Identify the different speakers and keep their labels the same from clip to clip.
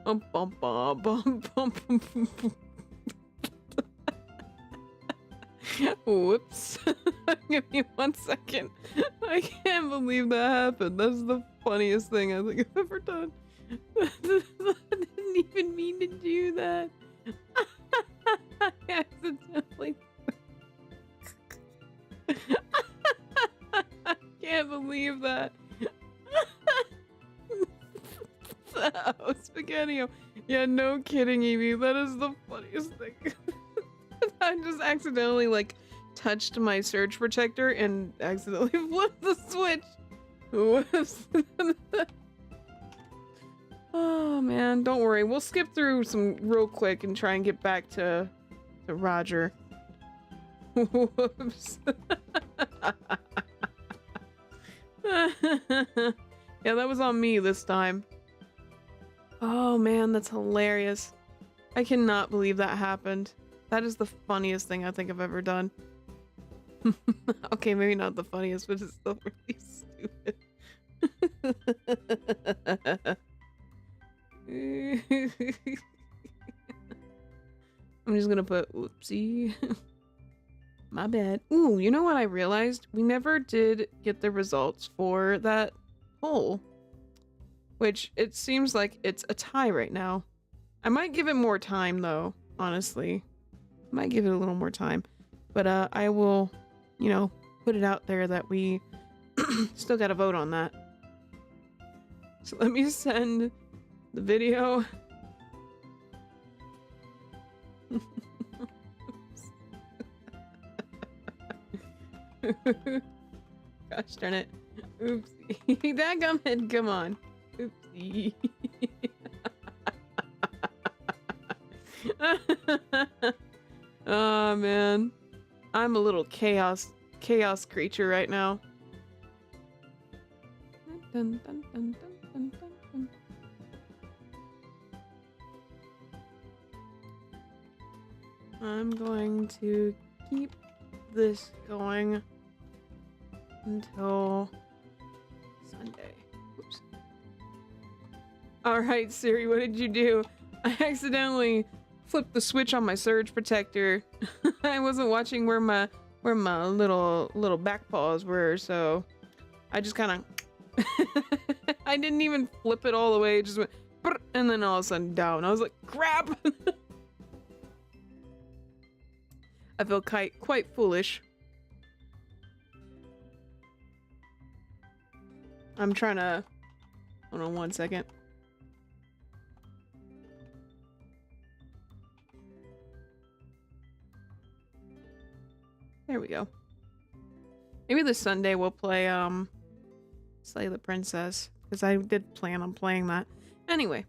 Speaker 1: Bum, bum, bum, bum, bum, bum, bum. Whoops. Give me 1 second. I can't believe that happened. That's the funniest thing I think I've ever done. I didn't even mean to do that. I accidentally. I can't believe that. Oh, spaghetti. Yeah, no kidding, Evie. That is the funniest thing. I just accidentally like touched my surge protector and accidentally flipped the switch. Whoops. Oh man, don't worry. We'll skip through some real quick and try and get back to Roger. Whoops. Yeah, that was on me this time. Oh man, that's hilarious. I cannot believe that happened. That is the funniest thing I think I've ever done. Okay, maybe not the funniest, but it's still really stupid. I'm just gonna put whoopsie. My bad. Ooh, you know what I realized? We never did get the results for that poll. Which it seems like it's a tie right now. I might give it more time though, honestly. I might give it a little more time. But I will, you know, put it out there that we still gotta vote on that. So let me send the video. Gosh darn it. Oopsie. Dadgummit, come on. Oopsie. Oh man. I'm a little chaos creature right now. Dun, dun, dun, dun, dun, dun, dun. I'm going to keep this going until Sunday. Oops. Alright, Siri, what did you do? I accidentally flipped the switch on my surge protector. I wasn't watching where my little back paws were, so I just kind of I didn't even flip it all the way, it just went and then all of a sudden down. I was like, crap. I feel quite foolish. I'm trying to hold on 1 second. There we go. Maybe this Sunday we'll play Slay the Princess, because I did plan on playing that. Anyway.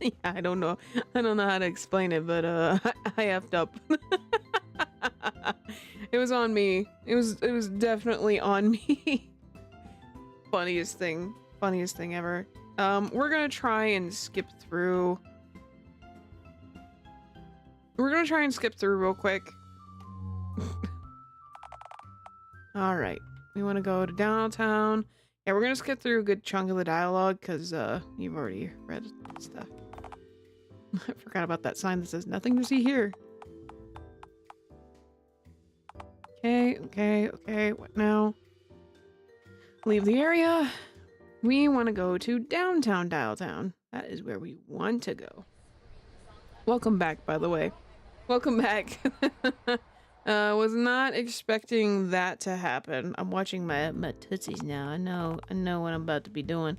Speaker 1: Yeah, I don't know how to explain it, but I effed up. It was on me. It was definitely on me. Funniest thing ever. We're gonna try and skip through. Real quick. All right, we want to go to Dialtown. Yeah, we're gonna skip through a good chunk of the dialogue because you've already read stuff. I forgot about that sign that says nothing to see here. Okay. What now? Leave the area. We want to go to downtown Dialtown. That is where we want to go. Welcome back, by the way. Welcome back. Was not expecting that to happen. I'm watching my tootsies now. I know what I'm about to be doing.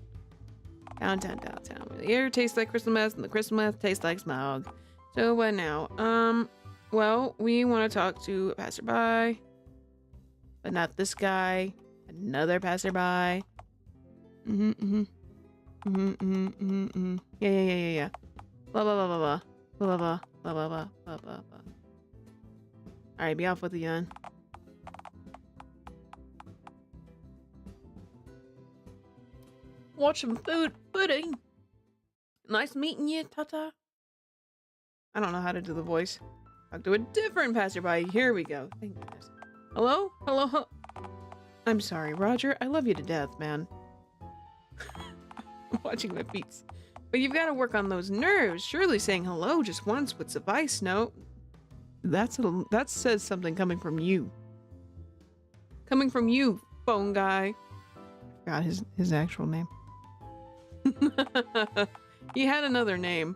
Speaker 1: Downtown. Where the air tastes like crystal meth and the crystal meth tastes like smog. So what now? Well, we want to talk to a passerby. But not this guy. Another passerby. Yeah. Blah blah. Alright, be off with the gun. Watch some footing. Nice meeting you, Tata. I don't know how to do the voice. Talk to a different passerby. Here we go. Thank goodness. Hello? Hello? I'm sorry, Roger. I love you to death, man. I'm watching my feet But you've got to work on those nerves. Surely saying hello just once would suffice, no? That says something coming from you. Coming from you, phone guy. Forgot his actual name. He had another name.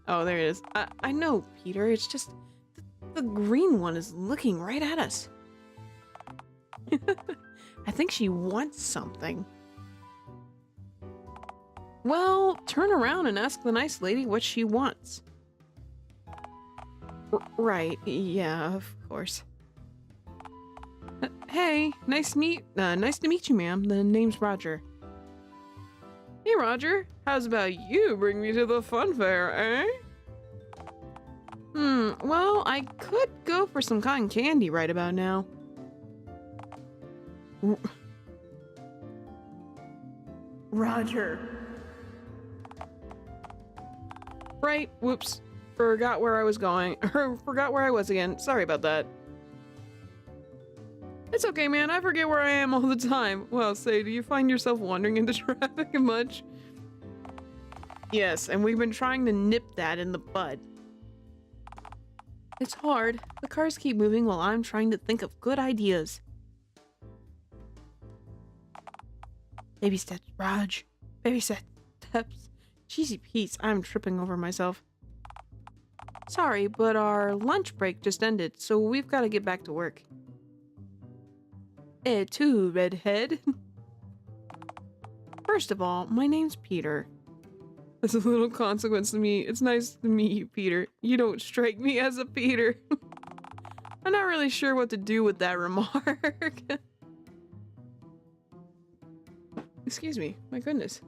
Speaker 1: Oh, there it is. I know, Peter. It's just the green one is looking right at us. I think she wants something. Well, turn around and ask the nice lady what she wants. Right, yeah, of course. Hey, nice to meet you, ma'am. The name's Roger. Hey, Roger. How's about you bring me to the fun fair, eh? Well, I could go for some cotton candy right about now. Roger. Right, whoops. Forgot where I was going. Forgot where I was again. Sorry about that. It's okay, man. I forget where I am all the time. Well, say, do you find yourself wandering into traffic much? Yes, and we've been trying to nip that in the bud. It's hard. The cars keep moving while I'm trying to think of good ideas. Baby steps, Raj. Baby steps. Cheesy Pete's, I'm tripping over myself. Sorry, but our lunch break just ended, so we've got to get back to work. Too, redhead. First of all, my name's Peter. That's a little consequence to me. It's nice to meet you, Peter. You don't strike me as a Peter. I'm not really sure what to do with that remark. Excuse me. My goodness.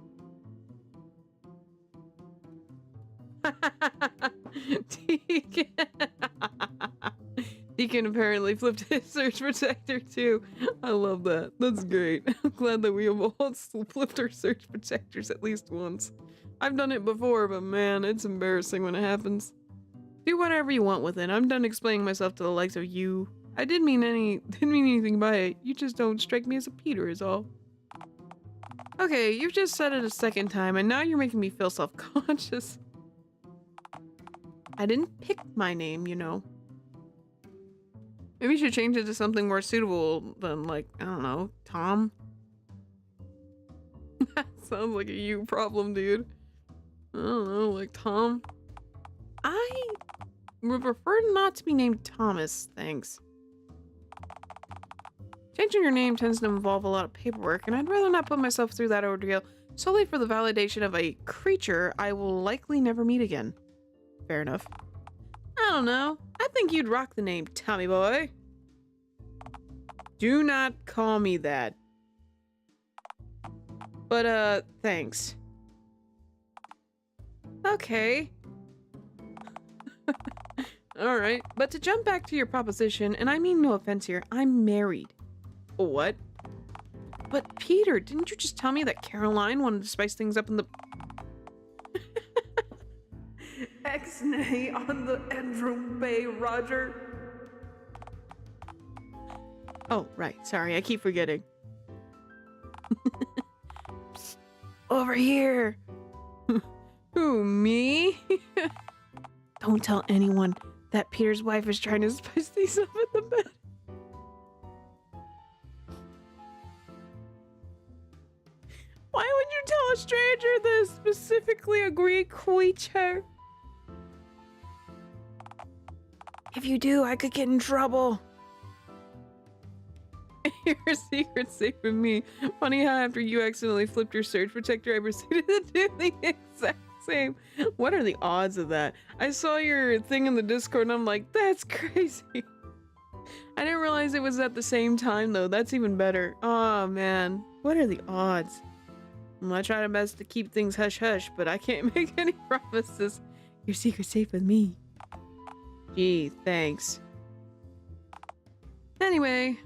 Speaker 1: Deacon apparently flipped his surge protector too. I love that. That's great. I'm glad that we have all flipped our surge protectors at least once. I've done it before, but man, it's embarrassing when it happens. Do whatever you want with it. I'm done explaining myself to the likes of you. I didn't mean anything by it. You just don't strike me as a Peter is all. Okay, you've just said it a second time, and now you're making me feel self-conscious. I didn't pick my name, you know. Maybe you should change it to something more suitable than, like, I don't know, Tom? That sounds like a you problem, dude. I don't know, like Tom? I would prefer not to be named Thomas, thanks. Changing your name tends to involve a lot of paperwork, and I'd rather not put myself through that ordeal solely for the validation of a creature I will likely never meet again. Fair enough. I don't know. I think you'd rock the name Tommy Boy. Do not call me that. But, thanks. Okay. Alright, but to jump back to your proposition, and I mean no offense here, I'm married. What? But Peter, didn't you just tell me that Caroline wanted to spice things up in the... X-nay on the Endroom Bay, Roger. Oh, right. Sorry, I keep forgetting. Psst, over here. Who, me? Don't tell anyone that Peter's wife is trying to spice things up in the bed. Why would you tell a stranger this? Specifically a Greek creature? If you do, I could get in trouble. Your secret's safe with me. Funny how after you accidentally flipped your surge protector, I proceeded to do the exact same. What are the odds of that? I saw your thing in the Discord and I'm like, that's crazy. I didn't realize it was at the same time though. That's even better. Oh man, what are the odds? I'm gonna try my best to keep things hush-hush, but I can't make any promises. Your secret's safe with me. Gee, thanks. Anyway,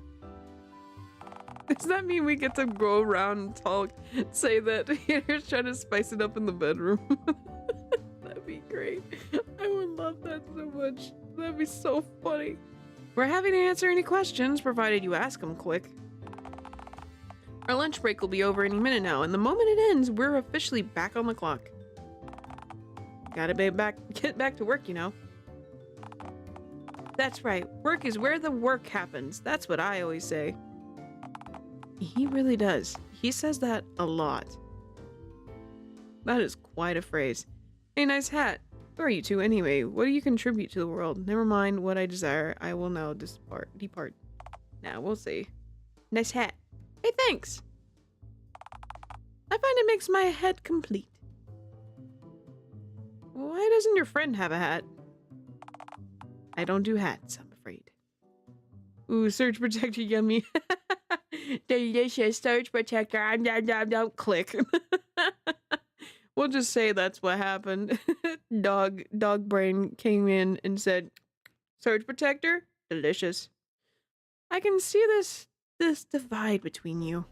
Speaker 1: does that mean we get to go around and talk, say that Peter's trying to spice it up in the bedroom? That'd be great. I would love that so much. That'd be so funny. We're happy to answer any questions, provided you ask them quick. Our lunch break will be over any minute now, and the moment it ends, we're officially back on the clock. Gotta get back to work, you know. That's right. Work is where the work happens. That's what I always say. He really does. He says that a lot. That is quite a phrase. Hey, nice hat. Who are you two anyway? What do you contribute to the world? Never mind what I desire. I will now depart. Now we'll see. Nice hat. Hey, thanks. I find it makes my head complete. Why doesn't your friend have a hat? I don't do hats, I'm afraid. Ooh, surge protector yummy. Delicious surge protector. Don't click. We'll just say that's what happened. Dog brain came in and said, surge protector? Delicious. I can see this divide between you.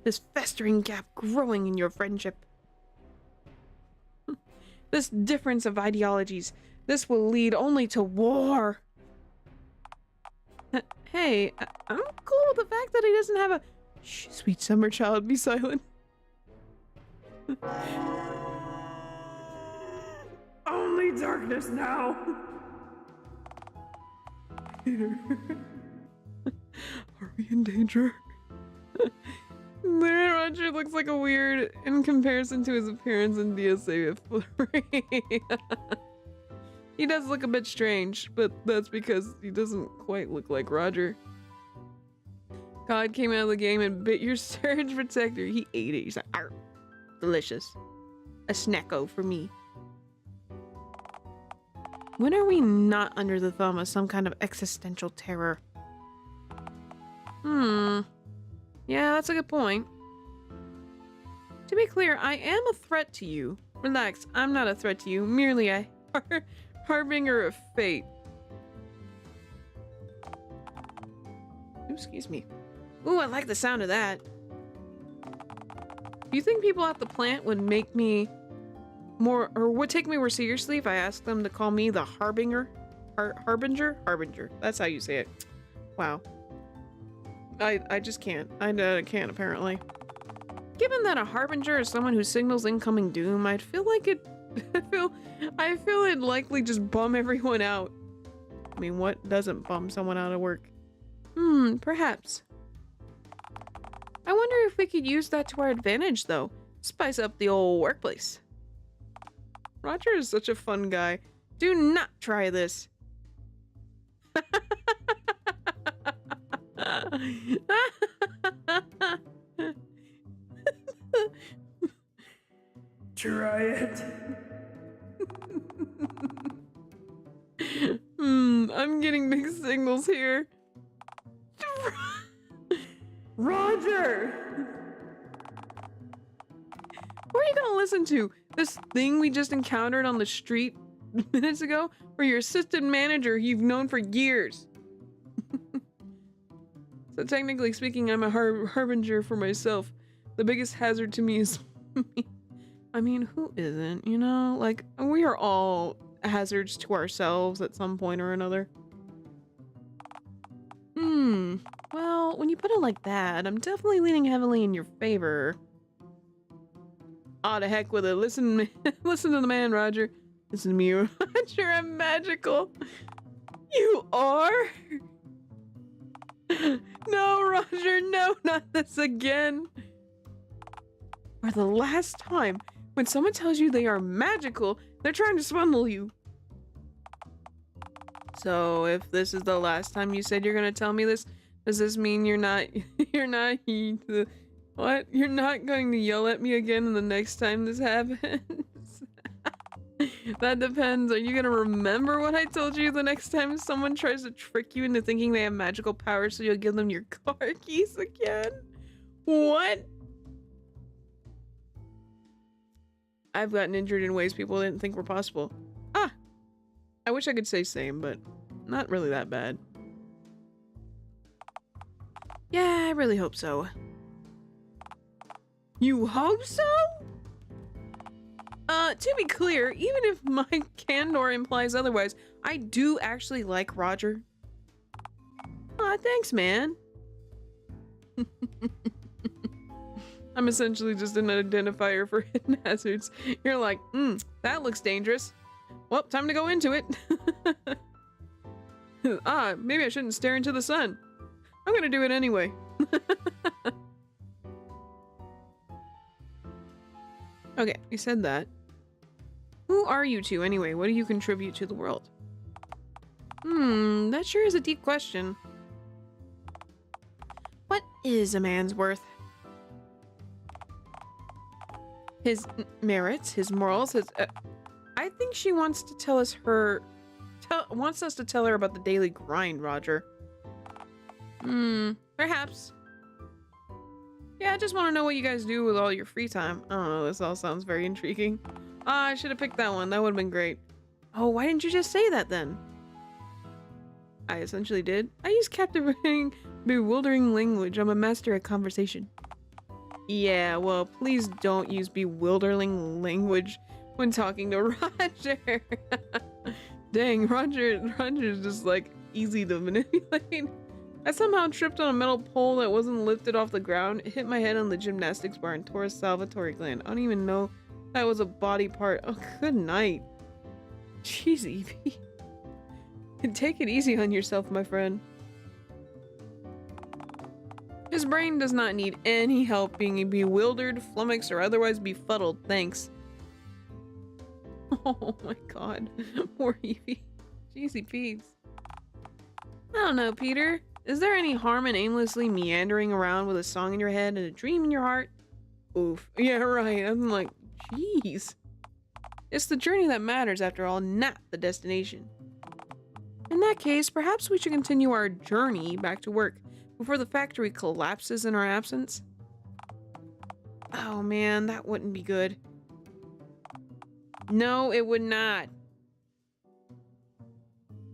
Speaker 1: This festering gap growing in your friendship. This difference of ideologies. This will lead only to war. Hey, I'm cool with the fact that he doesn't have a... Shh, sweet summer child, be silent. Only darkness now. Are we in danger? Roger looks like a weird in comparison to his appearance in DSA 3. He does look a bit strange, but that's because he doesn't quite look like Roger. God came out of the game and bit your surge protector. He ate it. He's like, arr, delicious. A snacko for me. When are we not under the thumb of some kind of existential terror? Yeah, that's a good point. To be clear, I am a threat to you. Relax, I'm not a threat to you, merely a harbinger of fate. Ooh, excuse me. Ooh, I like the sound of that. Do you think people at the plant would make me more, or would take me more seriously if I asked them to call me the harbinger? Harbinger? Harbinger. That's how you say it. Wow. I just can't. I can't, apparently. Given that a harbinger is someone who signals incoming doom, I'd feel like it... I feel it'd likely just bum everyone out. I mean, what doesn't bum someone out of work? Perhaps. I wonder if we could use that to our advantage, though. Spice up the old workplace. Roger is such a fun guy. Do not try this. Try it. I'm getting mixed signals here. Roger! What are you gonna listen to? This thing we just encountered on the street minutes ago? Or your assistant manager you've known for years? So technically speaking, I'm a harbinger for myself. The biggest hazard to me is me. I mean, who isn't, you know? Like, we are all hazards to ourselves at some point or another. Well, when you put it like that, I'm definitely leaning heavily in your favor. Aw, to heck with it. Listen to the man, Roger. Listen to me, Roger, I'm magical. You are? No, Roger, no, not this again. For the last time, when someone tells you they are magical, they're trying to swindle you. So, if this is the last time you said you're gonna tell me this, does this mean you're not what? You're not going to yell at me again the next time this happens? That depends. Are you gonna remember what I told you the next time someone tries to trick you into thinking they have magical powers so you'll give them your car keys again? What? I've gotten injured in ways people didn't think were possible. Ah! I wish I could say same, but not really that bad. Yeah, I really hope so. You hope so? To be clear, even if my candor implies otherwise, I do actually like Roger. Aw, thanks, man. I'm essentially just an identifier for hidden hazards. You're like, that looks dangerous. Well, time to go into it. Maybe I shouldn't stare into the sun. I'm gonna do it anyway. Okay, you said that. Who are you two anyway? What do you contribute to the world? That sure is a deep question. What is a man's worth? His merits, his morals, his... I think she wants to tell us wants us to tell her about the daily grind, Roger. Perhaps. Yeah, I just want to know what you guys do with all your free time. I don't know, this all sounds very intriguing. I should have picked that one. That would have been great. Oh, why didn't you just say that then? I essentially did. I use captivating, bewildering language. I'm a master at conversation. Yeah, well, please don't use bewildering language when talking to Roger. Dang, Roger's just like easy to manipulate. I somehow tripped on a metal pole that wasn't lifted off the ground, hit my head on the gymnastics bar, and tore a salivary gland. I don't even know that was a body part. Oh, good night. Jeez, Evie. Take it easy on yourself, my friend. His brain does not need any help being bewildered, flummoxed, or otherwise befuddled, thanks. Oh my god. Poor Evie. Jeezy Pete's. I don't know, Peter. Is there any harm in aimlessly meandering around with a song in your head and a dream in your heart? Oof. Yeah, right. I'm like, jeez. It's the journey that matters after all, not the destination. In that case, perhaps we should continue our journey back to work before the factory collapses in our absence. Oh man, that wouldn't be good. No, it would not.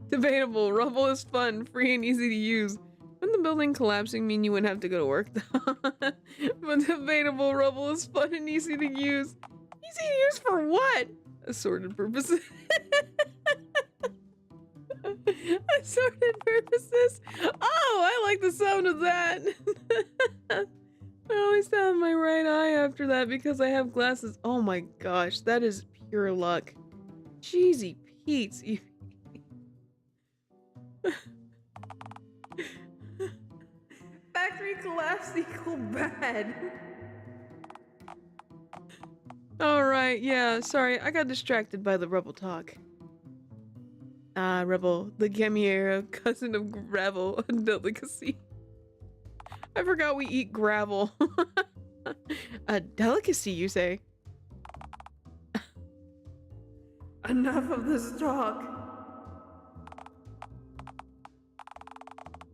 Speaker 1: Debatable. Rubble is fun, free, and easy to use. Wouldn't the building collapsing mean you wouldn't have to go to work though? But debatable. Rubble is fun and easy to use. Easy to use for what? Assorted purposes. Assorted purposes. Oh, I like the sound of that. I always have my right eye after that because I have glasses. Oh my gosh, that is pure luck. Jeezy Pete's. Factory collapse equal bad. Alright, yeah, sorry, I got distracted by the Rebel talk. Rebel, the Gamiera, cousin of gravel, a delicacy. I forgot we eat gravel. A delicacy, you say? Enough of this talk.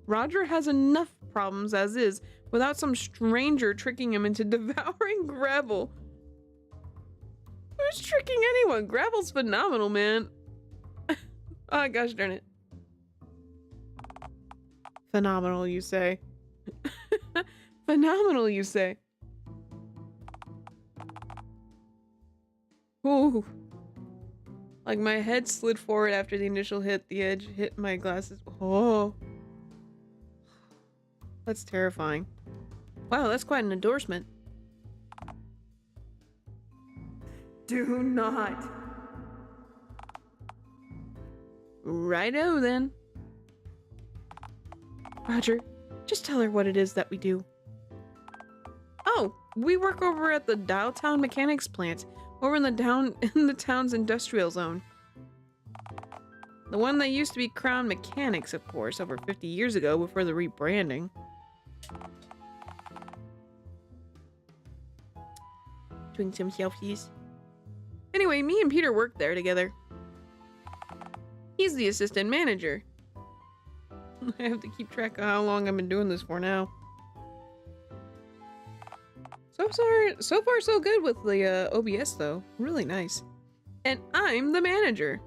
Speaker 1: Roger has enough problems as is without some stranger tricking him into devouring gravel. Who's tricking anyone? Gravel's phenomenal, man. Oh, gosh darn it. Phenomenal, you say. Phenomenal, you say. Ooh. Like my head slid forward after the initial hit. The edge hit my glasses. Oh. That's terrifying. Wow, that's quite an endorsement. Do not. Righto then. Roger, just tell her what it is that we do. Oh, we work over at the Dialtown mechanics plant, over in the town's industrial zone. The one that used to be Crown Mechanics, of course, over 50 years ago before the rebranding. Doing some selfies. Anyway, me and Peter work there together. He's the assistant manager. I have to keep track of how long I've been doing this for now. So far so good with the OBS though. Really nice. And I'm the manager.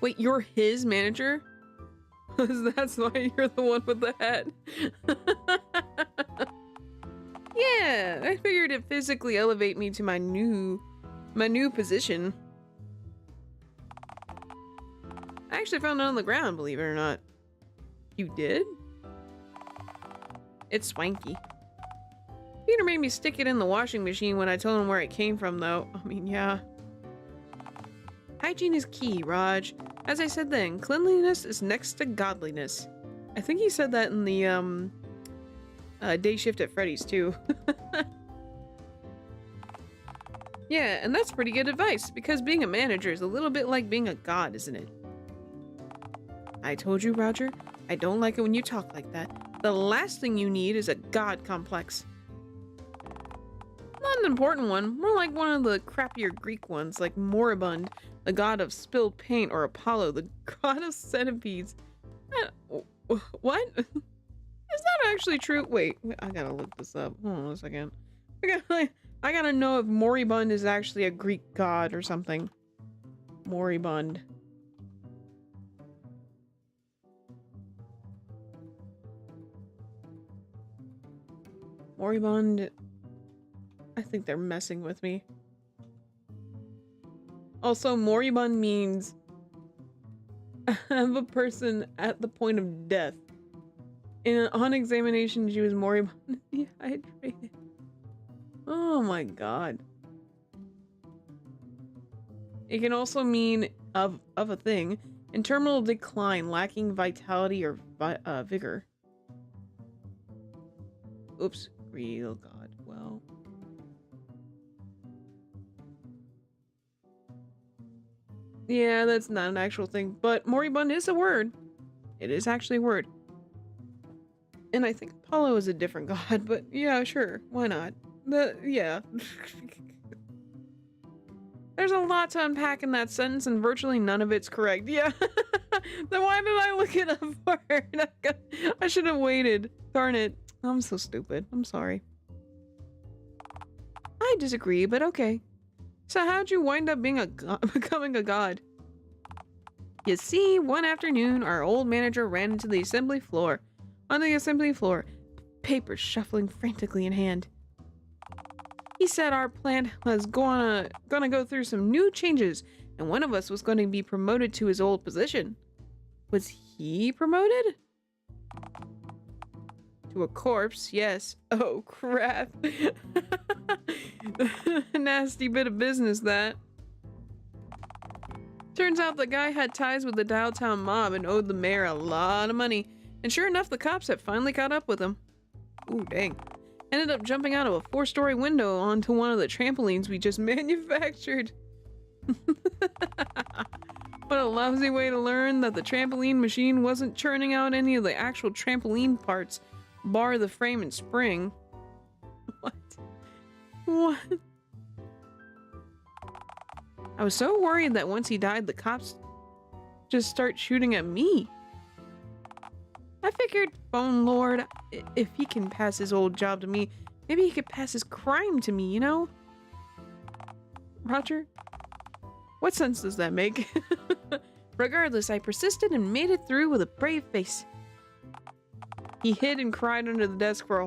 Speaker 1: Wait, you're his manager? That's why you're the one with the hat. Yeah, I figured it'd physically elevate me to my new position. I actually found it on the ground, believe it or not. You did? It's swanky. Peter made me stick it in the washing machine when I told him where it came from, though. I mean, yeah. Hygiene is key, Raj. As I said then, cleanliness is next to godliness. I think he said that in the, day shift at Freddy's, too. Yeah, and that's pretty good advice, because being a manager is a little bit like being a god, isn't it? I told you, Roger, I don't like it when you talk like that. The last thing you need is a god complex. Not an important one, more like one of the crappier Greek ones, like Moribund, the god of spilled paint, or Apollo, the god of centipedes. What? Is that actually true? Wait, I gotta look this up. Hold on a second. I gotta know if Moribund is actually a Greek god or something. Moribund. Moribund. I think they're messing with me. Also, moribund means have a person at the point of death. On examination, she was moribund dehydrated. Oh my god. It can also mean of a thing in terminal decline, lacking vitality or vigor. Oops. Real god. Well. Yeah, that's not an actual thing, but moribund is a word. It is actually a word. And I think Apollo is a different god, but yeah, sure. Why not? Yeah. There's a lot to unpack in that sentence, and virtually none of it's correct. Yeah. Then why did I look it up for? I should have waited. Darn it. I'm so stupid. I'm sorry. I disagree, but okay. So how'd you wind up being becoming a god? You see, one afternoon, our old manager ran into the assembly floor. On the assembly floor, papers shuffling frantically in hand. He said our plant was gonna go through some new changes, and one of us was going to be promoted to his old position. Was he promoted? To a corpse, yes. Oh, crap. Nasty bit of business, that. Turns out the guy had ties with the Dialtown mob and owed the mayor a lot of money. And sure enough, the cops had finally caught up with him. Ooh, dang. Ended up jumping out of a 4-story window onto one of the trampolines we just manufactured. What a lousy way to learn that the trampoline machine wasn't churning out any of the actual trampoline parts, bar the frame and spring. What? What? I was so worried that once he died, the cops just start shooting at me. I figured, Phone Lord, if he can pass his old job to me, maybe he could pass his crime to me, you know? Roger? What sense does that make? Regardless, I persisted and made it through with a brave face. He hid and cried under the desk for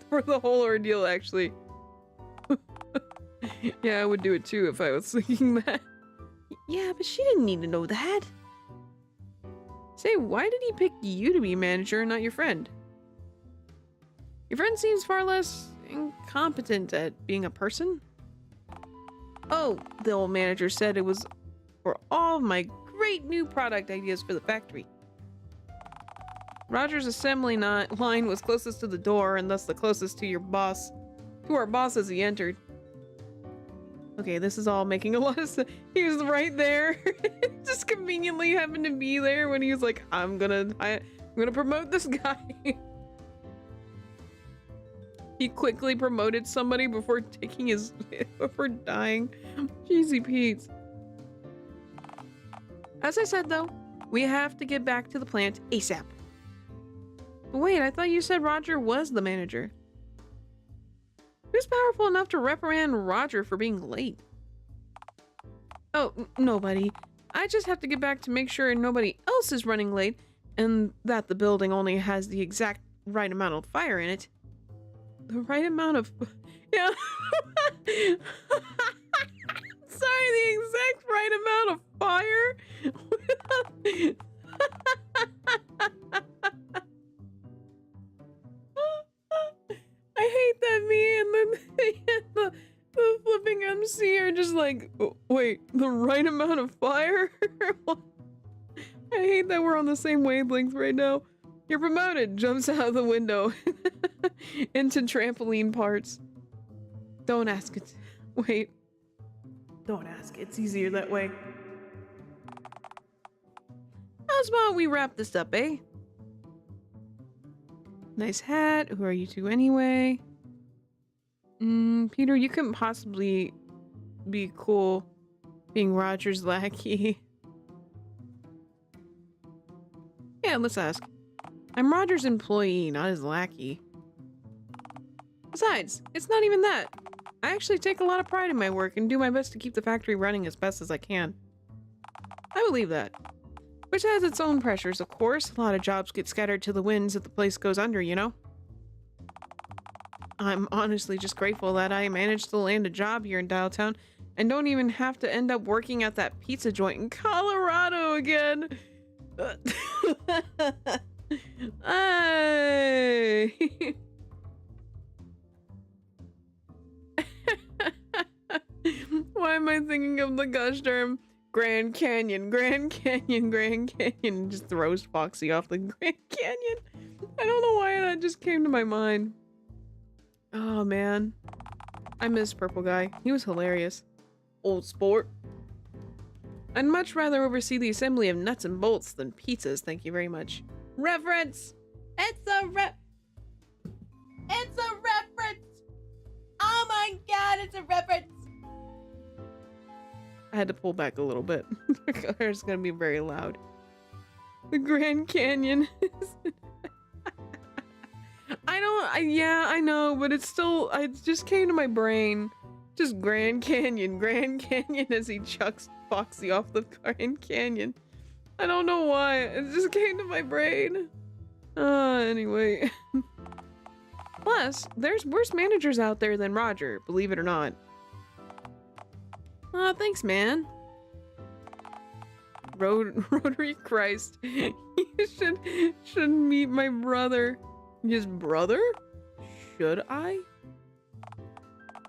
Speaker 1: the whole ordeal, actually. Yeah, I would do it too if I was thinking that. Yeah, but she didn't need to know that. Say, why did he pick you to be manager and not your friend? Your friend seems far less incompetent at being a person. Oh, the old manager said it was for all of my great new product ideas for the factory. Roger's assembly line was closest to the door and thus the closest to our boss as he entered. Okay, this is all making a lot of sense. He was right there. Just conveniently happened to be there when he was like, I'm gonna promote this guy. He quickly promoted somebody before dying. Cheesy Pete's. As I said though, we have to get back to the plant ASAP. Wait, I thought you said Roger was the manager. Who's powerful enough to reprimand Roger for being late? Oh, nobody. I just have to get back to make sure nobody else is running late and that the building only has the exact right amount of fire in it. The right amount of... Yeah. Sorry, the exact right amount of fire? I hate that meme. like, wait, the right amount of fire? I hate that we're on the same wavelength right now. You're promoted, jumps out the window into trampoline parts. Don't ask it. Wait. Don't ask. It's easier that way. How's about we wrap this up, eh? Nice hat. Who are you two anyway? Peter, you couldn't possibly be cool being Roger's lackey. Yeah, let's ask. I'm Roger's employee, not his lackey. Besides, it's not even that. I actually take a lot of pride in my work and do my best to keep the factory running as best as I can. I believe that. Which has its own pressures, of course. A lot of jobs get scattered to the winds if the place goes under, you know? I'm honestly just grateful that I managed to land a job here in Dialtown and don't even have to end up working at that pizza joint in Colorado again. Ay. Why am I thinking of the gosh term Grand Canyon, Grand Canyon, Grand Canyon, and just throws Foxy off the Grand Canyon? I don't know why that just came to my mind. Oh man, I miss Purple Guy. He was hilarious. Old sport. I'd much rather oversee the assembly of nuts and bolts than pizzas, thank you very much. Reference! It's a reference! Oh my god, it's a reference! I had to pull back a little bit. It's gonna be very loud. The Grand Canyon. Yeah, I know, but it's still, it just came to my brain. Just Grand Canyon as he chucks Foxy off the Grand Canyon. I don't know why, it just came to my brain. Anyway. Plus, there's worse managers out there than Roger, believe it or not. Aw, thanks, man. Rotary Christ. You should meet my brother. His brother? Should I?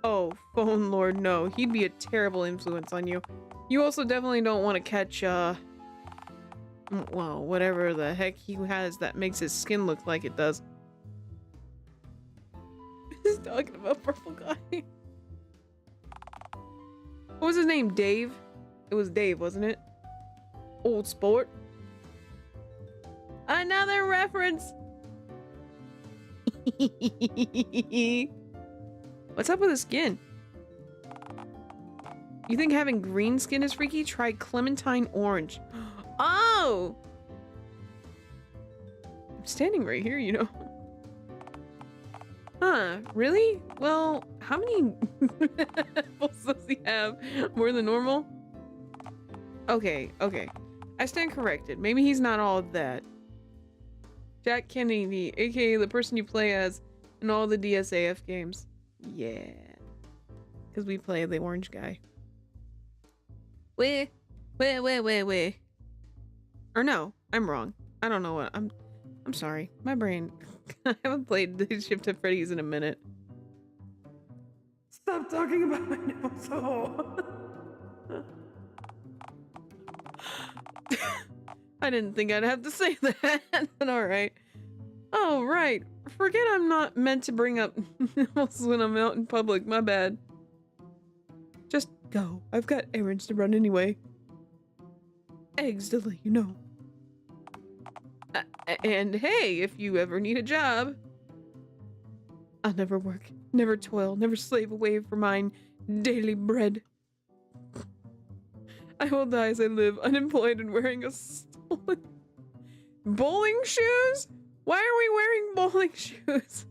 Speaker 1: Oh, phone lord, no. He'd be a terrible influence on you. You also definitely don't want to catch, well, whatever the heck he has that makes his skin look like it does. He's talking about Purple Guy. What was his name? Dave? It was Dave, wasn't it? Old sport. Another reference! What's up with his skin? You think having green skin is freaky? Try Clementine Orange. Oh! I'm standing right here, you know. Huh, really? Well, how many nipples does he have? More than normal? Okay. I stand corrected. Maybe he's not all of that. Jack Kennedy, aka the person you play as in all the DSAF games. Yeah. Because we play the orange guy. Wait. Or no, I'm wrong. I don't know what I'm sorry. My brain. I haven't played the Shift to Freddy's in a minute. Stop talking about my nipples. Oh. I didn't think I'd have to say that, but alright. Oh, right. Forget I'm not meant to bring up nipples when I'm out in public. My bad. Just go. I've got errands to run anyway. Eggs to let you know. And hey, if you ever need a job, I'll never work, never toil, never slave away for mine daily bread. I will die as I live, unemployed and wearing a stolen... Bowling shoes? Why are we wearing bowling shoes?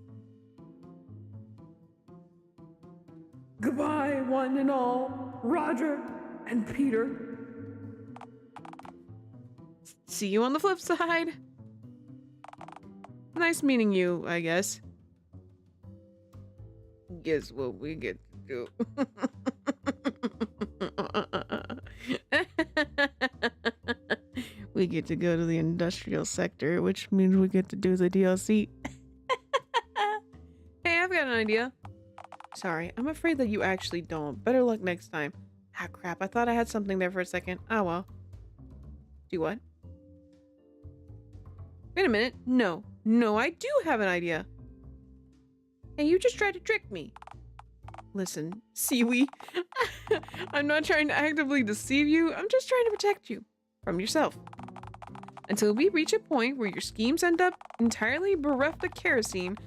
Speaker 1: Goodbye, one and all, Roger and Peter. See you on the flip side. Nice meeting you, I guess. Guess what we get to do. We get to go to the industrial sector, which means we get to do the DLC. Hey, I've got an idea. Sorry, I'm afraid that you actually don't. Better luck next time. Ah, crap. I thought I had something there for a second. Oh, well. Do what? Wait a minute. No. No, I do have an idea. Hey, you just tried to trick me. Listen, Seaweed. I'm not trying to actively deceive you. I'm just trying to protect you from yourself. Until we reach a point where your schemes end up entirely bereft of kerosene,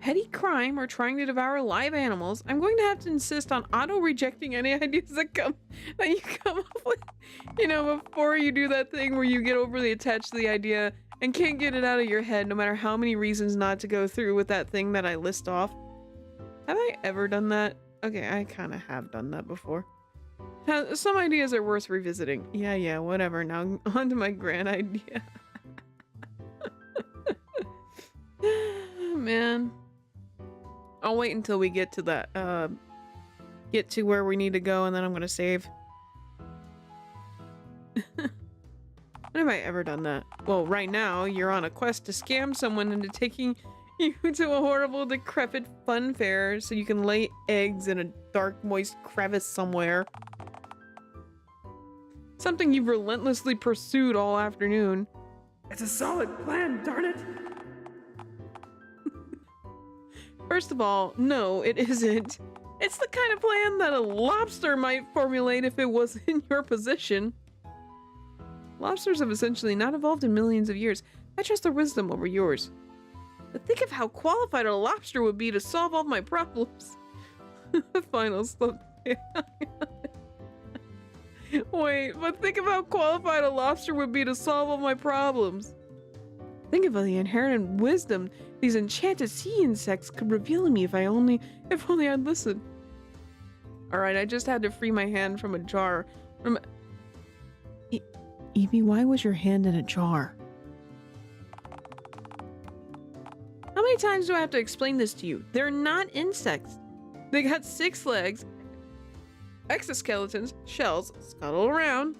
Speaker 1: petty crime, or trying to devour live animals, I'm going to have to insist on auto-rejecting any ideas that you come up with. You know, before you do that thing where you get overly attached to the idea and can't get it out of your head no matter how many reasons not to go through with that thing that I list off. Have I ever done that? Okay, I kind of have done that before. Some ideas are worth revisiting. Yeah, whatever. Now on to my grand idea. Man. I'll wait until we get to that, get to where we need to go, and then I'm gonna save. When have I ever done that? Well, right now, you're on a quest to scam someone into taking you to a horrible, decrepit fun fair so you can lay eggs in a dark, moist crevice somewhere. Something you've relentlessly pursued all afternoon. It's a solid plan, darn it! First of all, no, it isn't. It's the kind of plan that a lobster might formulate if it was in your position. Lobsters have essentially not evolved in millions of years. I trust their wisdom over yours. But think of how qualified a lobster would be to solve all my problems. The final slope. Wait, but think of how qualified a lobster would be to solve all my problems. Think of the inherent wisdom these enchanted sea insects could reveal to me if only I'd listen. Alright, I just had to free my hand from a jar. Evie, why was your hand in a jar? How many times do I have to explain this to you? They're not insects. They got 6 legs, exoskeletons, shells, scuttle around.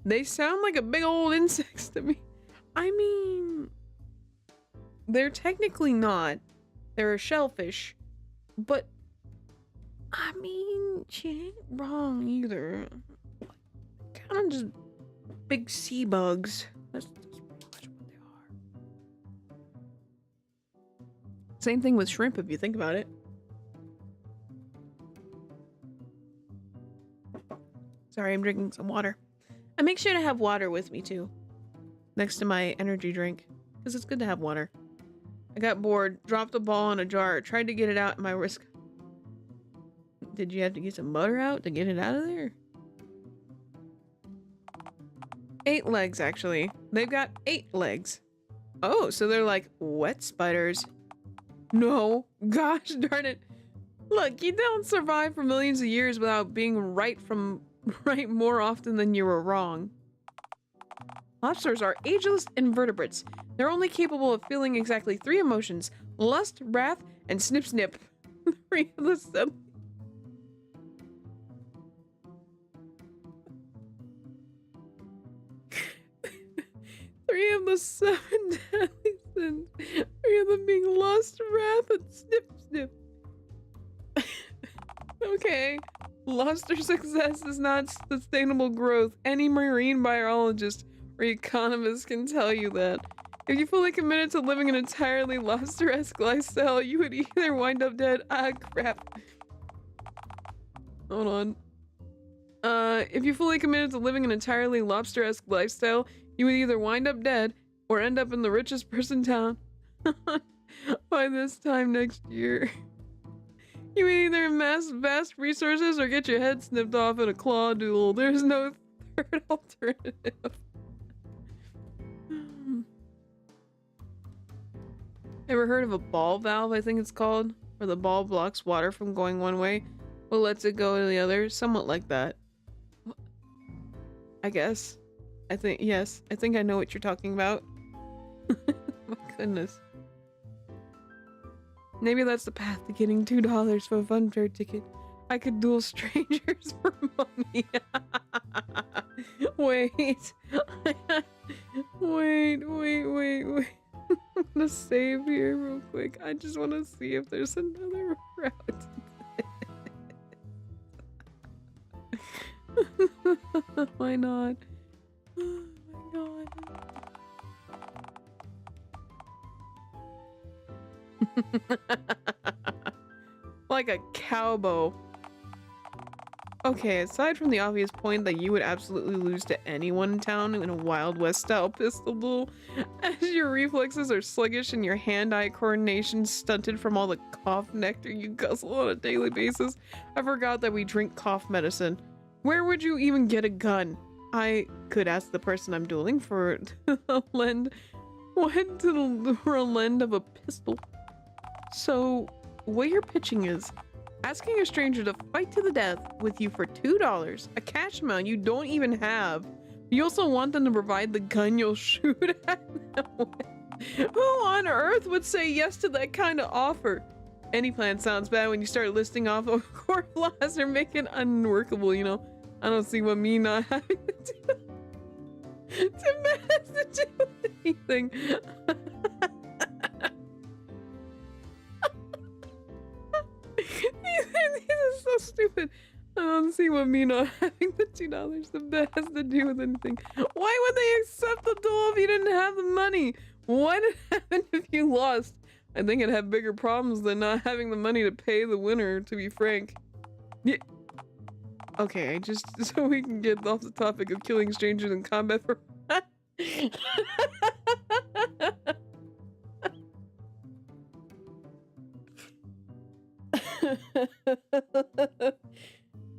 Speaker 1: They sound like a big old insects to me. I mean, they're technically not. They're a shellfish. But, I mean, she ain't wrong either. Kind of just big sea bugs. That's pretty much what they are. Same thing with shrimp if you think about it. Sorry, I'm drinking some water. I make sure to have water with me too. Next to my energy drink. Because it's good to have water. I got bored, dropped a ball in a jar, tried to get it out, and my wrist... Did you have to get some butter out to get it out of there? 8 legs, actually. They've got 8 legs. Oh, so they're like wet spiders. No. Gosh darn it. Look, you don't survive for millions of years without being right more often than you were wrong. Lobsters are ageless invertebrates. They're only capable of feeling exactly 3 emotions: lust, wrath, and snip snip. 3 of the 7. Three of the 7 deadly sins. 3 of them being lust, wrath, and snip snip. Okay. Lobster success is not sustainable growth. Any marine biologist or economist can tell you that. If you fully committed to living an entirely lobster-esque lifestyle, you would either wind up dead. Ah, crap. Hold on. If you fully committed to living an entirely lobster-esque lifestyle, you would either wind up dead or end up in the richest person in town by this time next year. You would either amass vast resources or get your head snipped off in a claw duel. There's no third alternative. Ever heard of a ball valve, I think it's called? Where the ball blocks water from going one way, but lets it go to the other? Somewhat like that. I guess. Yes, I think I know what you're talking about. My goodness. Maybe that's the path to getting $2 for a fun fair ticket. I could duel strangers for money. Wait. Wait. I'm gonna save here real quick. I just want to see if there's another route. Why not? Oh my god. Like a cowboy. Okay, aside from the obvious point that you would absolutely lose to anyone in town in a Wild West style pistol duel, as your reflexes are sluggish and your hand-eye coordination stunted from all the cough nectar you guzzle on a daily basis, I forgot that we drink cough medicine. Where would you even get a gun? I could ask the person I'm dueling for a lend of a pistol. So, what you're pitching is asking a stranger to fight to the death with you for $2, a cash amount you don't even have. You also want them to provide the gun you'll shoot at them with. Who on earth would say yes to that kind of offer? Any plan sounds bad when you start listing off core flaws or make it unworkable, you know? I don't see what me not having to do with anything. This is so stupid. I don't see what me not having the $2 the bet has to do with anything. Why would they accept the duel if you didn't have the money? What would happen if you lost? I think it'd have bigger problems than not having the money to pay the winner, to be frank. Yeah. Okay, just so we can get off the topic of killing strangers in combat for...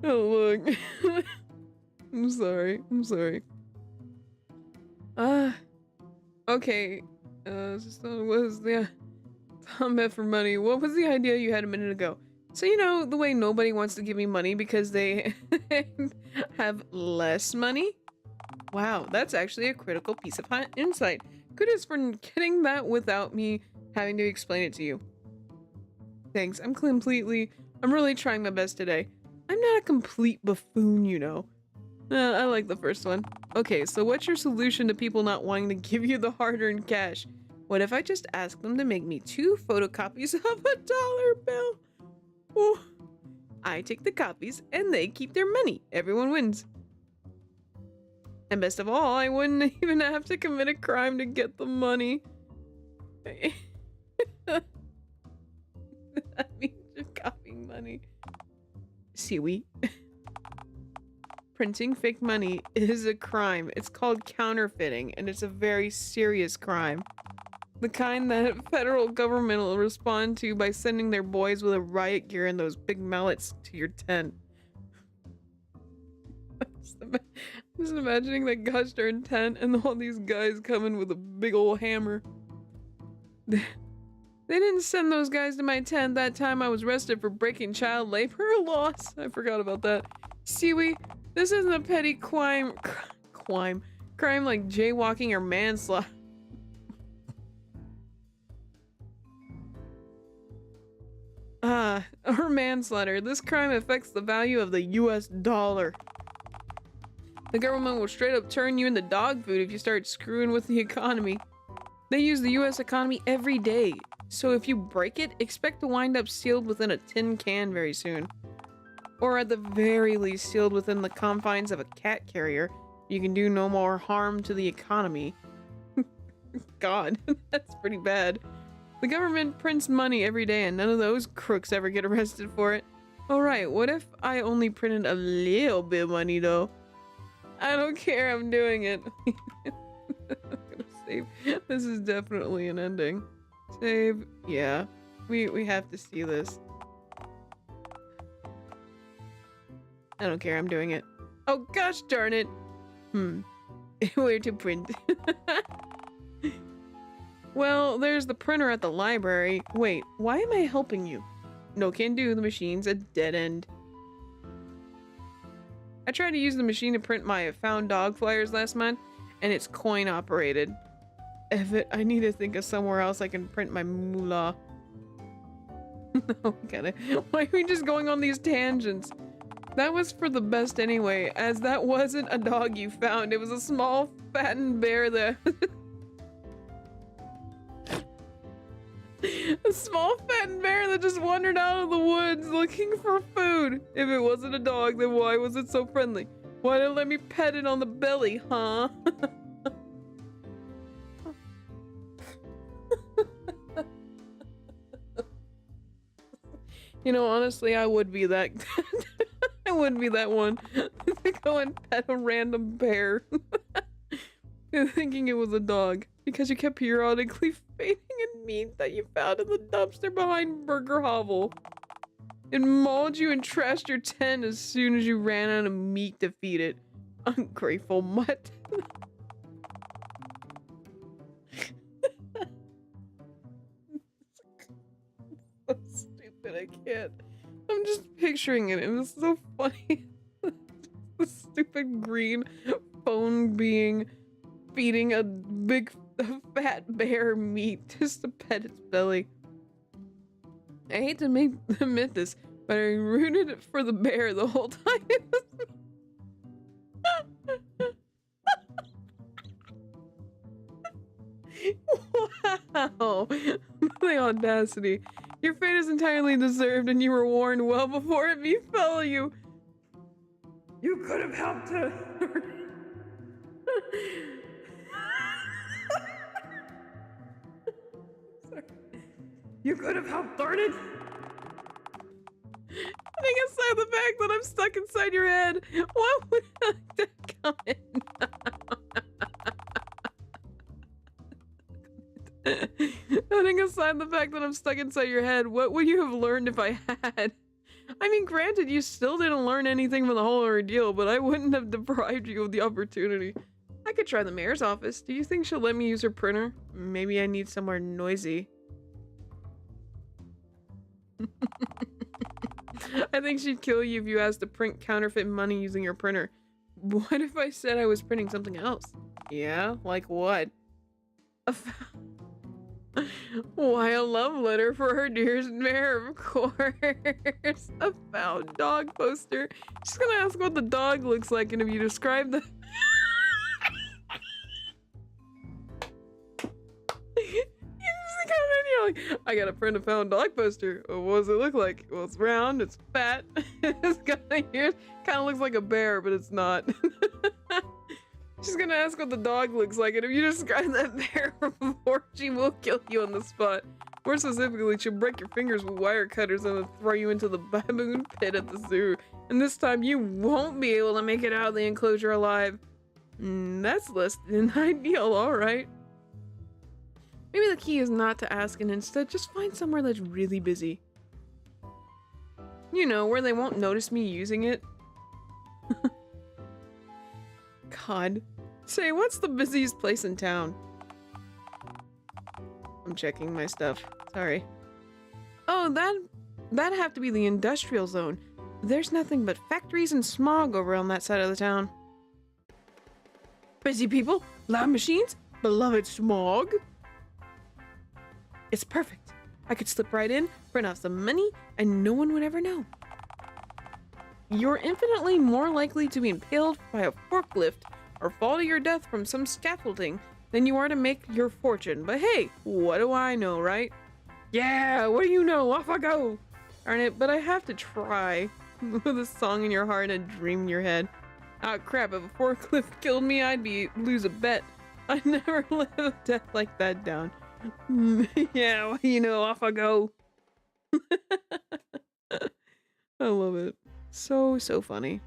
Speaker 1: Oh, look. I'm sorry. Okay. So what was the combat for money? What was the idea you had a minute ago? So, you know, the way nobody wants to give me money because they have less money? Wow, that's actually a critical piece of insight. Kudos for getting that without me having to explain it to you. Thanks, I'm really trying my best today. I'm not a complete buffoon, you know. I like the first one. Okay, so what's your solution to people not wanting to give you the hard-earned cash? What if I just ask them to make me 2 photocopies of a dollar bill? Oh, I take the copies and they keep their money. Everyone wins. And best of all, I wouldn't even have to commit a crime to get the money. That means you're copying money. Siwi. Printing fake money is a crime. It's called counterfeiting, and it's a very serious crime. The kind that federal government will respond to by sending their boys with a riot gear and those big mallets to your tent. Just imagining that gosh darn tent and all these guys coming with a big old hammer. They didn't send those guys to my tent that time I was arrested for breaking child labor laws. I forgot about that. Siwi, this isn't a petty crime like jaywalking or manslaughter. Or manslaughter. This crime affects the value of the US dollar. The government will straight up turn you into dog food if you start screwing with the economy. They use the US economy every day, so if you break it, expect to wind up sealed within a tin can very soon. Or at the very least sealed within the confines of a cat carrier. You can do no more harm to the economy. God, that's pretty bad. The government prints money every day and none of those crooks ever get arrested for it. Alright, what if I only printed a little bit of money though? I don't care, I'm doing it. I'm gonna save. This is definitely an ending. Save. Yeah. We have to see this. I don't care, I'm doing it. Oh gosh darn it. Where to print? Well, there's the printer at the library. Wait, why am I helping you? No can do, the machine's a dead end. I tried to use the machine to print my found dog flyers last month, and it's coin operated. I need to think of somewhere else I can print my moolah. No, get it. Why are we just going on these tangents? That was for the best anyway, as that wasn't a dog you found. It was a small, fattened bear that... A small, fattened bear that just wandered out of the woods looking for food. If it wasn't a dog, then why was it so friendly? Why didn't let me pet it on the belly, huh? You know, honestly, I would be that. I would be that one to go and pet a random bear, thinking it was a dog because you kept periodically feeding it meat that you found in the dumpster behind Burger Hovel. It mauled you and trashed your tent as soon as you ran out of meat to feed it. Ungrateful mutt. So stupid, I can't. I'm just picturing it, and it's so funny. The stupid green phone being feeding a big fat bear meat just to pet its belly. I hate to admit this, but I rooted it for the bear the whole time. Wow, the audacity. Your fate is entirely deserved and you were warned well before it befell you. You could have helped her. Sorry. You could have helped, darn it. Putting aside the fact that I'm stuck inside your head, what would you like to comment? Putting aside the fact that I'm stuck inside your head, what would you have learned if I had? I mean, granted, you still didn't learn anything from the whole ordeal, but I wouldn't have deprived you of the opportunity. I could try the mayor's office. Do you think she'll let me use her printer? Maybe I need somewhere noisy. I think she'd kill you if you asked to print counterfeit money using your printer. What if I said I was printing something else? Yeah, like what? Why, a love letter for her dearest mayor, of course. A found dog poster. She's gonna ask what the dog looks like, and if you describe the... You're like, I gotta print a found dog poster. What does it look like? Well, it's round, it's fat, it's got ears. Kind of looks like a bear, but it's not. She's gonna ask what the dog looks like, and if you describe that bear before, she will kill you on the spot. More specifically, she'll break your fingers with wire cutters and then throw you into the baboon pit at the zoo. And this time, you won't be able to make it out of the enclosure alive. That's less than ideal, alright. Maybe the key is not to ask and instead just find somewhere that's really busy. You know, where they won't notice me using it. God. Say, what's the busiest place in town? I'm checking my stuff. Sorry. Oh, that'd have to be the industrial zone. There's nothing but factories and smog over on that side of the town. Busy people, loud machines, beloved smog. It's perfect. I could slip right in, print off some money, and no one would ever know. You're infinitely more likely to be impaled by a forklift or fall to your death from some scaffolding than you are to make your fortune. But hey, what do I know, right? Yeah, what do you know? Off I go! Darn it, but I have to try. With a song in your heart and a dream in your head. Ah, crap, if a forklift killed me, I'd lose a bet. I'd never live a death like that down. Yeah, well, you know, off I go. I love it. So funny.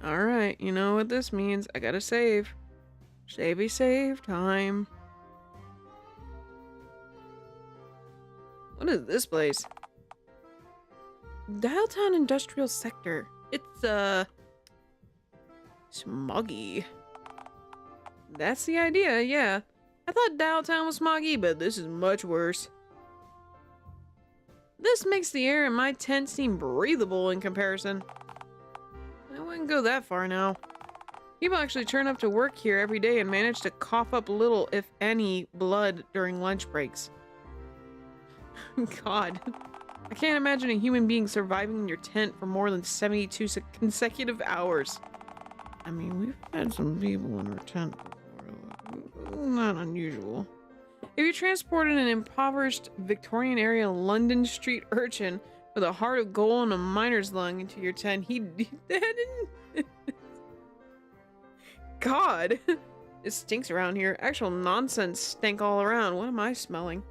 Speaker 1: Alright, you know what this means. I gotta save. Savey save time. What is this place? Dialtown Industrial Sector. It's, smoggy. That's the idea, yeah. I thought Dialtown was smoggy, but this is much worse. This makes the air in my tent seem breathable in comparison. I wouldn't go that far now. People actually turn up to work here every day and manage to cough up little, if any, blood during lunch breaks. God. I can't imagine a human being surviving in your tent for more than 72 consecutive hours. I mean, we've had some people in our tent before. Not unusual. If you transported an impoverished Victorian area London street urchin With a heart of gold and a miner's lung into your tent. He didn't. God. It stinks around here. Actual nonsense stink all around. What am I smelling?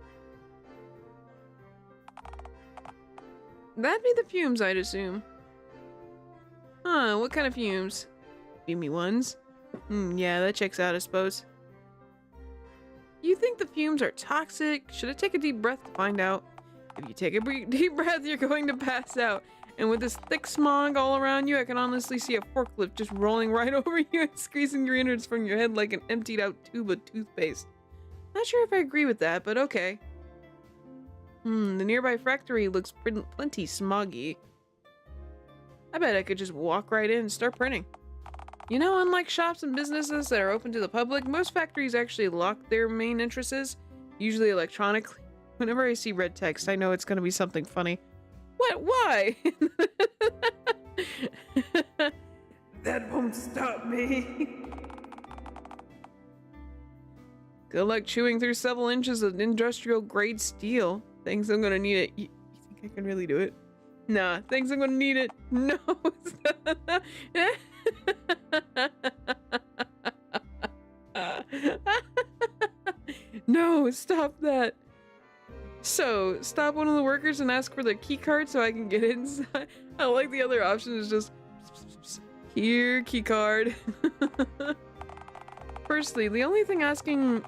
Speaker 1: That'd be the fumes, I'd assume. Huh, what kind of fumes? Fumey ones? Yeah, that checks out, I suppose. You think the fumes are toxic? Should I take a deep breath to find out? If you take a deep breath, you're going to pass out. And with this thick smog all around you, I can honestly see a forklift just rolling right over you and squeezing your innards from your head like an emptied out tube of toothpaste. Not sure if I agree with that, but okay. The nearby factory looks plenty smoggy. I bet I could just walk right in and start printing. You know, unlike shops and businesses that are open to the public, most factories actually lock their main entrances, usually electronically. Whenever I see red text, I know it's going to be something funny. What? Why? That won't stop me. Good luck chewing through several inches of industrial grade steel. Thanks, I'm gonna need it. You think I can really do it? Nah, thanks, I'm gonna need it. No. No, stop that. So, stop one of the workers and ask for the key card so I can get inside. I like the other option is just here, key card. Firstly, the only thing asking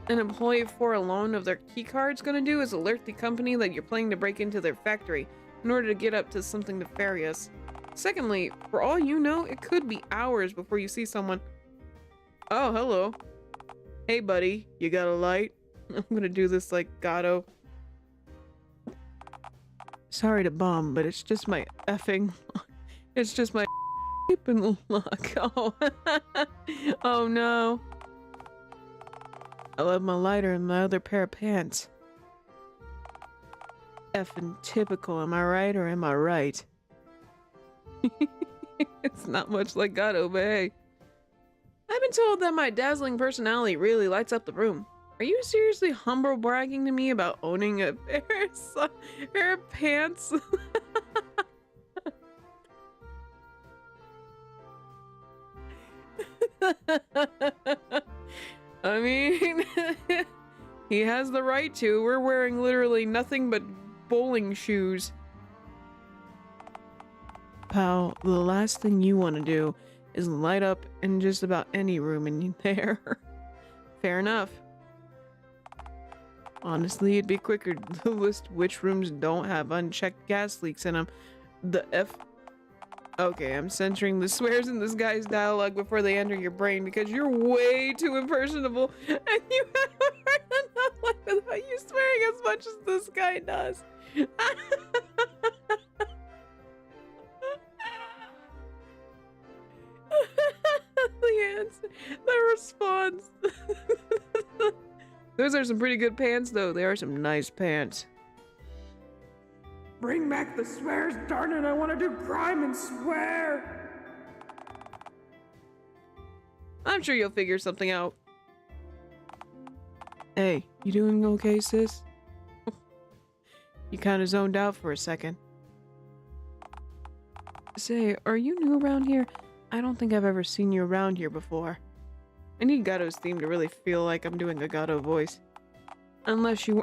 Speaker 1: an employee for a loan of their key card's gonna do is alert the company that you're planning to break into their factory in order to get up to something nefarious. Secondly, for all you know, it could be hours before you see someone. Oh, hello. Hey, buddy, you got a light? I'm gonna do this like Gato. Sorry to bum, but it's just my effing... It's just my and luck. Oh. Oh no. I left my lighter in my other pair of pants. Effing typical, am I right or am I right? It's not much like Gato, but hey. I've been told that my dazzling personality really lights up the room. Are you seriously humble bragging to me about owning a pair of pants? I mean, he has the right to. We're wearing literally nothing but bowling shoes. Pal, the last thing you want to do is light up in just about any room in there. Fair enough. Honestly, it'd be quicker to list which rooms don't have unchecked gas leaks in them. The F... Okay, I'm censoring the swears in this guy's dialogue before they enter your brain because you're way too impersonable and you have a hard enough life without you swearing as much as this guy does. The answer, the response. Those are some pretty good pants, though. They are some nice pants. Bring back the swears, darn it! I want to do crime and swear! I'm sure you'll figure something out. Hey, you doing okay, sis? You kind of zoned out for a second. Say, are you new around here? I don't think I've ever seen you around here before. I need Gato's theme to really feel like I'm doing a Gato voice. Unless you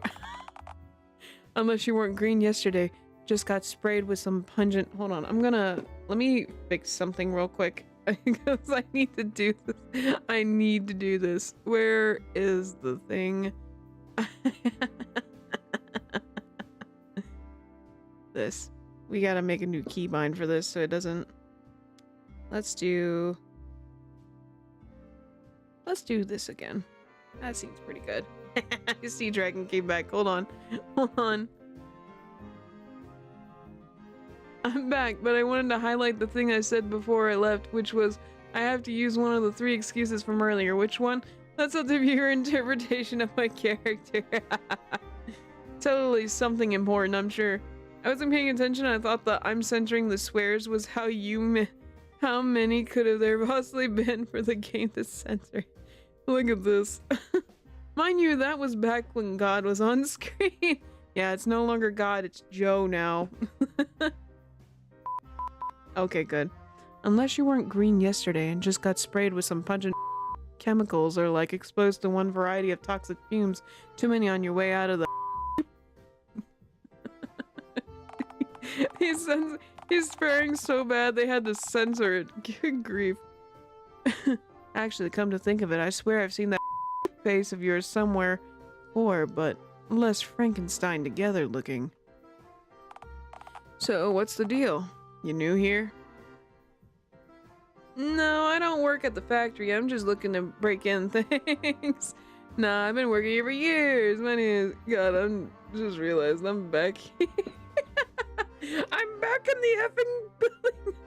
Speaker 1: weren't green yesterday. Just got sprayed with some pungent... Hold on, let me fix something real quick. Because I need to do this. I need to do this. Where is the thing? This. We gotta make a new keybind for this so it doesn't... Let's do this again. That seems pretty good. Sea Dragon came back. Hold on. Hold on. I'm back, but I wanted to highlight the thing I said before I left, which was I have to use one of the 3 excuses from earlier. Which one? That's up to your interpretation of my character. Totally something important, I'm sure. I wasn't paying attention. I thought that I'm censoring the swears was how many could have there possibly been for the game to censor? Look at this. Mind you, that was back when God was on screen. Yeah, it's no longer God, it's Joe now. Okay, good. Unless you weren't green yesterday and just got sprayed with some pungent chemicals or like exposed to one variety of toxic fumes too many on your way out of the he's spraying so bad they had to censor it. Good grief. Actually, come to think of it, I swear I've seen that face of yours somewhere before, but less Frankenstein together looking. So what's the deal? You new here? No, I don't work at the factory. I'm just looking to break in things. Nah, I've been working here for years. My name is... God, I'm just realized I'm back. I'm back in the effing building.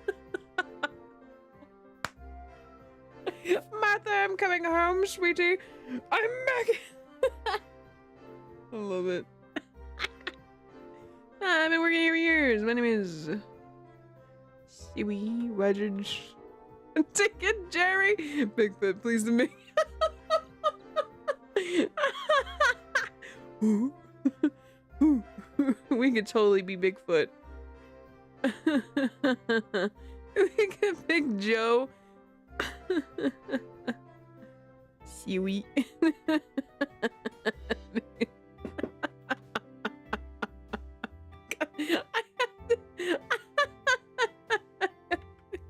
Speaker 1: Martha, I'm coming home, sweetie. I'm back. I love it. Nah, I've been working here for years. My name is... Stewie Wedge. Ticket Jerry. Bigfoot, please to me. We could totally be Bigfoot. We could Big Joe. Seaweed.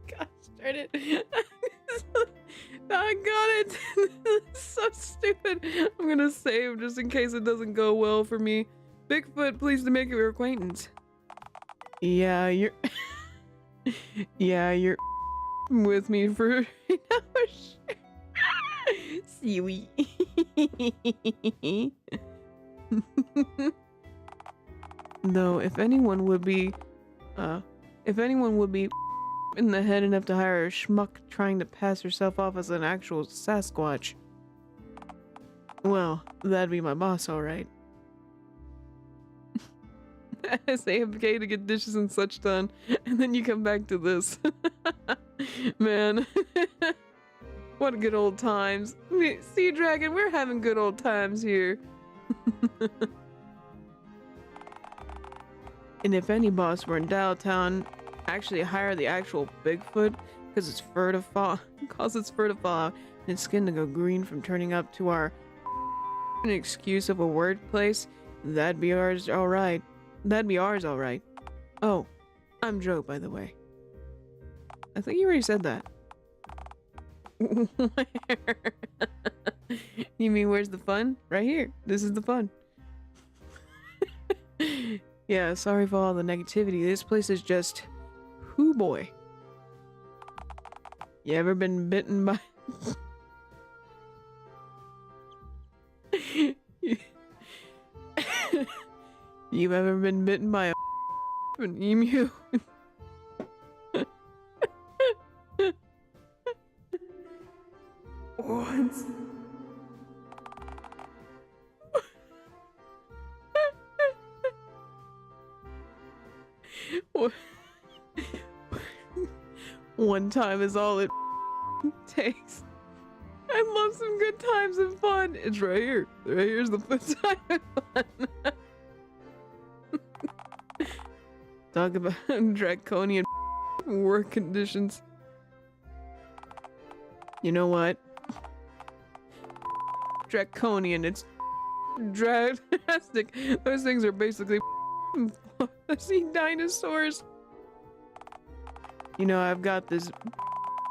Speaker 1: Gosh darn it. I got it. This is so stupid. I'm gonna save just in case it doesn't go well for me. Bigfoot, pleased to make your acquaintance. Yeah, you're... Yeah, you're with me for 8 hours. Seaweed. Though, if anyone would be in the head enough to hire a schmuck trying to pass herself off as an actual Sasquatch, well, that'd be my boss, alright. I say AFK to get dishes and such done, and then you come back to this. Man. What good old times. Sea Dragon, we're having good old times here. And if any boss were in Dialtown, actually hire the actual Bigfoot, because it's fur to fall, causes fur to fall out, and its skin to go green from turning up to our an excuse of a word place, that'd be ours alright. That'd be ours alright. Oh, I'm Joe, by the way. I think you already said that. Where? You mean where's the fun? Right here. This is the fun. Yeah, sorry for all the negativity. This place is just... Hoo boy. You ever been bitten by... You've ever been bitten by an emu? What? One time is all it takes. I love some good times and fun. It's right here. Right here's the good time and fun. Talk about draconian work conditions. You know what? Draconian, it's drastic. Those things are basically sea dinosaurs. You know, I've got this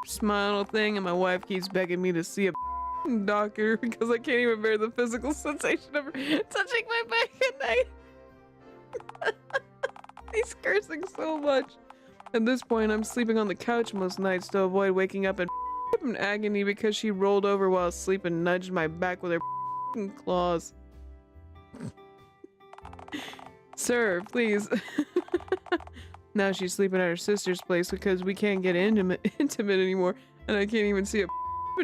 Speaker 1: smile thing and my wife keeps begging me to see a doctor because I can't even bear the physical sensation of her touching my back at night. He's cursing so much. At this point, I'm sleeping on the couch most nights to avoid waking up in agony because she rolled over while asleep and nudged my back with her claws. Sir, please. Now she's sleeping at her sister's place because we can't get intimate anymore, and I can't even see a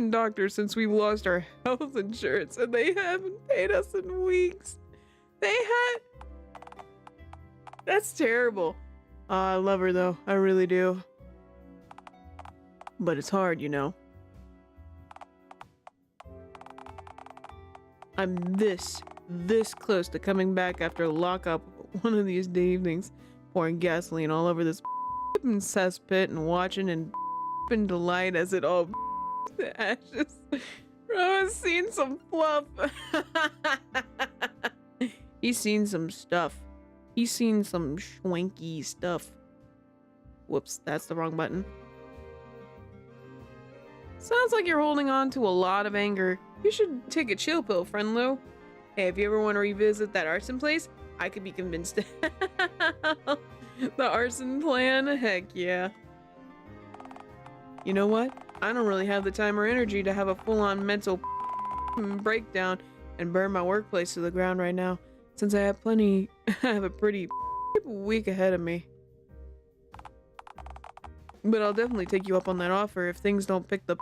Speaker 1: doctor since we lost our health insurance, and they haven't paid us in weeks. They had... That's terrible. I love her though, I really do. But it's hard, you know. I'm this this close to coming back after lockup one of these evenings, pouring gasoline all over this cesspit and watching in delight as it all to ashes. Bro has seen some fluff. He's seen some stuff. He's seen some schwanky stuff. Whoops, that's the wrong button. Sounds like you're holding on to a lot of anger. You should take a chill pill, friend Lou. Hey, if you ever want to revisit that arson place, I could be convinced. The arson plan? Heck yeah. You know what? I don't really have the time or energy to have a full-on mental breakdown and burn my workplace to the ground right now, since I have a pretty week ahead of me. But I'll definitely take you up on that offer if things don't pick the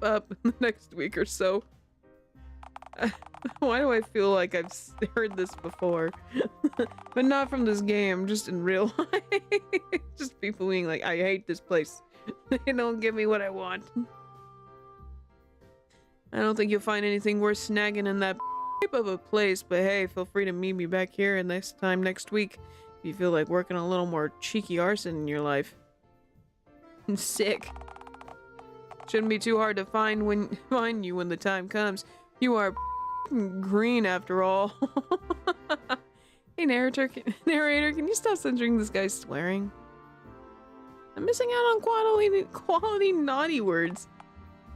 Speaker 1: up in the next week or so. Why do I feel like I've heard this before? But not from this game, just in real life. Just people being like, I hate this place. They don't give me what I want. I don't think you'll find anything worth snagging in that of a place, but hey, feel free to meet me back here and next week if you feel like working a little more cheeky arson in your life. Sick. Shouldn't be too hard to find you when the time comes. You are green after all. Hey narrator, can you stop censoring this guy's swearing? I'm missing out on quality naughty words.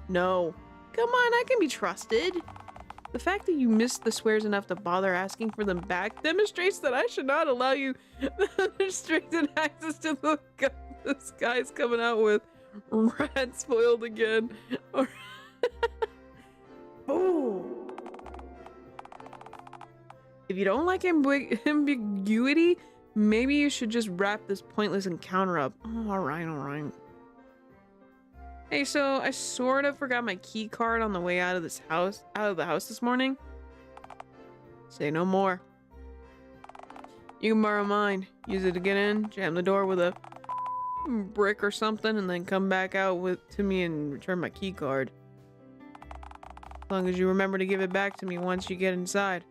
Speaker 1: No. Come on, I can be trusted. The fact that you missed the swears enough to bother asking for them back demonstrates that I should not allow you unrestricted access to the this guy's coming out with rat spoiled again. Oh. If you don't like ambiguity, maybe you should just wrap this pointless encounter up. Oh, alright. Hey, so I sort of forgot my key card on the way out of the house this morning. Say no more. You can borrow mine. Use it to get in, jam the door with a brick or something, and then come back out to me and return my key card. As long as you remember to give it back to me once you get inside.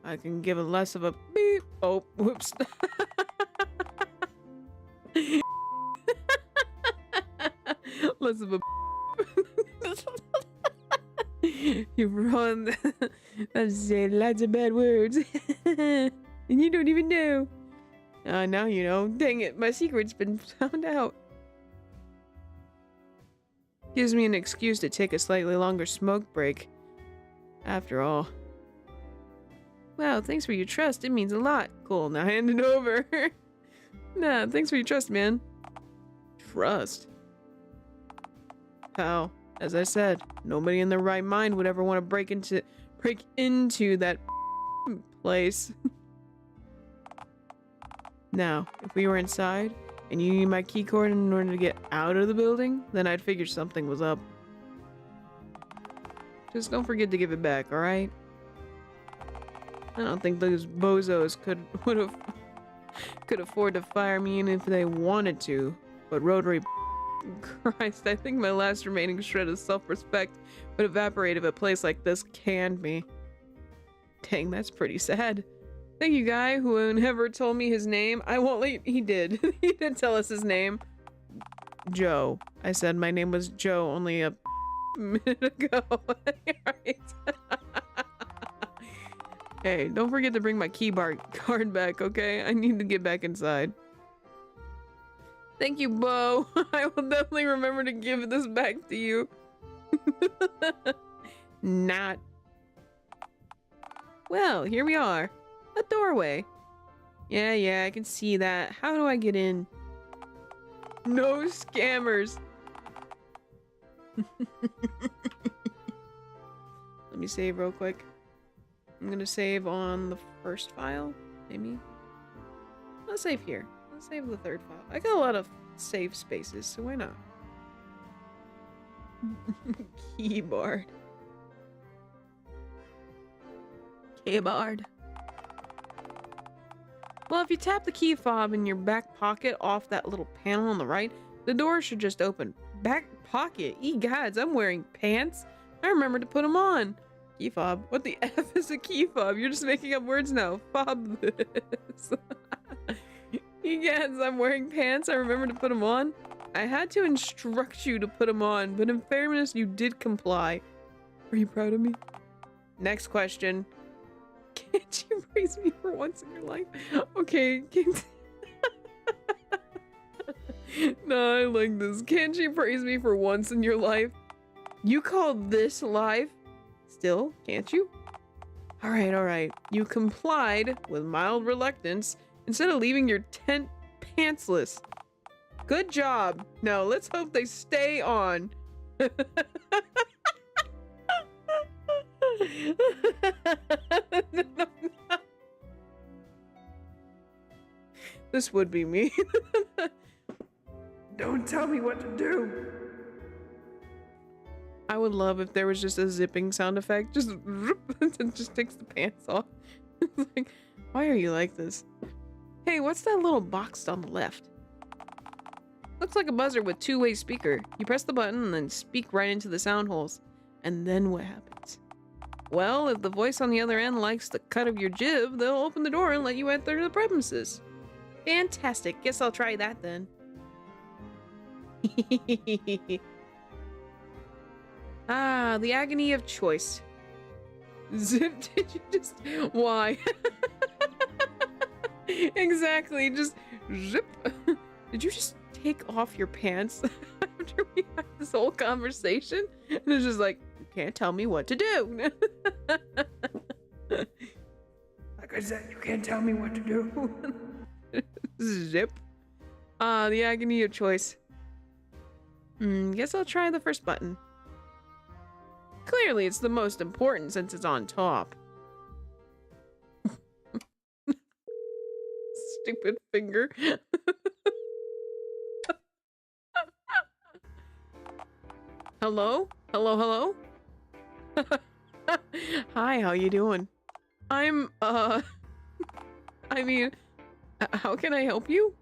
Speaker 1: I can give it less of a beep. Oh, whoops. Less of a you run and say lots of bad words. And you don't even know. Now you know. Dang it, my secret's been found out. Gives me an excuse to take a slightly longer smoke break. After all. Wow, thanks for your trust. It means a lot. Cool, now hand it over. Nah, thanks for your trust, man. Trust? How? As I said, nobody in their right mind would ever want to break into that place. Now, if we were inside, and you need my key card in order to get out of the building, then I'd figure something was up. Just don't forget to give it back, alright? I don't think those bozos could afford to fire me even if they wanted to, but Rotary Christ, I think my last remaining shred of self-respect would evaporate if a place like this canned me. Dang, that's pretty sad. Thank you, guy who never told me his name. I won't let you. He did. He did tell us his name. Joe. I said my name was Joe only a minute ago. Right. Hey, don't forget to bring my card back, okay? I need to get back inside. Thank you, Bo. I will definitely remember to give this back to you. Not. Well, here we are. A doorway. Yeah, I can see that. How do I get in? No scammers. Let me save real quick. I'm gonna save on the first file, maybe. Let's save here. Let's save the third file. I got a lot of save spaces, so why not? Keyboard. Well, if you tap the key fob in your back pocket off that little panel on the right, the door should just open. Back pocket? Gods, I'm wearing pants. I remember to put them on. Key fob? What the F is a key fob? You're just making up words now. Fob this. Egans, I'm wearing pants. I remember to put them on. I had to instruct you to put them on, but in fairness, you did comply. Are you proud of me? Next question. Can't you praise me for once in your life? Okay. No, I like this. Can't you praise me for once in your life? You call this life? Still, can't you? Alright. You complied with mild reluctance instead of leaving your tent pantsless. Good job. Now let's hope they stay on. This would be me. Don't tell me what to do. I would love if there was just a zipping sound effect. Just it just takes the pants off. It's like, why are you like this? Hey, what's that little box on the left? Looks like a buzzer with two-way speaker. You press the button and then speak right into the sound holes. And then what happens? Well, if the voice on the other end likes the cut of your jib, they'll open the door and let you enter the premises. Fantastic. Guess I'll try that then. Ah, the agony of choice. Zip, did you just... Why? Exactly, just zip. Did you just take off your pants after we had this whole conversation? And it's just like, you can't tell me what to do. Like I said, you can't tell me what to do. Zip. Ah, the agony of choice. Guess I'll try the first button. Clearly, it's the most important since it's on top. Stupid finger. Hello? Hello? Hi, how you doing? I'm, I mean, how can I help you?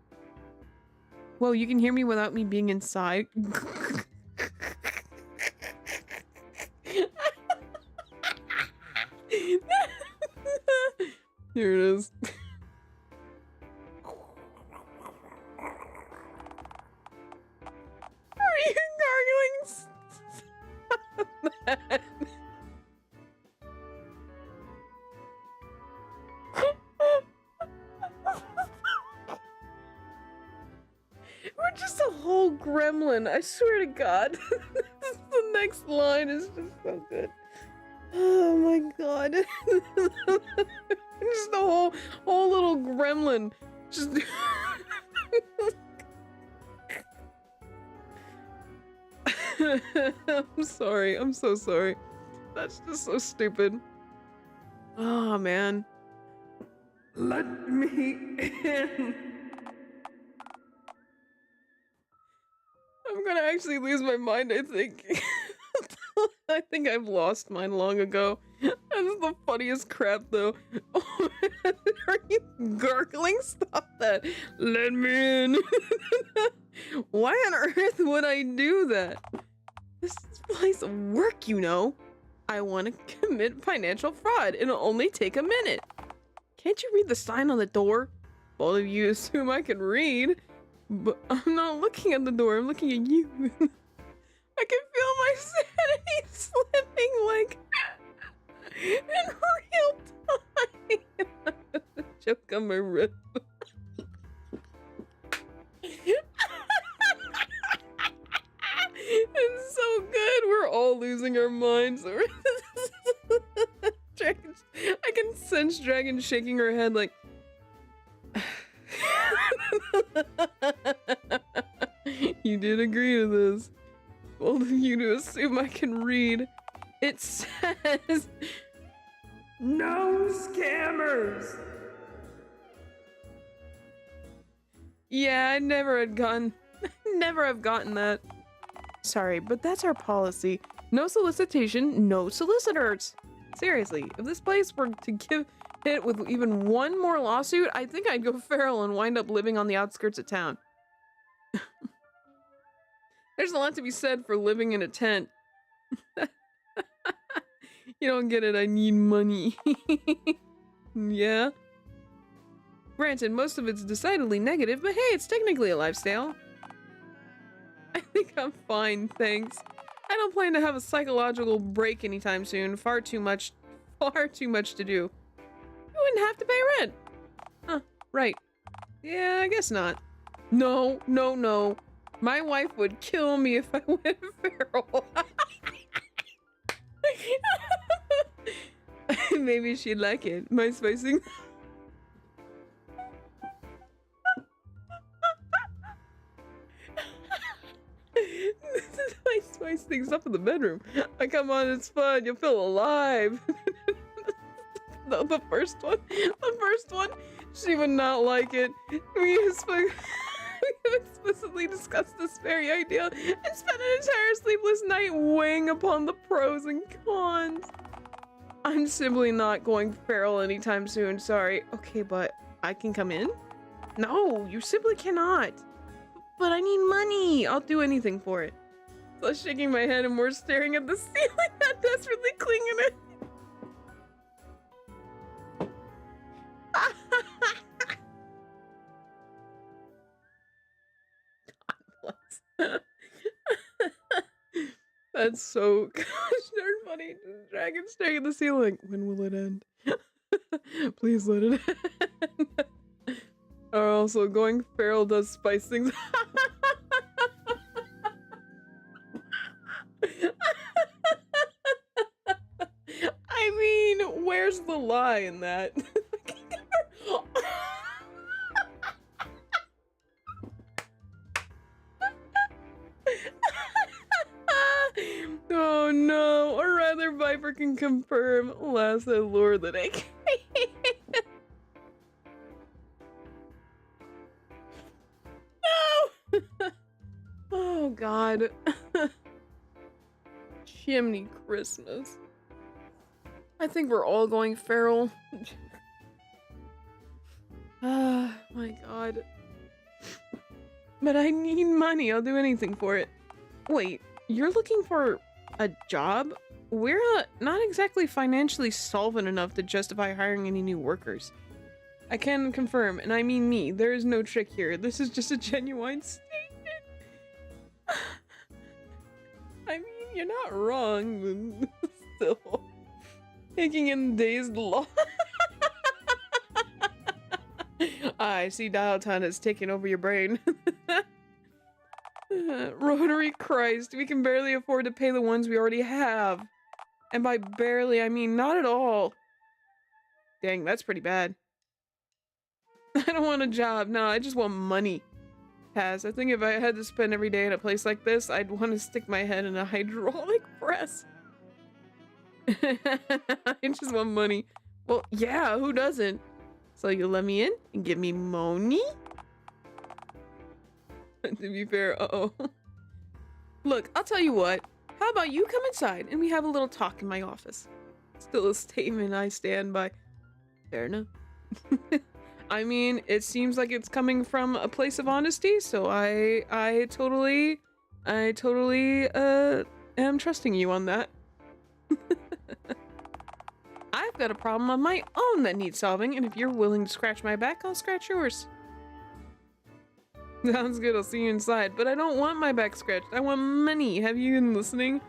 Speaker 1: Well, you can hear me without me being inside. Here it is. Are you gargling? Stop that. We're just a whole gremlin, I swear to God. The next line is just so good. Oh my God. Just a whole little gremlin. Just I'm sorry. I'm so sorry. That's just so stupid. Oh man. Let me in. I'm gonna actually lose my mind, I think. I think I've lost mine long ago. That's the funniest crap, though. Oh, are you gargling? Stop that. Let me in. Why on earth would I do that? This place of work, you know. I want to commit financial fraud. It'll only take a minute. Can't you read the sign on the door? Both of you assume I can read. But I'm not looking at the door. I'm looking at you. I can feel my sanity slipping like in real time. Joke on my rib. It's so good. We're all losing our minds. Dragon, I can sense Dragon shaking her head like. You did agree to this. Both of you to assume I can read. It says, no scammers. Yeah, I never have gotten that. Sorry, but that's our policy. No solicitation, no solicitors. Seriously, if this place were to give hit with even one more lawsuit, I think I'd go feral and wind up living on the outskirts of town. There's a lot to be said for living in a tent. You don't get it, I need money. Yeah? Granted, most of it's decidedly negative, but hey, it's technically a lifestyle. I think I'm fine, thanks. I don't plan to have a psychological break anytime soon. Far too much to do. You wouldn't have to pay rent. Huh, right. Yeah, I guess not. No, no, no. My wife would kill me if I went feral. Maybe she'd like it. My spicing. This is how I spice things up in the bedroom. I come on, it's fun. You'll feel alive. The first one, she would not like it. We have explicitly discussed this very idea and spent an entire sleepless night weighing upon the pros and cons. I'm simply not going feral anytime soon, sorry. Okay, but I can come in? No, you simply cannot. But I need money. I'll do anything for it. So shaking my head and more staring at the ceiling, not desperately clinging it. That's so gosh darn funny. Dragon staring at the ceiling. When will it end? Please let it end. Or also going feral does spice things. I mean, where's the lie in that? Oh no, or rather Viper can confirm, last I lure that I can. No! Oh god. Chimney Christmas. I think we're all going feral. Ah, my god. But I need money, I'll do anything for it. Wait, you're looking for a job? We're not exactly financially solvent enough to justify hiring any new workers. I can confirm, and I mean me, there is no trick here. This is just a genuine statement. I mean, you're not wrong, but still. Taking in dazed law. I see Dialtown has taken over your brain. Rotary Christ, we can barely afford to pay the ones we already have. And by barely, I mean not at all. Dang, that's pretty bad. I don't want a job, no, I just want money. Pass. I think if I had to spend every day in a place like this, I'd want to stick my head in a hydraulic press. I just want money. Well, yeah, who doesn't? So you let me in and give me money? To be fair, uh-oh. Look, I'll tell you what. How about you come inside and we have a little talk in my office? Still a statement I stand by. Fair enough. I mean, it seems like it's coming from a place of honesty, so I totally am trusting you on that. I've got a problem of my own that needs solving, and if you're willing to scratch my back, I'll scratch yours. Sounds good, I'll see you inside, but I don't want my back scratched. I want money. Have you been listening?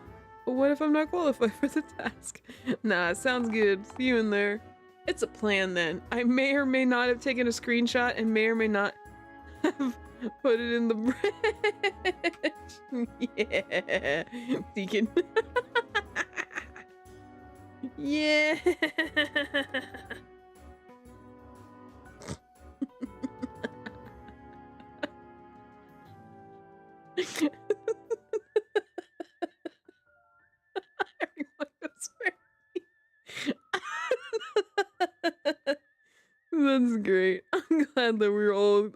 Speaker 1: But what if I'm not qualified for the task? Nah, sounds good. See you in there. It's a plan then. I may or may not have taken a screenshot and may or may not have put it in the bridge. Yeah, Deacon. Yeah. Everyone goes That's great. I'm glad that we're all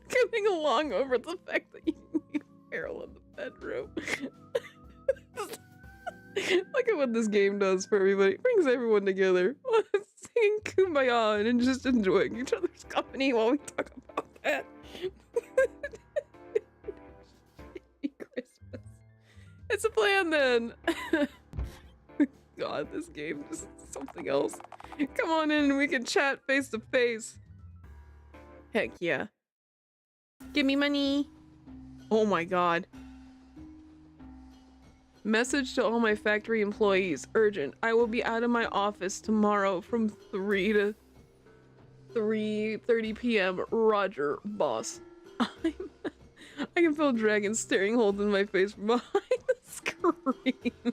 Speaker 1: getting along over the fact that you need Carol in the bedroom. Look at what this game does for everybody. It brings everyone together. Singing Kumbaya and just enjoying each other's company while we talk about that. Christmas. It's a plan then. God, this game is something else. Come on in and we can chat face to face. Heck yeah. Give me money. Oh my God. Message to all my factory employees. Urgent. I will be out of my office tomorrow from 3 to 3:30 p.m. Roger, boss. I can feel dragons staring holes in my face from behind the screen.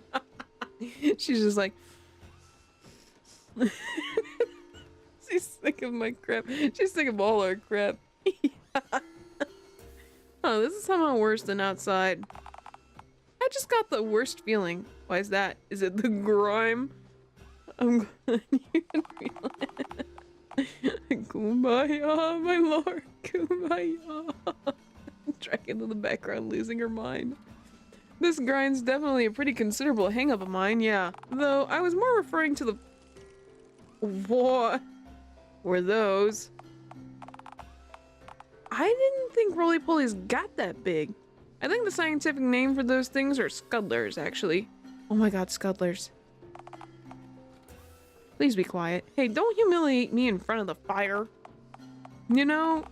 Speaker 1: She's just like... She's sick of my crap. She's sick of all our crap. Yeah. Oh, this is somehow worse than outside. I just got the worst feeling. Why is that? Is it the grime? I'm glad you can feel it. Kumbaya, my lord. Kumbaya. Dragon in the background losing her mind. This grind's definitely a pretty considerable hang-up of mine, yeah. Though I was more referring to the... What were those? I didn't think roly-polies got that big. I think the scientific name for those things are scuddlers, actually. Oh my God, scuddlers. Please be quiet. Hey, don't humiliate me in front of the fire. You know,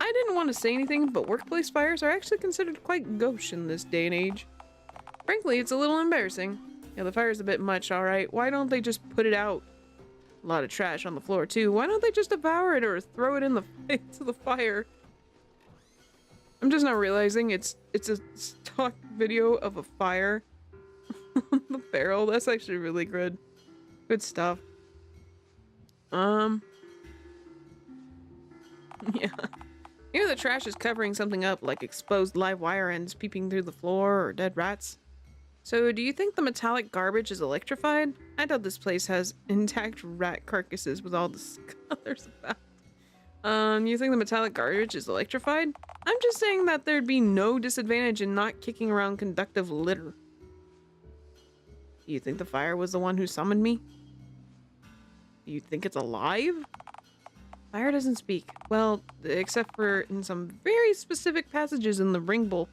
Speaker 1: I didn't want to say anything, but workplace fires are actually considered quite gauche in this day and age. Frankly, it's a little embarrassing. Yeah, the fire's a bit much, alright. Why don't they just put it out? A lot of trash on the floor, too. Why don't they just devour it or throw it in the into the fire? I'm just not realizing it's a stock video of a fire. The barrel. That's actually really good. Good stuff. Yeah. Maybe the trash is covering something up, like exposed live wire ends peeping through the floor or dead rats. So, do you think the metallic garbage is electrified? I doubt this place has intact rat carcasses with all the colors about. You think the metallic garbage is electrified? I'm just saying that there'd be no disadvantage in not kicking around conductive litter. Do you think the fire was the one who summoned me? Do you think it's alive? Fire doesn't speak. Well, except for in some very specific passages in the ring bowl.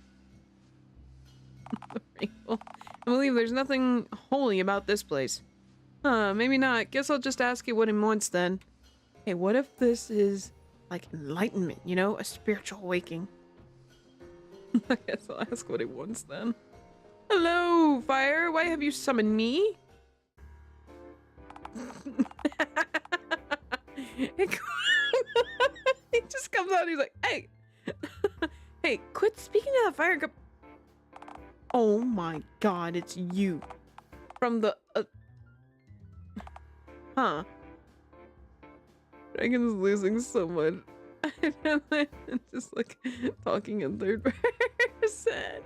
Speaker 1: The ring bowl. I believe there's nothing holy about this place. Huh, maybe not. Guess I'll just ask it what it wants then. Hey, what if this is like enlightenment, you know? A spiritual awakening. I guess I'll ask what it wants then. Hello, fire. Why have you summoned me? He just comes out and he's like, hey. Hey, quit speaking to the fire. Oh my God, it's you. From the... Huh. Dragon's losing so much. Just like talking in third person.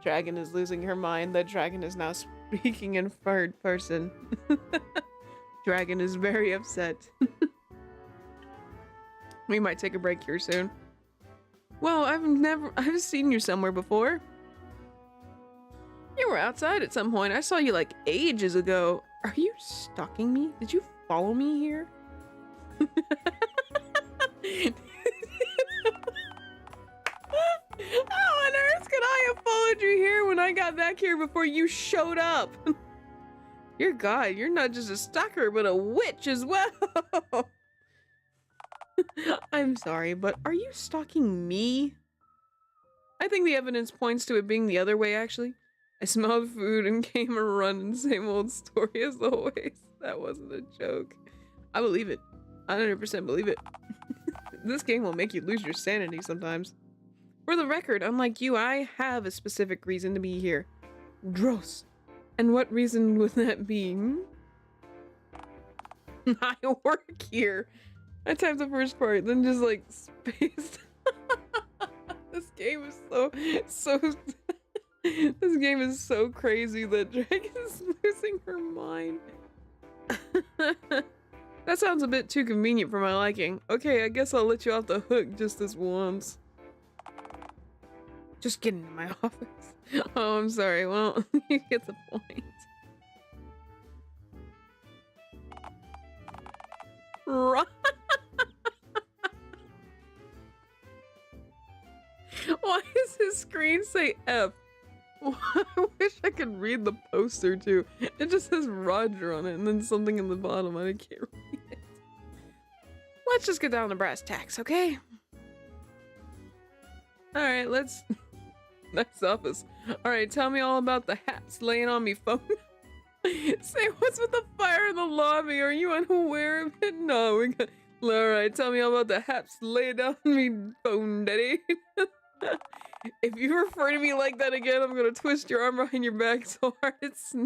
Speaker 1: Dragon is losing her mind. That dragon is now speaking in third person. Dragon is very upset. We might take a break here soon. Well, I've seen you somewhere before. You were outside at some point. I saw you like ages ago. Are you stalking me? Did you follow me here? How on earth could I have followed you here when I got back here before you showed up? Your God, you're not just a stalker, but a witch as well. I'm sorry, but are you stalking me? I think the evidence points to it being the other way, actually. I smelled food and came a running, same old story as always. That wasn't a joke. I believe it. 100% believe it. This game will make you lose your sanity sometimes. For the record, unlike you, I have a specific reason to be here. Dross. And what reason would that be? I work here. I typed the first part, then just like spaced. This game is so this game is so crazy that Dragon is losing her mind. That sounds a bit too convenient for my liking. Okay, I guess I'll let you off the hook just this once. Just get into my office. Oh, I'm sorry. Well, you get the point. Right. Why does his screen say F? I wish I could read the poster too. It just says Roger on it and then something in the bottom. I can't read it. Let's just get down to brass tacks, okay? Alright, let's... Nice office. Alright, tell me all about the hats laying on me phone. Say, what's with the fire in the lobby? Are you unaware of it? No, we got... Alright, tell me all about the hats laying on me phone, daddy. If you refer to me like that again, I'm gonna twist your arm behind your back so hard it's...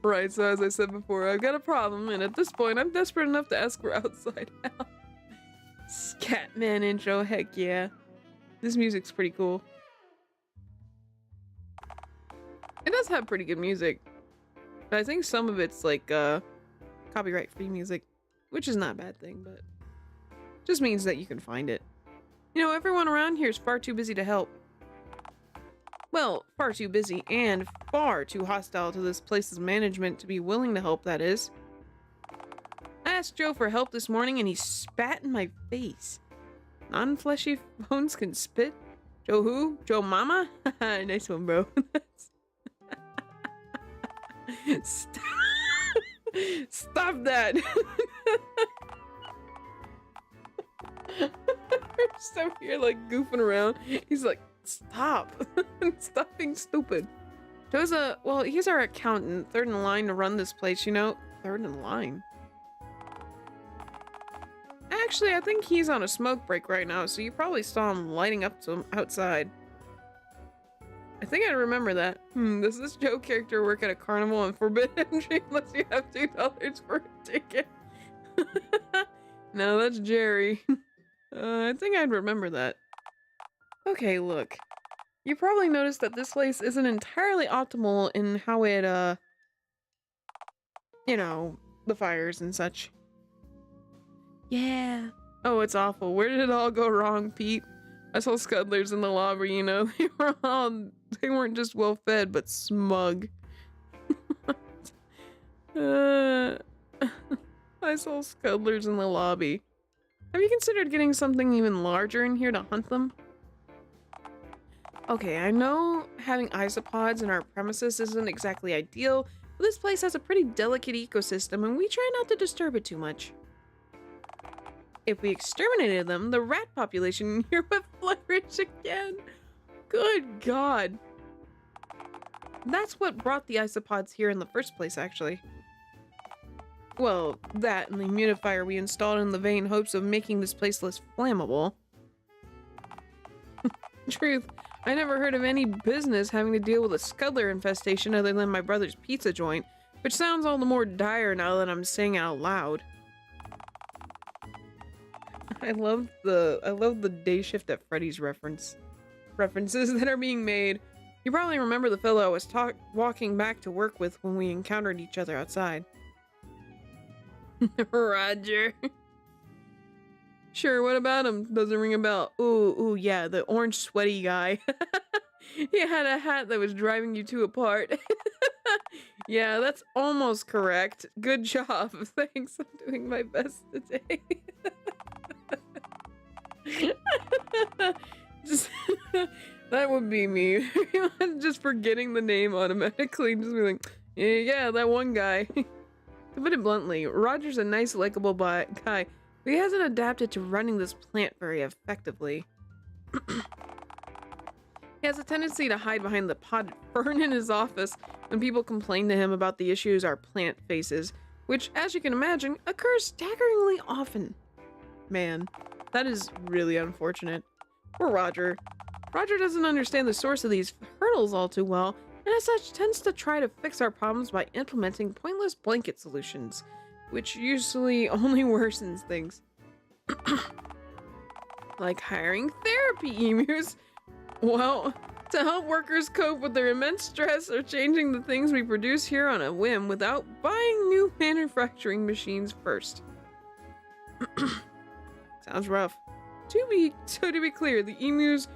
Speaker 1: Right, so as I said before, I've got a problem, and at this point, I'm desperate enough to ask for outside help. Scatman intro, heck yeah. This music's pretty cool. It does have pretty good music. But I think some of it's like, copyright-free music, which is not a bad thing, but just means that you can find it. You know, everyone around here is far too busy to help. Well, far too busy and far too hostile to this place's management to be willing to help, that is. I asked Joe for help this morning and he spat in my face. Non-fleshy phones can spit? Joe who? Joe Mama? Nice one, bro. Stop. Stop that. We're just over here like goofing around. He's like, stop. Stop being stupid. Joe's well, he's our accountant, third in line to run this place, you know? Third in line. Actually, I think he's on a smoke break right now, so you probably saw him lighting up to him outside. I think I remember that. Does this Joe character work at a carnival and forbid entry unless you have $2 for a ticket? No, that's Jerry. I think I'd remember that. Okay, look. You probably noticed that this place isn't entirely optimal in how it, you know, the fires and such. Yeah. Oh, it's awful. Where did it all go wrong, Pete? I saw Scudlers in the lobby, you know. They weren't just well fed, but smug. I saw Scudlers in the lobby. Have you considered getting something even larger in here to hunt them? Okay, I know having isopods in our premises isn't exactly ideal, but this place has a pretty delicate ecosystem and we try not to disturb it too much. If we exterminated them, the rat population here would flourish again. Good God. That's what brought the isopods here in the first place, actually. Well, that and the humidifier we installed in the vain hopes of making this place less flammable. Truth, I never heard of any business having to deal with a Scudler infestation other than my brother's pizza joint, which sounds all the more dire now that I'm saying it out loud. I love the day shift at Freddy's references that are being made. You probably remember the fellow I was walking back to work with when we encountered each other outside. Roger. Sure, what about him? Doesn't ring a bell. Ooh, yeah, the orange sweaty guy. He had a hat that was driving you two apart. Yeah, that's almost correct. Good job. Thanks, I'm doing my best today. Just, that would be me. Just forgetting the name automatically. Just be like, yeah, that one guy. To put it bluntly, Roger's a nice, likable guy, but he hasn't adapted to running this plant very effectively. He has a tendency to hide behind the potted fern in his office when people complain to him about the issues our plant faces, which, as you can imagine, occurs staggeringly often. Man, that is really unfortunate. Poor Roger. Roger doesn't understand the source of these hurdles all too well, and as such tends to try to fix our problems by implementing pointless blanket solutions, which usually only worsens things. Like hiring therapy emus. Well, to help workers cope with their immense stress or changing the things we produce here on a whim without buying new manufacturing machines first. Sounds rough. To be clear, the emus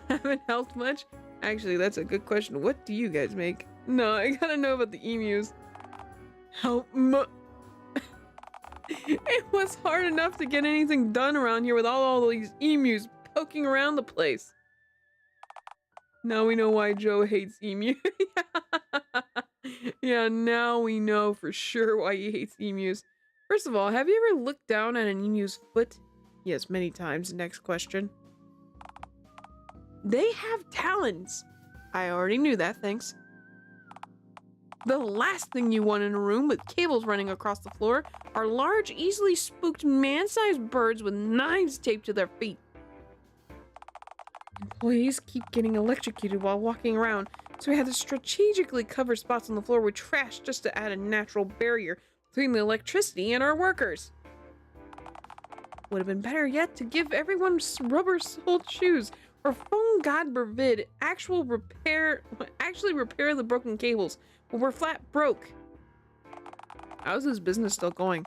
Speaker 1: haven't helped much. Actually, that's a good question. What do you guys make? No, I gotta know about the emus. It was hard enough to get anything done around here with all these emus poking around the place. Now we know why Joe hates emu. Yeah, now we know for sure why he hates emus. First of all, have you ever looked down at an emu's foot? Yes, many times. Next question. They have talons. I already knew that, thanks. The last thing you want in a room with cables running across the floor are large, easily spooked man-sized birds with knives taped to their feet. Employees keep getting electrocuted while walking around, so we had to strategically cover spots on the floor with trash just to add a natural barrier between the electricity and our workers. Would have been better yet to give everyone rubber-soled shoes or phone God forbid actually repair the broken cables, but we're flat broke. How's his business still going?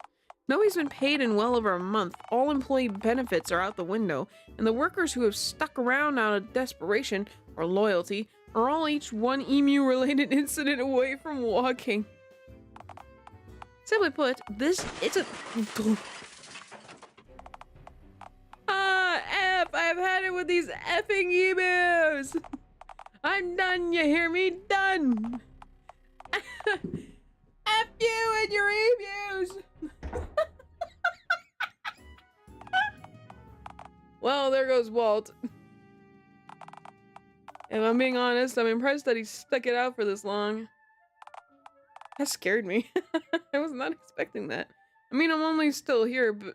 Speaker 1: Nobody's been paid in well over a month. All employee benefits are out the window, and the workers who have stuck around out of desperation or loyalty are all each one emu-related incident away from walking. Simply put, this is a... F! I've had it with these effing emus! I'm done, you hear me? Done! F you and your emus! Well, there goes Walt. If I'm being honest, I'm impressed that he stuck it out for this long. That scared me. I was not expecting that. I mean, I'm only still here, but...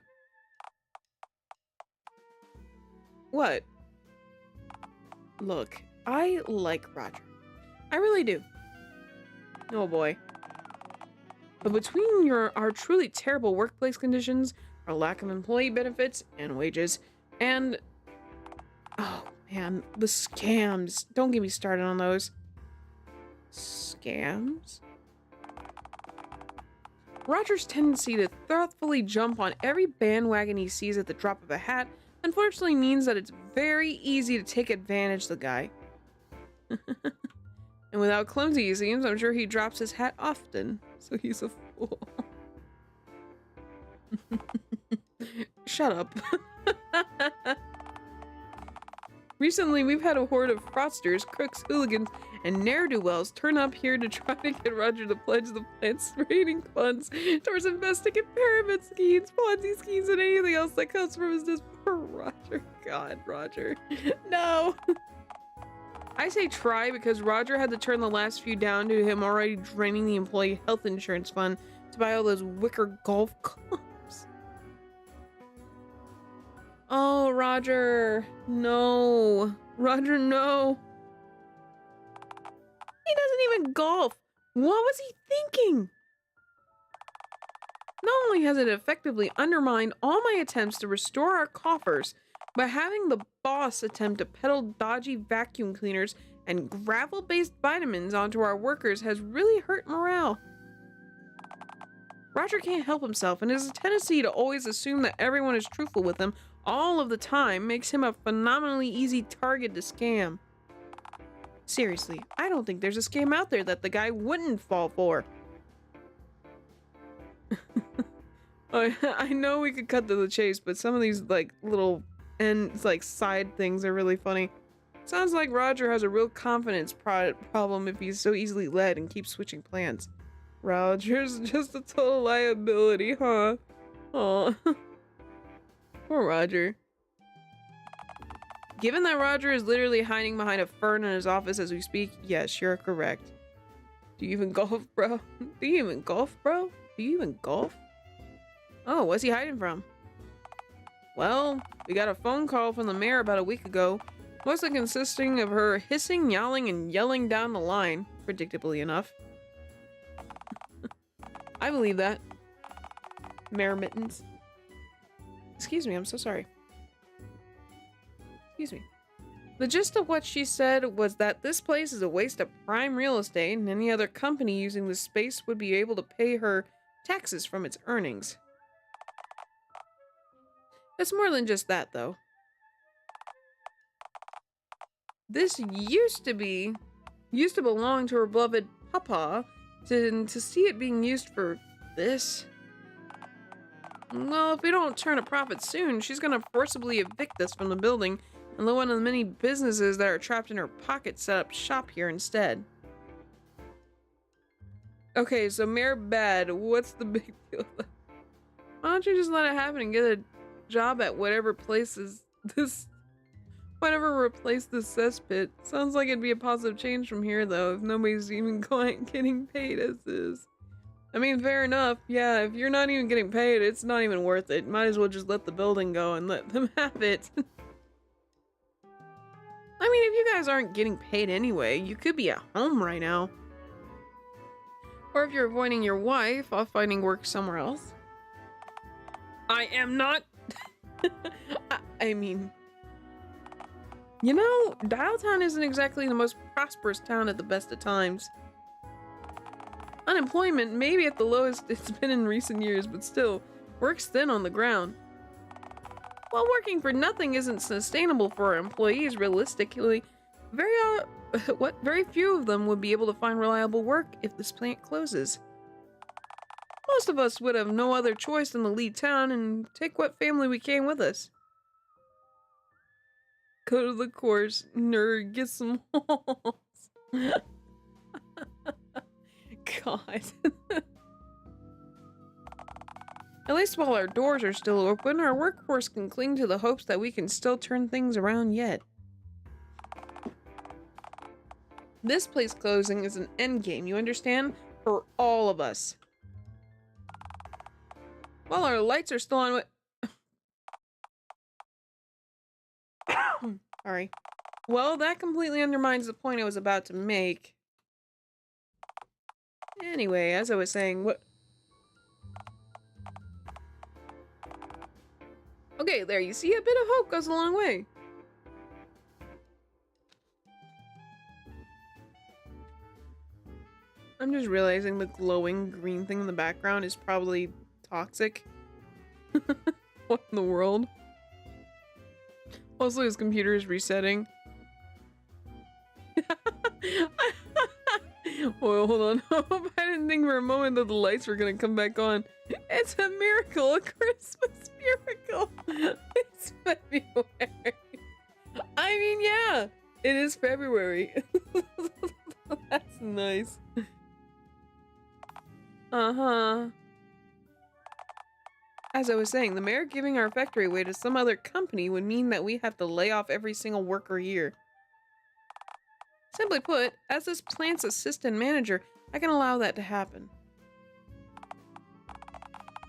Speaker 1: What? Look, I like Roger. I really do. Oh boy. But between our truly terrible workplace conditions, our lack of employee benefits and wages, and... Oh man, the scams. Don't get me started on those. Scams? Roger's tendency to thoughtfully jump on every bandwagon he sees at the drop of a hat unfortunately means that it's very easy to take advantage of the guy. And without clumsy he seems, I'm sure he drops his hat often, so he's a fool. Shut up. Recently, we've had a horde of fraudsters, crooks, hooligans, and ne'er-do-wells turn up here to try to get Roger to pledge the plant's raining funds towards investing in pyramid schemes, Ponzi schemes, and anything else that comes from his poor Roger. God, Roger. No! I say try because Roger had to turn the last few down due to him already draining the employee health insurance fund to buy all those wicker golf clubs. Oh, Roger. No. Roger, no. He doesn't even golf. What was he thinking? Not only has it effectively undermined all my attempts to restore our coffers, but having the boss attempt to peddle dodgy vacuum cleaners and gravel-based vitamins onto our workers has really hurt morale. Roger can't help himself, and his tendency to always assume that everyone is truthful with him all of the time makes him a phenomenally easy target to scam. Seriously, I don't think there's a scam out there that the guy wouldn't fall for. I know we could cut to the chase, but some of these little side things are really funny. Sounds like Roger has a real confidence problem if he's so easily led and keeps switching plans. Roger's just a total liability, huh? Aw. Poor Roger. Given that Roger is literally hiding behind a fern in his office as we speak, yes, you're correct. Do you even golf, bro? Do you even golf, bro? Do you even golf? Oh, what's he hiding from? Well, we got a phone call from the mayor about a week ago, mostly consisting of her hissing, yowling, and yelling down the line, predictably enough. I believe that. Mayor Mittens. Excuse me, I'm so sorry. Excuse me. The gist of what she said was that this place is a waste of prime real estate and any other company using this space would be able to pay her taxes from its earnings. It's more than just that, though. This used to belong to her beloved Papa, to see it being used for this. Well, if we don't turn a profit soon, she's gonna forcibly evict us from the building and let one of the many businesses that are trapped in her pocket set up shop here instead. Okay, so Mayor Bad, what's the big deal? Why don't you just let it happen and get a job at whatever places this... Whatever replaced this cesspit. Sounds like it'd be a positive change from here, though, if nobody's even getting paid as is. I mean, fair enough. Yeah, if you're not even getting paid, it's not even worth it. Might as well just let the building go and let them have it. I mean, if you guys aren't getting paid anyway, you could be at home right now. Or if you're avoiding your wife, off finding work somewhere else. I am not... I mean... You know, Dialtown isn't exactly the most prosperous town at the best of times. Unemployment may be at the lowest it's been in recent years, but still, work's thin on the ground. While working for nothing isn't sustainable for our employees, realistically, very few of them would be able to find reliable work if this plant closes. Most of us would have no other choice than to leave town and take what family we came with us. Go to the course, nerd, get some holes. God. At least while our doors are still open, our workforce can cling to the hopes that we can still turn things around yet. This place closing is an endgame, you understand? For all of us. While our lights are still on... Sorry. Well, that completely undermines the point I was about to make. Anyway, as I was saying, what... Okay, there you see, a bit of hope goes a long way. I'm just realizing the glowing green thing in the background is probably toxic. What in the world? Also, his computer is resetting. Well, hold on. I didn't think for a moment that the lights were gonna come back on. It's a miracle, a Christmas miracle. It's February. I mean, yeah, it is February. That's nice. Uh-huh. As I was saying, the mayor giving our factory away to some other company would mean that we have to lay off every single worker here. Simply put, as this plant's assistant manager, I can allow that to happen.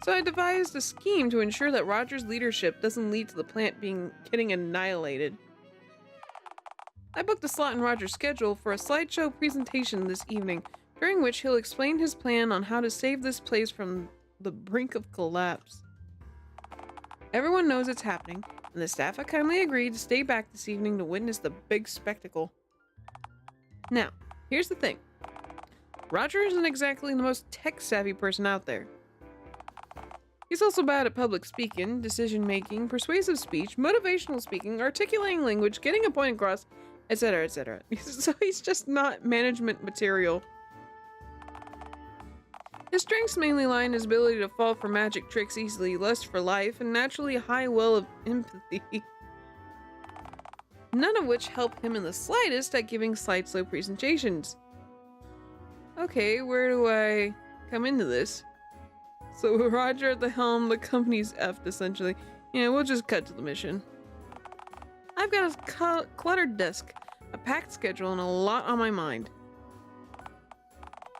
Speaker 1: So I devised a scheme to ensure that Roger's leadership doesn't lead to the plant getting annihilated. I booked a slot in Roger's schedule for a slideshow presentation this evening, during which he'll explain his plan on how to save this place from the brink of collapse. Everyone knows it's happening, and the staff have kindly agreed to stay back this evening to witness the big spectacle. Now, here's the thing. Roger isn't exactly the most tech-savvy person out there. He's also bad at public speaking, decision-making, persuasive speech, motivational speaking, articulating language, getting a point across, etc., etc. So he's just not management material. His strengths mainly lie in his ability to fall for magic tricks easily, lust for life, and naturally a high well of empathy. None of which help him in the slightest at giving slideshow presentations. Okay, where do I come into this? So Roger at the helm, the company's effed essentially. Yeah, we'll just cut to the mission. I've got a cluttered desk, a packed schedule, and a lot on my mind.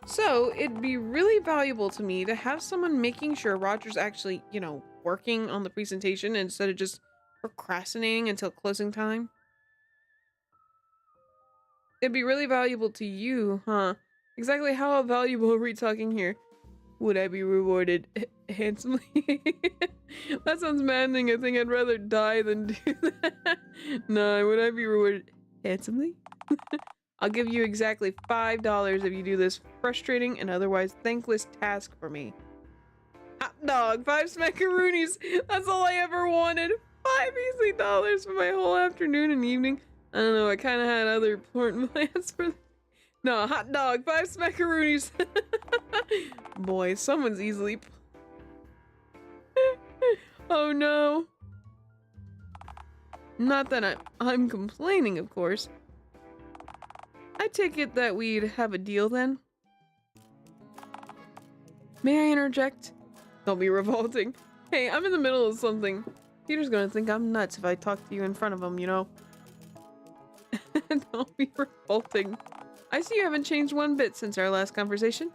Speaker 1: So, it'd be really valuable to me to have someone making sure Roger's actually, you know, working on the presentation instead of just procrastinating until closing time. It'd be really valuable to you, huh? Exactly how valuable are we talking here? Would I be rewarded handsomely? That sounds maddening. I think I'd rather die than do that. No, would I be rewarded handsomely? I'll give you exactly $5 if you do this frustrating and otherwise thankless task for me. Hot dog, 5 smackaroonies. That's all I ever wanted. 5 easy dollars for my whole afternoon and evening. I don't know, I kind of had other important plans for... No, hot dog, 5 smackaroonies. Boy, someone's easily... Oh no. Not that I'm complaining, of course. I take it that we'd have a deal then? May I interject? Don't be revolting. Hey, I'm in the middle of something. Peter's gonna think I'm nuts if I talk to you in front of him, you know? Don't be revolting. I see you haven't changed one bit since our last conversation.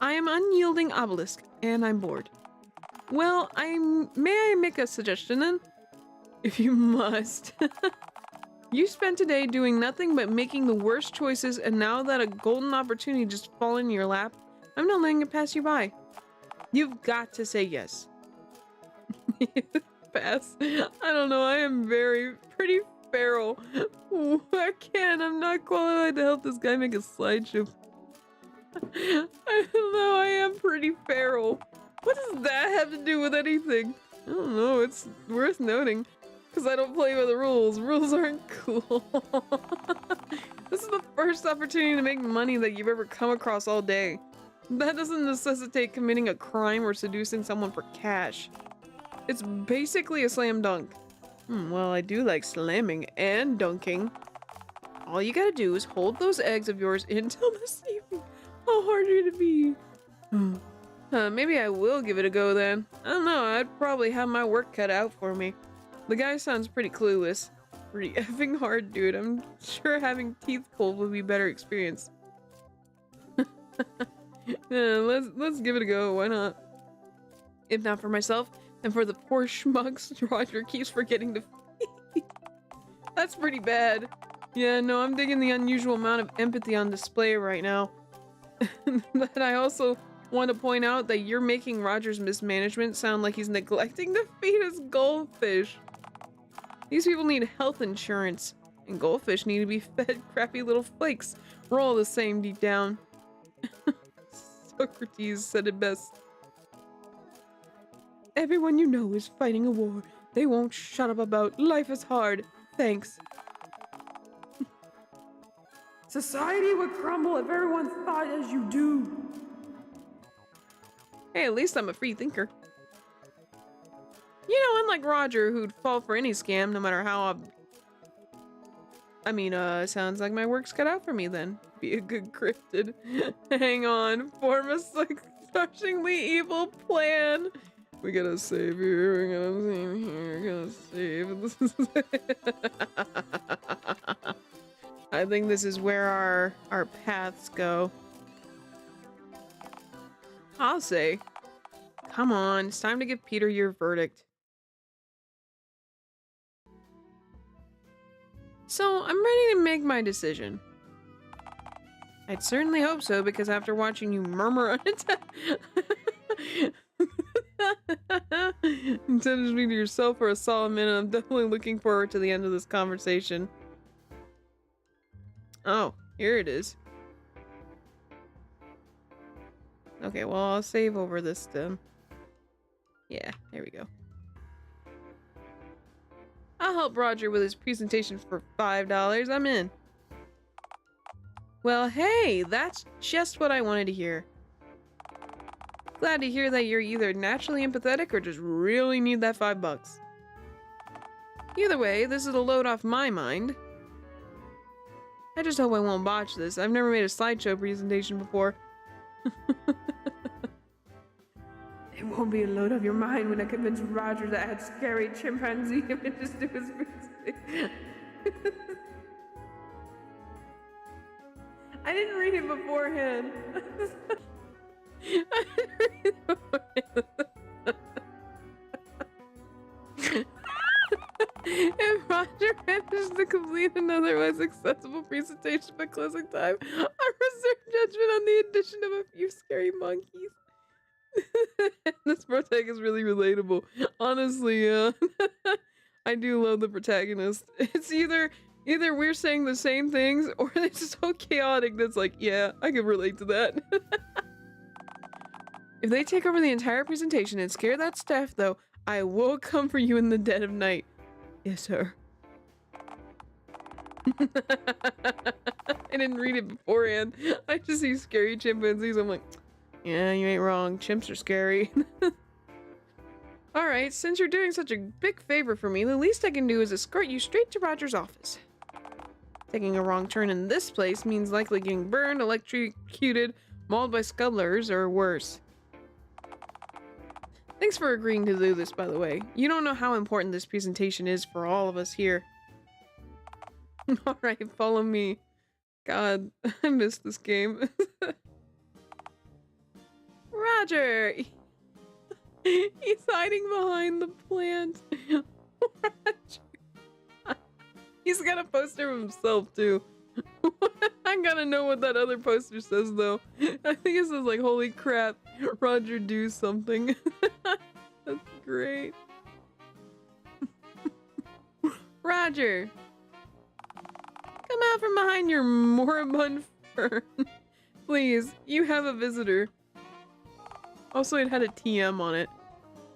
Speaker 1: I am unyielding obelisk, and I'm bored. Well, may I make a suggestion then? If you must. You spent today doing nothing but making the worst choices, and now that a golden opportunity just fallen in your lap, I'm not letting it pass you by. You've got to say yes. Pass. I don't know, I am pretty feral. I can't, I'm not qualified to help this guy make a slideshow. I don't know, I am pretty feral. What does that have to do with anything? I don't know, it's worth noting. Because I don't play by the rules. Rules aren't cool. This is the first opportunity to make money that you've ever come across all day. That doesn't necessitate committing a crime or seducing someone for cash. It's basically a slam dunk. Well, I do like slamming and dunking. All you gotta do is hold those eggs of yours until this evening. How hard are you to be? Maybe I will give it a go then. I don't know, I'd probably have my work cut out for me. The guy sounds pretty clueless. Pretty effing hard, dude. I'm sure having teeth pulled would be a better experience. Yeah, let's give it a go. Why not? If not for myself, then for the poor schmucks Roger keeps forgetting to feed. That's pretty bad. Yeah, no, I'm digging the unusual amount of empathy on display right now. But I also want to point out that you're making Roger's mismanagement sound like he's neglecting to feed his goldfish. These people need health insurance, and goldfish need to be fed crappy little flakes. We're all the same deep down. Socrates said it best. Everyone you know is fighting a war they won't shut up about. Life is hard. Thanks. Society would crumble if everyone thought as you do. Hey, at least I'm a free thinker. You know, unlike Roger, who'd fall for any scam, no matter how sounds like my work's cut out for me then. Be a good cryptid. Hang on, form a crushingly evil plan. We gotta save here, we gotta save here, I think this is where our paths go. I'll say. Come on, it's time to give Peter your verdict. So, I'm ready to make my decision. I'd certainly hope so, because after watching you murmur instead of speaking to yourself for a solid minute, I'm definitely looking forward to the end of this conversation. Oh, here it is. Okay, well, I'll save over this then. Yeah, there we go. I'll help Roger with his presentation for $5. I'm in. Well, hey, that's just what I wanted to hear. Glad to hear that you're either naturally empathetic or just really need that $5. Either way, this is a load off my mind. I just hope I won't botch this. I've never made a slideshow presentation before. It won't be a load off your mind when I convince Roger to add scary chimpanzee images to his presentation. I didn't read it beforehand. I didn't read it beforehand. If Roger manages to complete an otherwise accessible presentation by closing time, I reserve judgment on the addition of a few scary monkeys. This protagonist is really relatable. Honestly, I do love the protagonist. It's either we're saying the same things or it's so chaotic that's like, yeah, I can relate to that. If they take over the entire presentation and scare that staff, though, I will come for you in the dead of night. Yes, sir. I didn't read it beforehand. I just see scary chimpanzees. I'm like, yeah, you ain't wrong. Chimps are scary. Alright, since you're doing such a big favor for me, the least I can do is escort you straight to Roger's office. Taking a wrong turn in this place means likely getting burned, electrocuted, mauled by scuttlers, or worse. Thanks for agreeing to do this, by the way. You don't know how important this presentation is for all of us here. Alright, follow me. God, I missed this game. Roger! He's hiding behind the plant. Roger. He's got a poster of himself, too. I gotta know what that other poster says, though. I think it says, like, holy crap, Roger do something. That's great. Roger! Come out from behind your moribund fern. Please, you have a visitor. Also, it had a TM on it.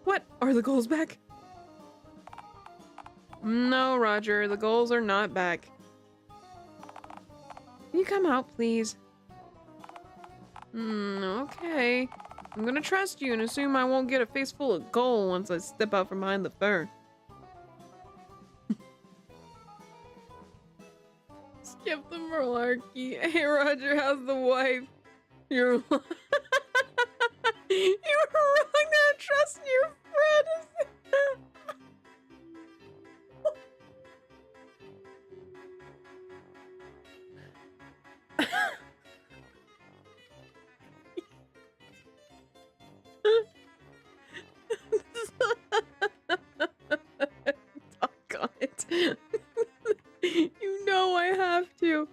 Speaker 1: What? Are the goals back? No, Roger, the goals are not back. Can you come out, please? Okay. I'm gonna trust you and assume I won't get a face full of gold once I step out from behind the fern. Skip the malarkey. Hey, Roger, how's the wife? You're You were wrong to trust your friend. Doggone it. You know I have to.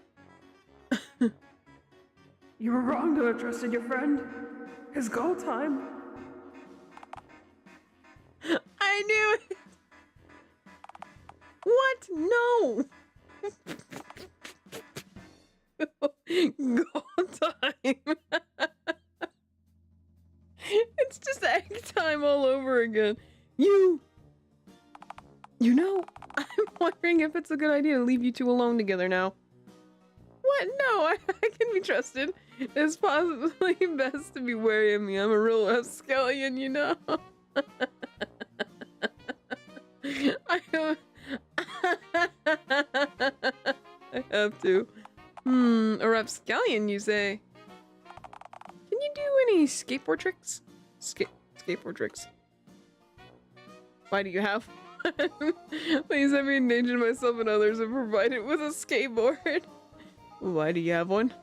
Speaker 2: You were wrong to have trusted your friend. It's goal time.
Speaker 1: I knew it. What? No. Goal time. It's just egg time all over again. You know, I'm wondering if it's a good idea to leave you two alone together now. What? No, I can be trusted. It's possibly best to be wary of me. I'm a real rapscallion, you know. I have to. A rapscallion, you say? Can you do any skateboard tricks? Skateboard tricks. Why do you have? Please let me endanger myself and others and provide it with a skateboard. Why do you have one?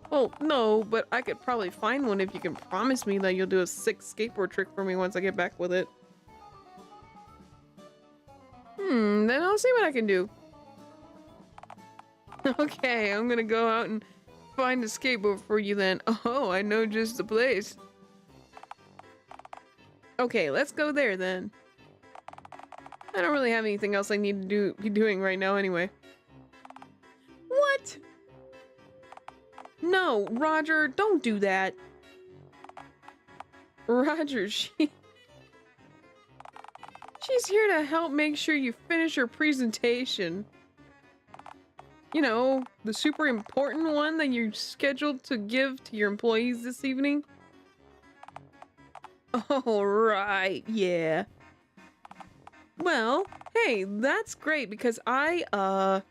Speaker 1: Well, no, but I could probably find one if you can promise me that you'll do a sick skateboard trick for me once I get back with it. Then I'll see what I can do. Okay, I'm gonna go out and find a skateboard for you then. Oh, I know just the place. Okay, let's go there then. I don't really have anything else I need to be doing right now anyway. What? No, Roger, don't do that. Roger, she's here to help make sure you finish your presentation. You know, the super important one that you're scheduled to give to your employees this evening. Oh, right, yeah. Well, hey, that's great because I've been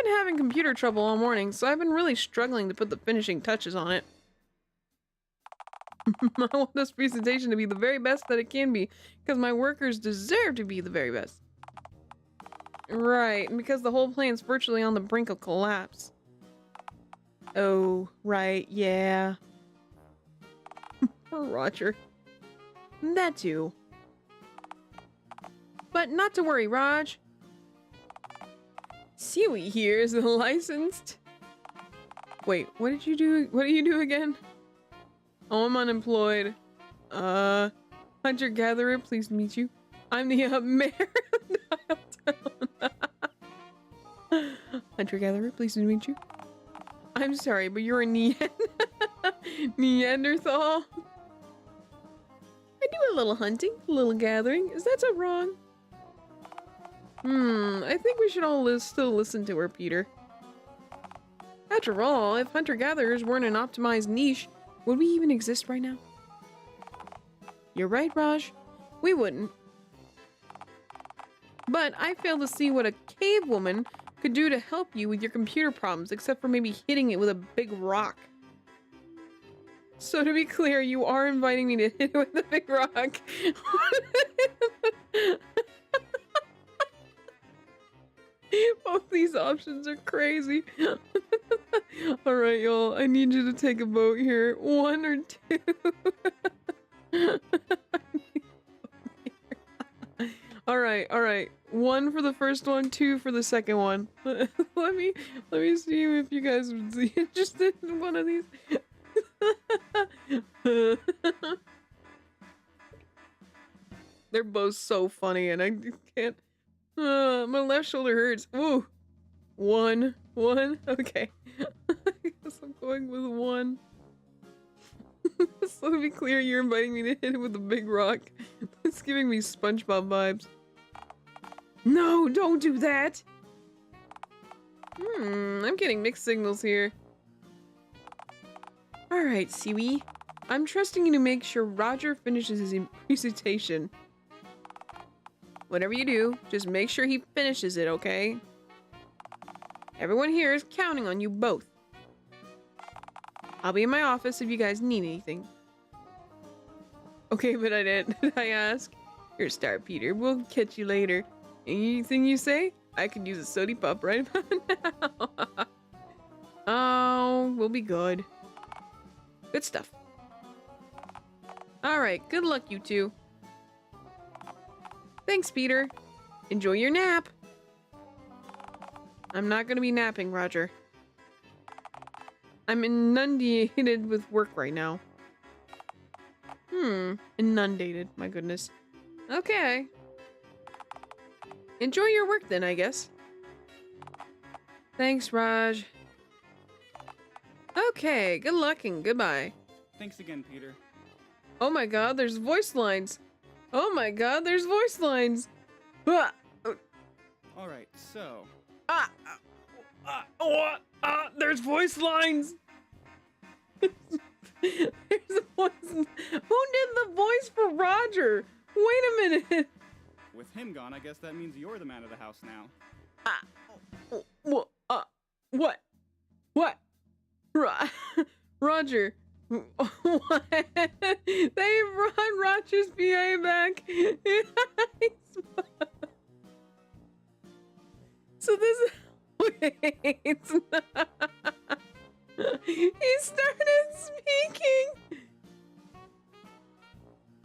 Speaker 1: having computer trouble all morning, so I've been really struggling to put the finishing touches on it. I want this presentation to be the very best that it can be, because my workers deserve to be the very best. Right, and because the whole plan's virtually on the brink of collapse. Oh, right, yeah. Poor Roger. That too. But not to worry, Raj. Siwi here is licensed. Wait, what did you do? What do you do again? Oh, I'm unemployed. Hunter-gatherer, pleased to meet you. I'm the mayor of Dialtown. Hunter-gatherer, pleased to meet you. I'm sorry, but you're a Neanderthal. I do a little hunting, a little gathering. Is that so wrong? I think we should all still listen to her, Peter. After all, if hunter-gatherers weren't an optimized niche, would we even exist right now? You're right, Raj. We wouldn't. But I fail to see what a cave woman could do to help you with your computer problems, except for maybe hitting it with a big rock. So to be clear, you are inviting me to hit it with a big rock. Both these options are crazy. Alright, y'all. I need you to take a vote here. 1 or 2. Alright. 1 for the first one, 2 for the second one. let me see if you guys would be interested in one of these. They're both so funny and I can't. My left shoulder hurts. Woo! 1. Okay. I guess I'm going with 1. So to be clear, you're inviting me to hit it with a big rock. It's giving me SpongeBob vibes. No, don't do that! I'm getting mixed signals here. Alright, Siwi. I'm trusting you to make sure Roger finishes his presentation. Whatever you do, just make sure he finishes it, okay? Everyone here is counting on you both. I'll be in my office if you guys need anything. Okay, but I didn't. Did I ask? You're a star, Peter. We'll catch you later. Anything you say? I could use a sody pop right about now. Oh, we'll be good. Good stuff. Alright, good luck, you two. Thanks, Peter. Enjoy your nap. I'm not gonna be napping, Roger. I'm inundated with work right now. Inundated, my goodness. Okay. Enjoy your work then, I guess. Thanks, Raj. Okay, good luck and goodbye.
Speaker 3: Thanks again, Peter.
Speaker 1: Oh my god, there's voice lines. Oh my god, there's voice lines.
Speaker 3: Alright, so...
Speaker 1: There's voice lines. There's a voice. Who did the voice for Roger? Wait a minute.
Speaker 3: with him gone, I guess that means you're the man of the house now.
Speaker 1: What? Roger. What? They brought Roger's PA back. So this is... Wait. He started speaking.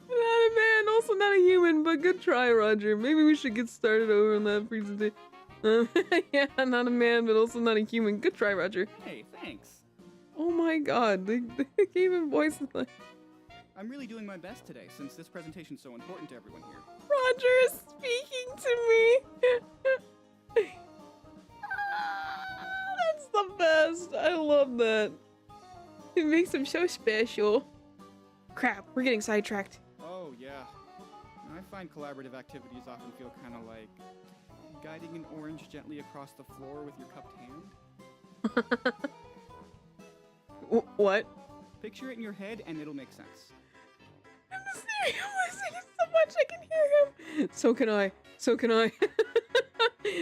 Speaker 1: Not a man, also not a human, but good try, Roger. Maybe we should get started over on that presentation. Yeah, not a man, but also not a human. Good try, Roger.
Speaker 3: Hey, thanks.
Speaker 1: Oh my god, they gave him voice line.
Speaker 3: I'm really doing my best today, since this presentation's so important to everyone here.
Speaker 1: Roger is speaking to me. That's the best. I love that. It makes him so special. Crap, we're getting sidetracked.
Speaker 3: Oh, yeah. I find collaborative activities often feel kind of like guiding an orange gently across the floor with your cupped hand.
Speaker 1: What?
Speaker 3: Picture it in your head and it'll make sense.
Speaker 1: I'm listening so much I can hear him. So can I.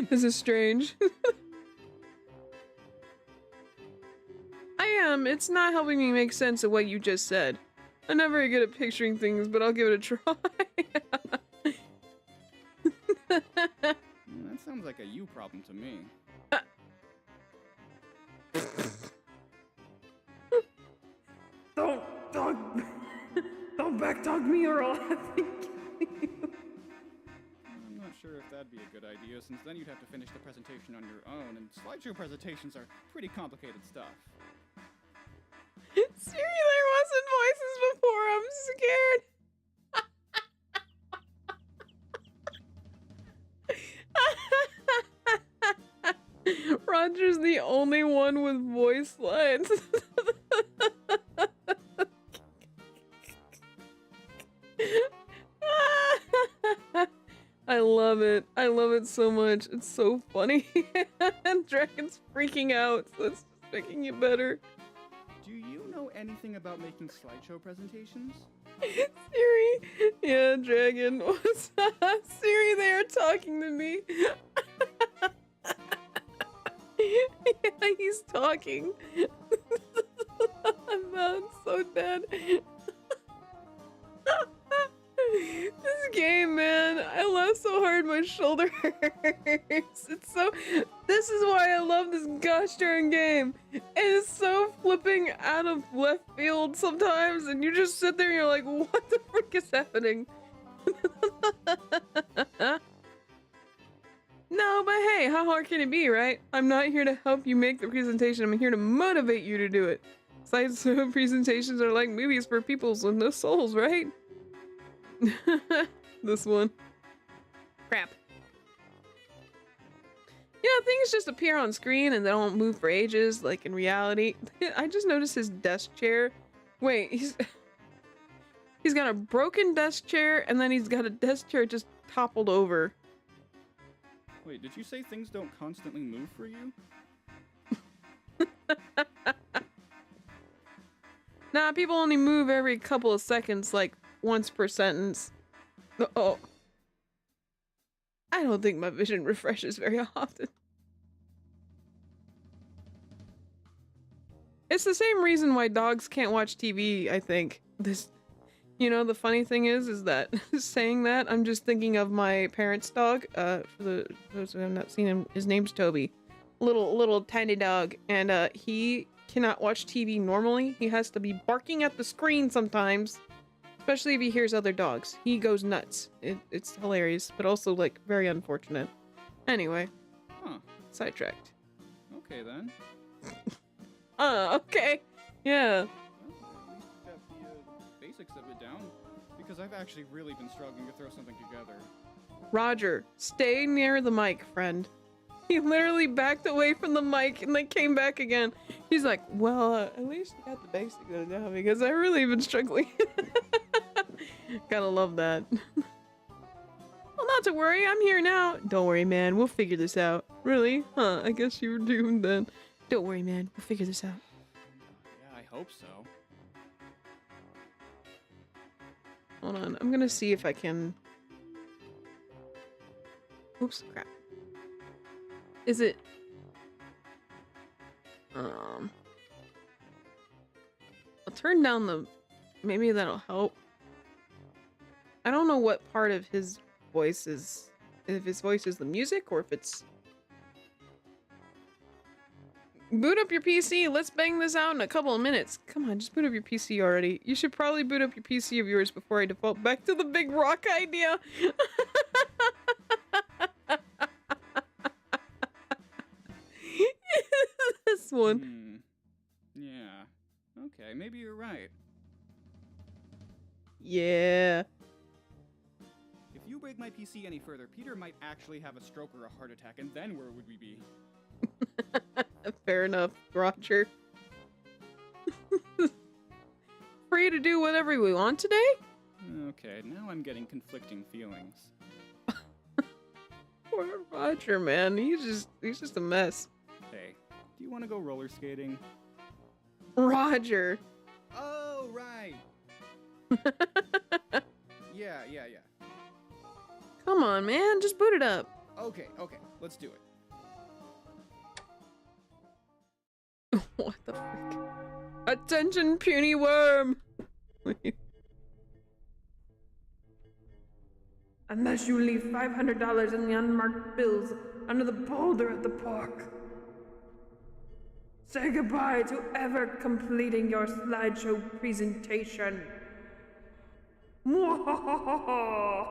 Speaker 1: This is strange. I am. It's not helping me make sense of what you just said. I'm not very good at picturing things, but I'll give it a try.
Speaker 3: That sounds like a you problem to me.
Speaker 2: Don't backtalk me or I'll have to kill you.
Speaker 3: I'm not sure if that'd be a good idea, since then you'd have to finish the presentation on your own, and slideshow presentations are pretty complicated stuff.
Speaker 1: Siri, there wasn't voices before. I'm scared. Roger's the only one with voice lines. I love it. I love it so much. It's so funny. And Dragon's freaking out, so it's just making it better.
Speaker 3: Do you know anything about making slideshow presentations?
Speaker 1: Siri, yeah, dragon. What's up? Siri, they are talking to me. Yeah, he's talking. I'm so dead. This game, man, I laughed so hard my shoulder hurts. This is why I love this gosh darn game. It is so flipping out of left field sometimes, and you just sit there and you're like, what the frick is happening? No, but hey, how hard can it be, right? I'm not here to help you make the presentation. I'm here to motivate you to do it. Slideshow presentations are like movies for people with no souls, right? This one. Crap. Yeah, things just appear on screen and they don't move for ages, like in reality. I just noticed his desk chair. Wait, he's got a broken desk chair and then he's got a desk chair just toppled over.
Speaker 3: Wait, did you say things don't constantly move for you?
Speaker 1: Nah, people only move every couple of seconds, like once per sentence. Oh. I don't think my vision refreshes very often. It's the same reason why dogs can't watch TV, I think. You know, the funny thing is that saying that, I'm just thinking of my parents' dog. For those who have not seen him, his name's Toby. Little tiny dog, and he cannot watch TV normally. He has to be barking at the screen sometimes, especially if he hears other dogs. He goes nuts. It's hilarious, but also like very unfortunate. Anyway, sidetracked.
Speaker 3: Okay then.
Speaker 1: Okay, yeah.
Speaker 3: Well, at least you got the basics of it down, because I've actually really been struggling to throw something together.
Speaker 1: Roger, stay near the mic, friend. He literally backed away from the mic and then came back again. He's like, well, at least you got the basics of it down, because I really been struggling. Gotta love that. Well, not to worry, I'm here now. Don't worry, man, we'll figure this out. Really? Huh, I guess you were doomed then. Don't worry, man, we'll figure this out.
Speaker 3: Yeah, I hope so.
Speaker 1: Hold on, I'm gonna see if I can... Oops, crap. Is it... I'll turn down the... Maybe that'll help. I don't know what part of his voice is... If his voice is the music, or if it's... Boot up your PC, let's bang this out in a couple of minutes. Come on, just boot up your PC already. You should probably boot up your PC of yours before I default back to the big rock idea. This one.
Speaker 3: Yeah. Okay, maybe you're right.
Speaker 1: Yeah.
Speaker 3: If you break my PC any further, Peter might actually have a stroke or a heart attack, and then where would we be?
Speaker 1: Fair enough, Roger. Free to do whatever we want today?
Speaker 3: Okay, now I'm getting conflicting feelings.
Speaker 1: Poor Roger, man. He's just a mess.
Speaker 3: Hey, do you want to go roller skating?
Speaker 1: Roger.
Speaker 3: Oh, right. Yeah.
Speaker 1: Come on, man. Just boot it up.
Speaker 3: Okay, let's do it.
Speaker 1: What the frick? Attention, puny worm!
Speaker 2: Unless you leave $500 in the unmarked bills under the boulder at the park. Say goodbye to ever completing your slideshow presentation. Mwahaha!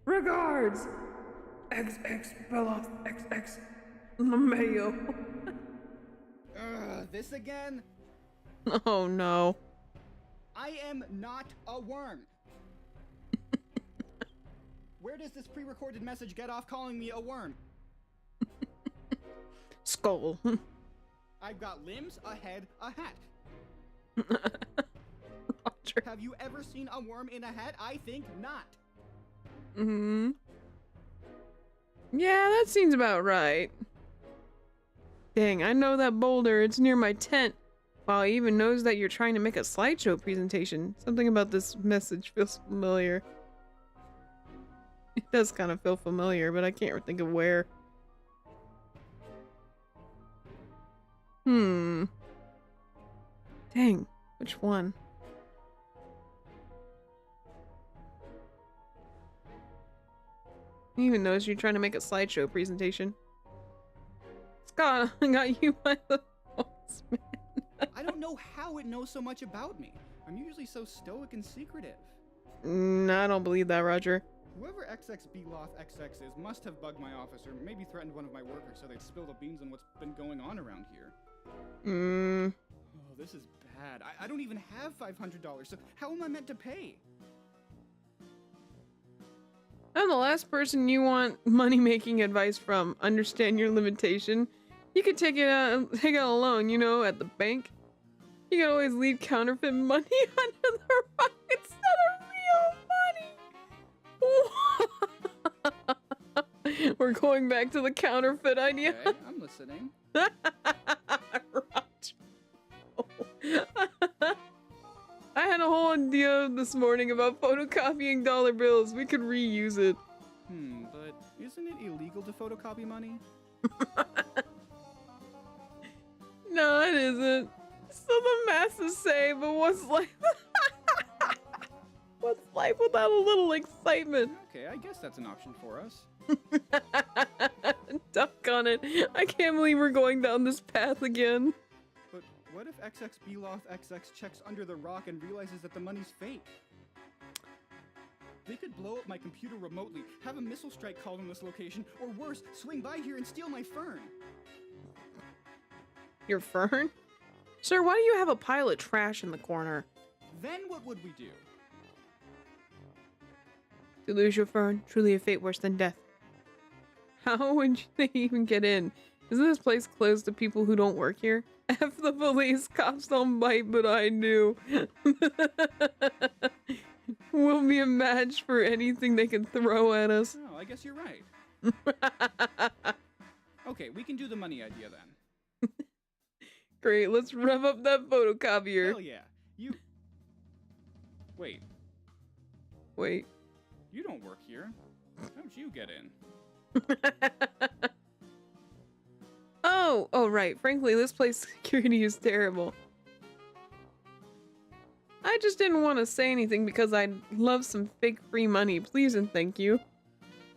Speaker 2: Regards! XX Beloff XX LeMayo.
Speaker 3: This again?
Speaker 1: Oh no.
Speaker 3: I am not a worm. Where does this pre-recorded message get off calling me a worm?
Speaker 1: Skull.
Speaker 3: I've got limbs, a head, a hat.
Speaker 1: Roger.
Speaker 3: Have you ever seen a worm in a hat? I think not.
Speaker 1: Yeah, that seems about right. Dang, I know that boulder. It's near my tent. Wow, he even knows that you're trying to make a slideshow presentation. Something about this message feels familiar. It does kind of feel familiar, but I can't think of where. Dang, which one? He even knows you're trying to make a slideshow presentation. Scott, I got you by the balls, man.
Speaker 3: I don't know how it knows so much about me. I'm usually so stoic and secretive.
Speaker 1: I don't believe that, Roger.
Speaker 3: Whoever XXBLothXX is must have bugged my office or maybe threatened one of my workers so they'd spill the beans on what's been going on around here. Oh, this is bad. I don't even have $500, so how am I meant to pay?
Speaker 1: I'm the last person you want money-making advice from. Understand your limitation. You could take out a loan, you know, at the bank. You can always leave counterfeit money under the rock instead of real money. We're going back to the counterfeit idea.
Speaker 3: Okay, I'm listening.
Speaker 1: I had a whole idea this morning about photocopying dollar bills. We could reuse it.
Speaker 3: But isn't it illegal to photocopy money?
Speaker 1: No, it isn't. So the masses say, but what's life? What's life without a little excitement?
Speaker 3: Okay, I guess that's an option for us.
Speaker 1: Duck on it. I can't believe we're going down this path again.
Speaker 3: But what if XXBLothXX checks under the rock and realizes that the money's fake? They could blow up my computer remotely, have a missile strike called in this location, or worse, swing by here and steal my fern.
Speaker 1: Your fern? Sir, why do you have a pile of trash in the corner?
Speaker 3: Then what would we do?
Speaker 1: To lose your fern, truly a fate worse than death. How would they even get in? Isn't this place closed to people who don't work here? F the police, cops don't bite, but I do. We'll be a match for anything they can throw at us.
Speaker 3: Oh, I guess you're right. Okay, we can do the money idea then.
Speaker 1: Great, let's rev up that photocopier.
Speaker 3: Hell yeah. Wait. You don't work here. How'd you get in?
Speaker 1: Oh, right. Frankly, this place security is terrible. I just didn't want to say anything because I love some fake free money. Please and thank you.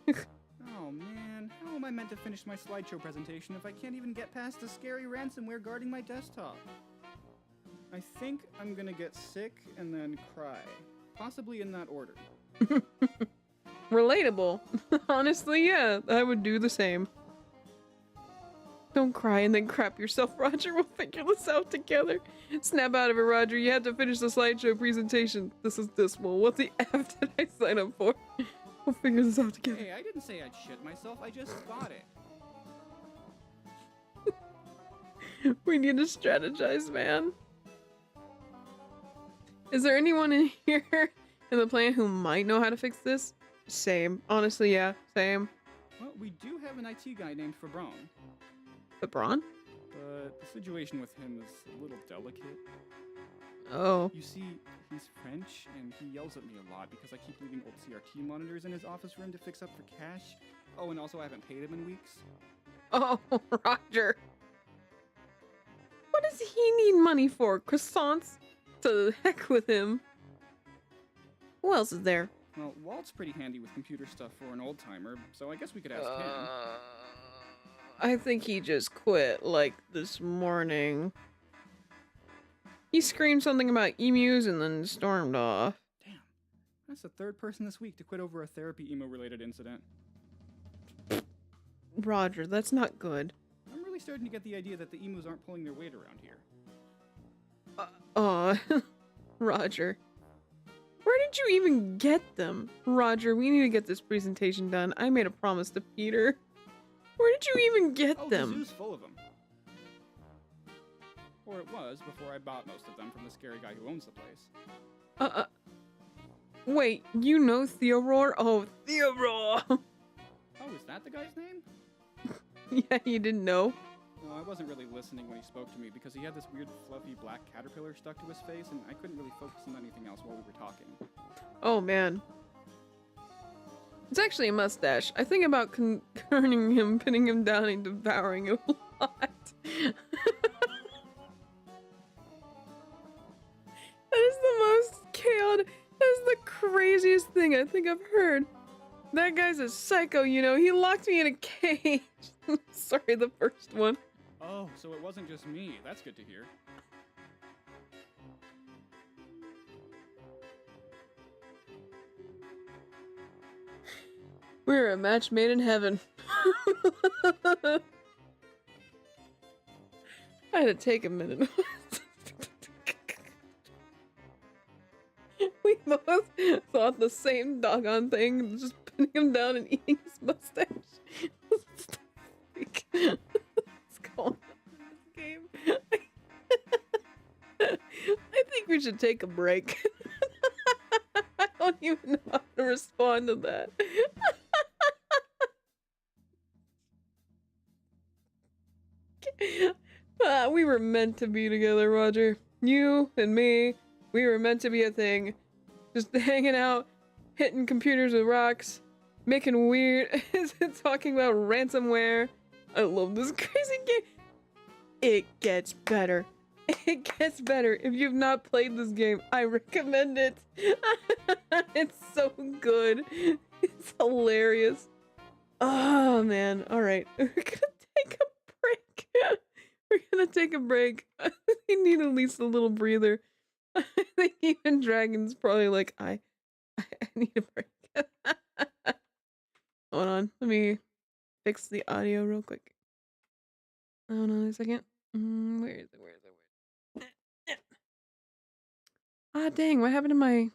Speaker 3: Oh man, how am I meant to finish my slideshow presentation if I can't even get past the scary ransomware guarding my desktop? I think I'm gonna get sick and then cry. Possibly in that order.
Speaker 1: Relatable. Honestly, yeah, I would do the same. Don't cry and then crap yourself, Roger. We'll figure this out together. Snap out of it, Roger. You have to finish the slideshow presentation. This is dismal. What the F did I sign up for? We'll figure this out together.
Speaker 3: Hey, I didn't say I'd shit myself. I just thought it.
Speaker 1: We need to strategize, man. Is there anyone in here in the plant who might know how to fix this? Same. Honestly, yeah. Same.
Speaker 3: Well, we do have an IT guy named Fabron.
Speaker 1: LeBron?
Speaker 3: But the situation with him is a little delicate.
Speaker 1: Oh.
Speaker 3: You see, he's French, and he yells at me a lot because I keep leaving old CRT monitors in his office room to fix up for cash. Oh, and also I haven't paid him in weeks.
Speaker 1: Oh, Roger. What does he need money for? Croissants? To the heck with him. Who else is there?
Speaker 3: Well, Walt's pretty handy with computer stuff for an old-timer, so I guess we could ask him.
Speaker 1: I think he just quit, like, this morning. He screamed something about emus and then stormed off.
Speaker 3: Damn. That's the third person this week to quit over a therapy emo-related incident.
Speaker 1: Roger, that's not good.
Speaker 3: I'm really starting to get the idea that the emus aren't pulling their weight around here.
Speaker 1: Roger. Where did you even get them? Roger, we need to get this presentation done. I made a promise to Peter. Where did you even get them?
Speaker 3: The zoo's full of them. Or it was, before I bought most of them from the scary guy who owns the place.
Speaker 1: Wait, you know Theoroar? Oh, Theoroar!
Speaker 3: Oh, is that the guy's name?
Speaker 1: Yeah, you didn't know?
Speaker 3: No, I wasn't really listening when he spoke to me because he had this weird fluffy black caterpillar stuck to his face and I couldn't really focus on anything else while we were talking.
Speaker 1: Oh man. It's actually a mustache. I think about concerning him, pinning him down, and devouring him a lot. That is the most chaotic. That is the craziest thing I think I've heard. That guy's a psycho, you know. He locked me in a cage. Sorry, the first one.
Speaker 3: Oh, so it wasn't just me. That's good to hear.
Speaker 1: We're a match made in heaven. I had to take a minute. We both thought the same doggone thing, just putting him down and eating his mustache. What's going on in this game? I think we should take a break. I don't even know how to respond to that. We were meant to be together, Roger. You and me, we were meant to be a thing. Just hanging out, hitting computers with rocks, making weird, talking about ransomware. I love this crazy game. It gets better. It gets better. If you've not played this game, I recommend it. It's so good. It's hilarious. Oh man. Alright. We're gonna take a break. We're gonna take a break. We need at least a little breather. I think even Dragon's probably like, I need a break. Hold on. Let me fix the audio real quick. Hold on a second. Where is it? Ah, dang. What happened to my...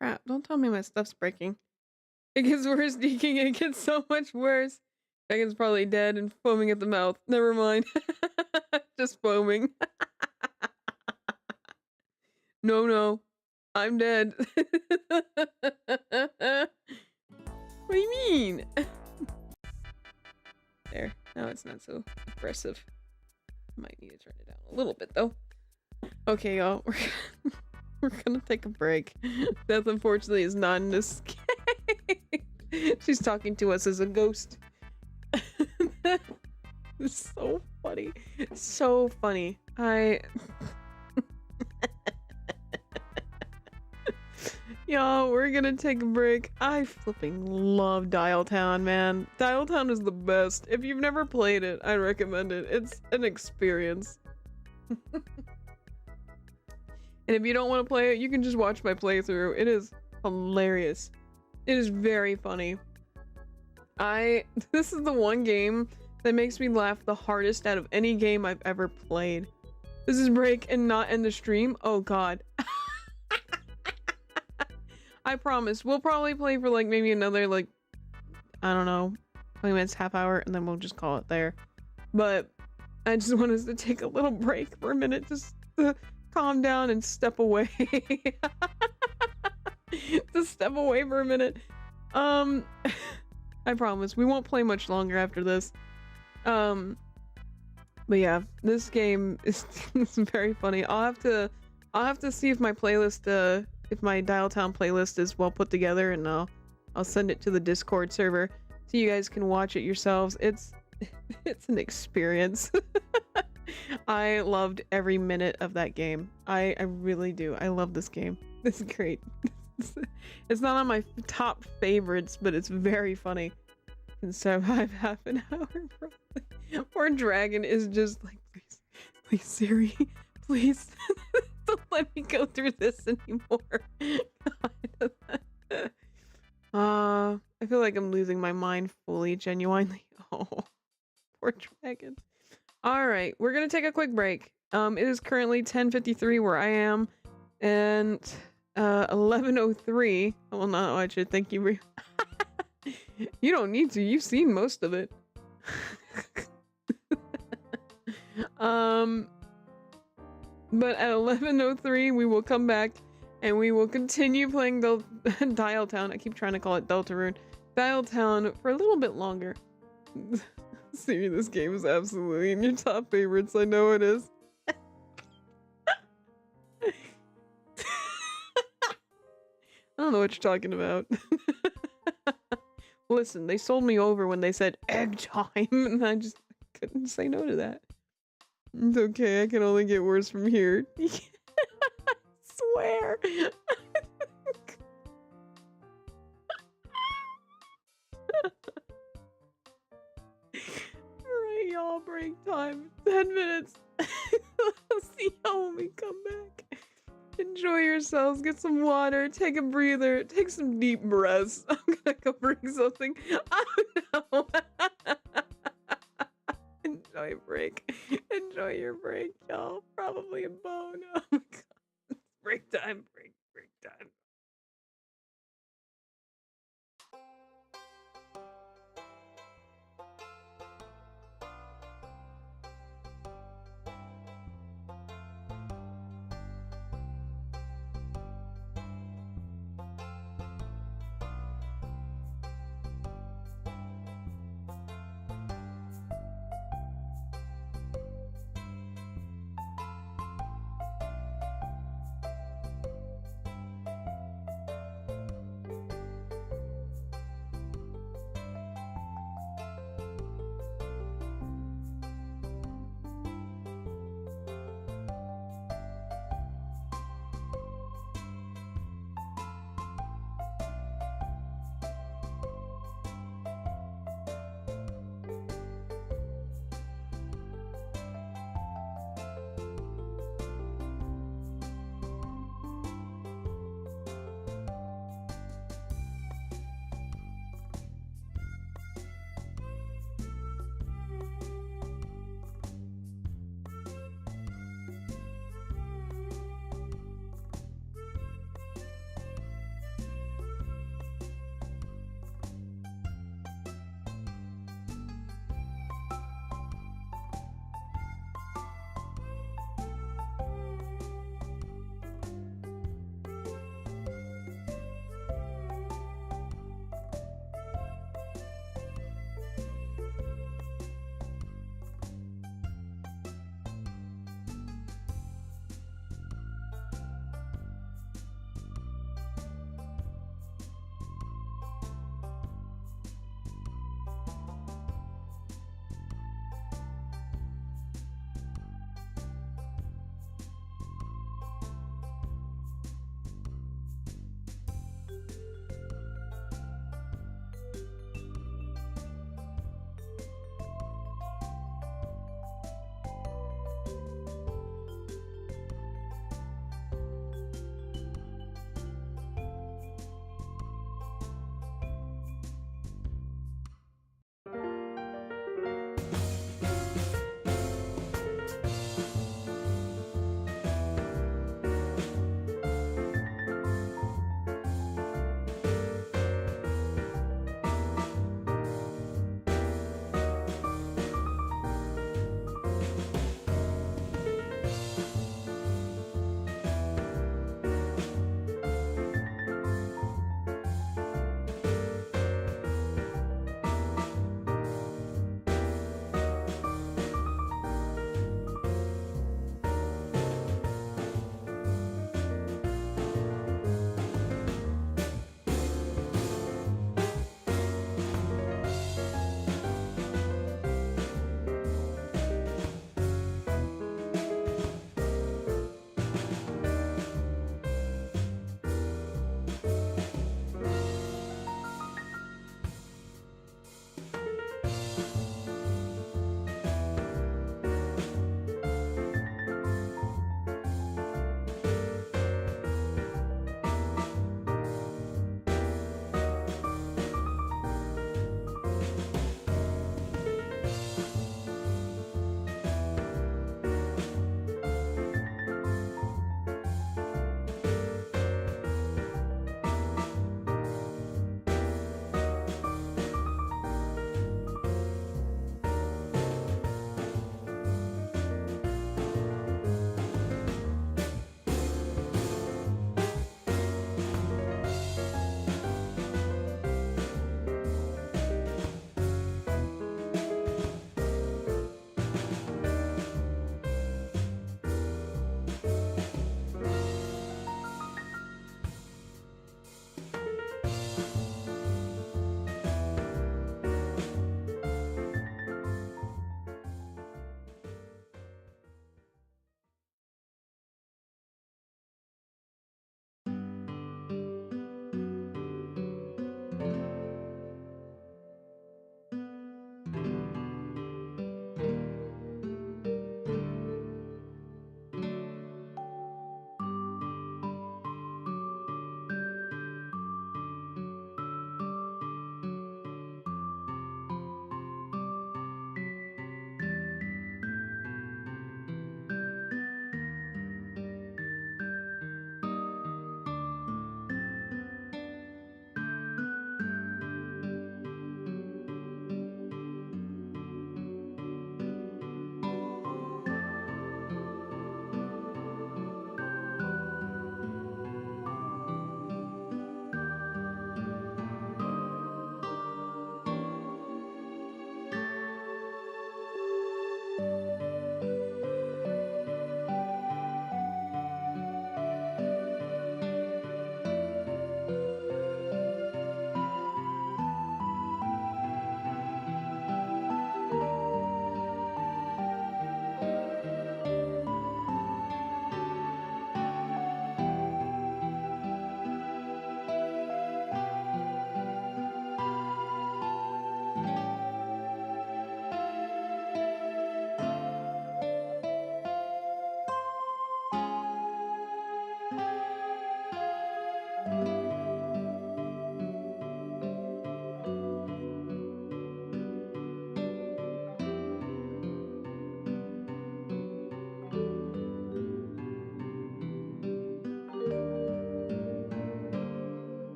Speaker 1: Crap. Don't tell me my stuff's breaking. It gets worse, Deaking. It gets so much worse. Dragon's probably dead and foaming at the mouth. Never mind. Just foaming. No. I'm dead. What do you mean? There. Now it's not so aggressive. Might need to turn it down a little bit though. Okay, y'all. We're gonna take a break. Death, unfortunately, is not in this game. She's talking to us as a ghost. It's so funny. So funny. Y'all, we're gonna take a break. I flipping love Dialtown, man. Dialtown is the best. If you've never played it, I recommend it. It's an experience. And if you don't want to play it, you can just watch my playthrough. It is hilarious. It is very funny. This is the one game that makes me laugh the hardest out of any game I've ever played. This is break and not end the stream. Oh god. I promise. We'll probably play for like maybe another like, I don't know, 20 minutes, half hour, and then we'll just call it there. But I just want us to take a little break for a minute, just to calm down and step away. Just step away for a minute. I promise we won't play much longer after this. But yeah, this game is very funny. I'll have to see if my playlist if my Dialtown playlist is well put together, and I'll send it to the Discord server so you guys can watch it yourselves. It's an experience. I loved every minute of that game. I really do. I love this game. This is great. It's not on my top favorites, but it's very funny. Can survive half an hour probably. Poor Dragon is just like, please Siri, please don't let me go through this anymore. God. I feel like I'm losing my mind fully, genuinely. Oh, poor Dragon. Alright, we're gonna take a quick break. It is currently 10:53 where I am, and 11:03. I will not watch it, thank you. You don't need to, you've seen most of it. But at 11:03 we will come back and we will continue playing Dialtown. I keep trying to call it Deltarune. Dialtown for a little bit longer. Siri, this game is absolutely in your top favorites. I know it is. I don't know what you're talking about. Listen, they sold me over when they said egg time, and I just couldn't say no to that. It's okay, I can only get worse from here. I swear. Alright, y'all, break time. 10 minutes. I'll see y'all when we come back. Enjoy yourselves, get some water, take a breather, take some deep breaths. I'm gonna go bring something. Oh no! Enjoy break. Enjoy your break, y'all. Probably a bone. Oh my god. Break time, break time.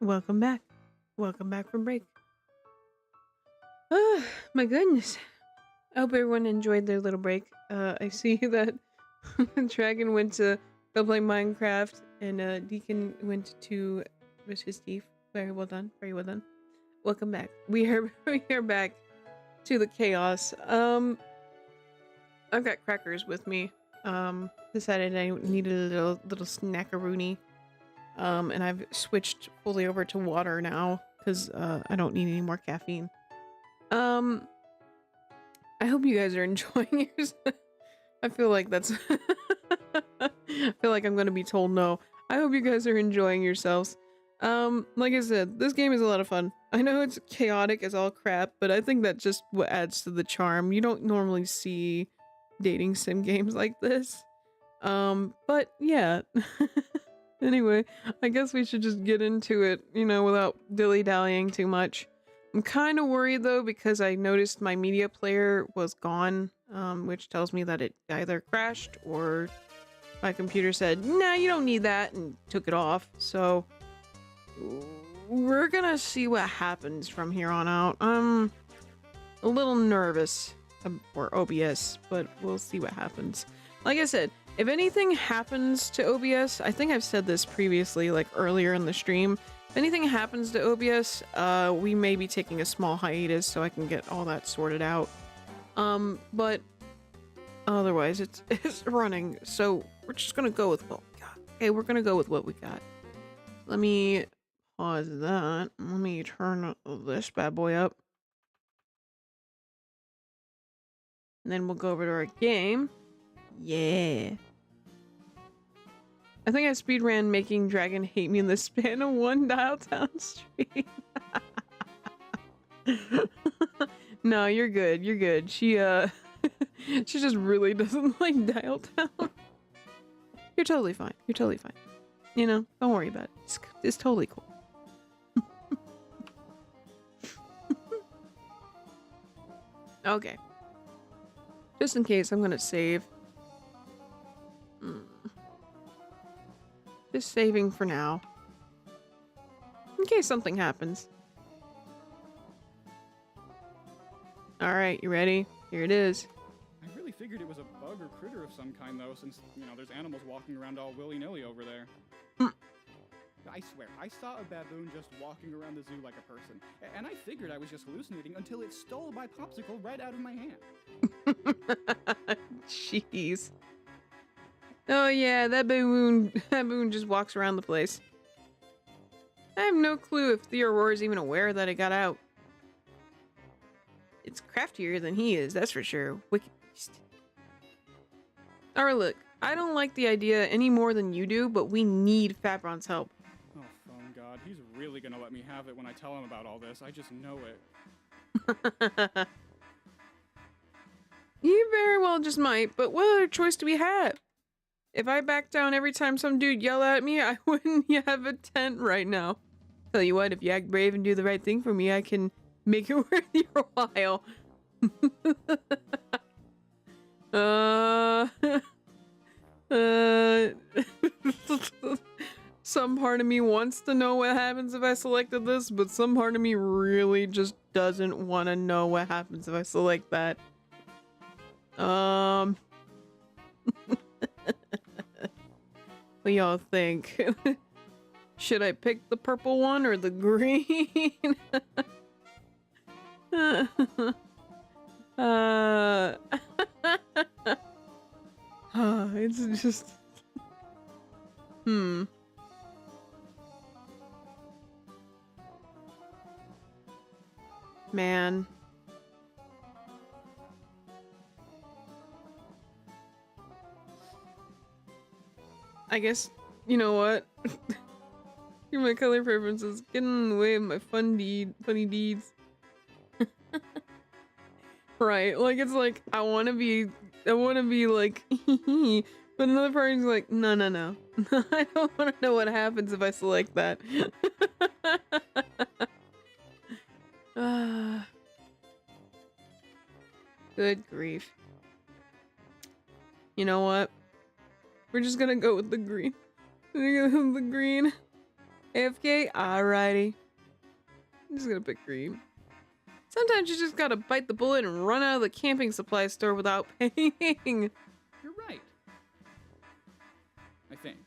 Speaker 1: Welcome back. Welcome back from break. Oh, my goodness. I hope everyone enjoyed their little break. I see that Dragon went to go play Minecraft and Deacon went to brush his teeth. Very well done. Very well done. Welcome back. We are back to the chaos. I've got crackers with me. Decided I needed a little snackaroonie. And I've switched fully over to water now because I don't need any more caffeine. I hope you guys are enjoying yours. I feel like that's I feel like I'm gonna be told no. I hope you guys are enjoying yourselves. Like I said, this game is a lot of fun. I know it's chaotic as all crap, but I think that just what adds to the charm. You don't normally see dating sim games like this. But yeah. Anyway, I guess we should just get into it, you know, without dilly-dallying too much. I'm kind of worried though because I noticed my media player was gone, which tells me that it either crashed or my computer said, nah, you don't need that, and took it off. So we're gonna see what happens from here on out. I'm a little nervous for OBS, but we'll see what happens. Like I said, if anything happens to OBS, I think I've said this previously, like earlier in the stream, if anything happens to OBS, we may be taking a small hiatus so I can get all that sorted out. But otherwise it's running, so we're just gonna go with what we got. Okay, we're gonna go with what we got. Let me pause that. Let me turn this bad boy up. And then we'll go over to our game. Yeah. I think I speedran making Dragon hate me in the span of one Dialtown stream. No, you're good. You're good. She she just really doesn't like Dialtown. You're totally fine. You're totally fine. You know, don't worry about it. It's totally cool. Okay. Just in case, I'm gonna save. Just saving for now. In case something happens. Alright, you ready? Here it is.
Speaker 3: I really figured it was a bug or critter of some kind, though, since, there's animals walking around all willy-nilly over there. I swear, I saw a baboon just walking around the zoo like a person, and I figured I was just hallucinating until it stole my popsicle right out of my hand.
Speaker 1: Jeez. Oh yeah, that baboon just walks around the place. I have no clue if Theodore is even aware that it got out. It's craftier than he is, that's for sure. Wicked beast. Alright, look, I don't like the idea any more than you do, but we need Fabron's help.
Speaker 3: Oh, phone god, he's really gonna let me have it when I tell him about all this. I just know it.
Speaker 1: You very well just might, but what other choice do we have? If I back down every time some dude yell at me, I wouldn't have a tent right now. Tell you what, if you act brave and do the right thing for me, I can make it worth your while. Some part of me wants to know what happens if I selected this, but some part of me really just doesn't want to know what happens if I select that. What do y'all think? Should I pick the purple one or the green? It's just... Man. I guess, you know what? Here are my color preferences. Getting in the way of my funny deeds. Right, like it's like, I wanna be like, but another party's like, no. I don't wanna know what happens if I select that. Good grief. You know what? We're just gonna go with the green. We're gonna go with the green. AFK? Alrighty. I'm just gonna pick green. Sometimes you just gotta bite the bullet and run out of the camping supply store without paying.
Speaker 3: You're right. I think.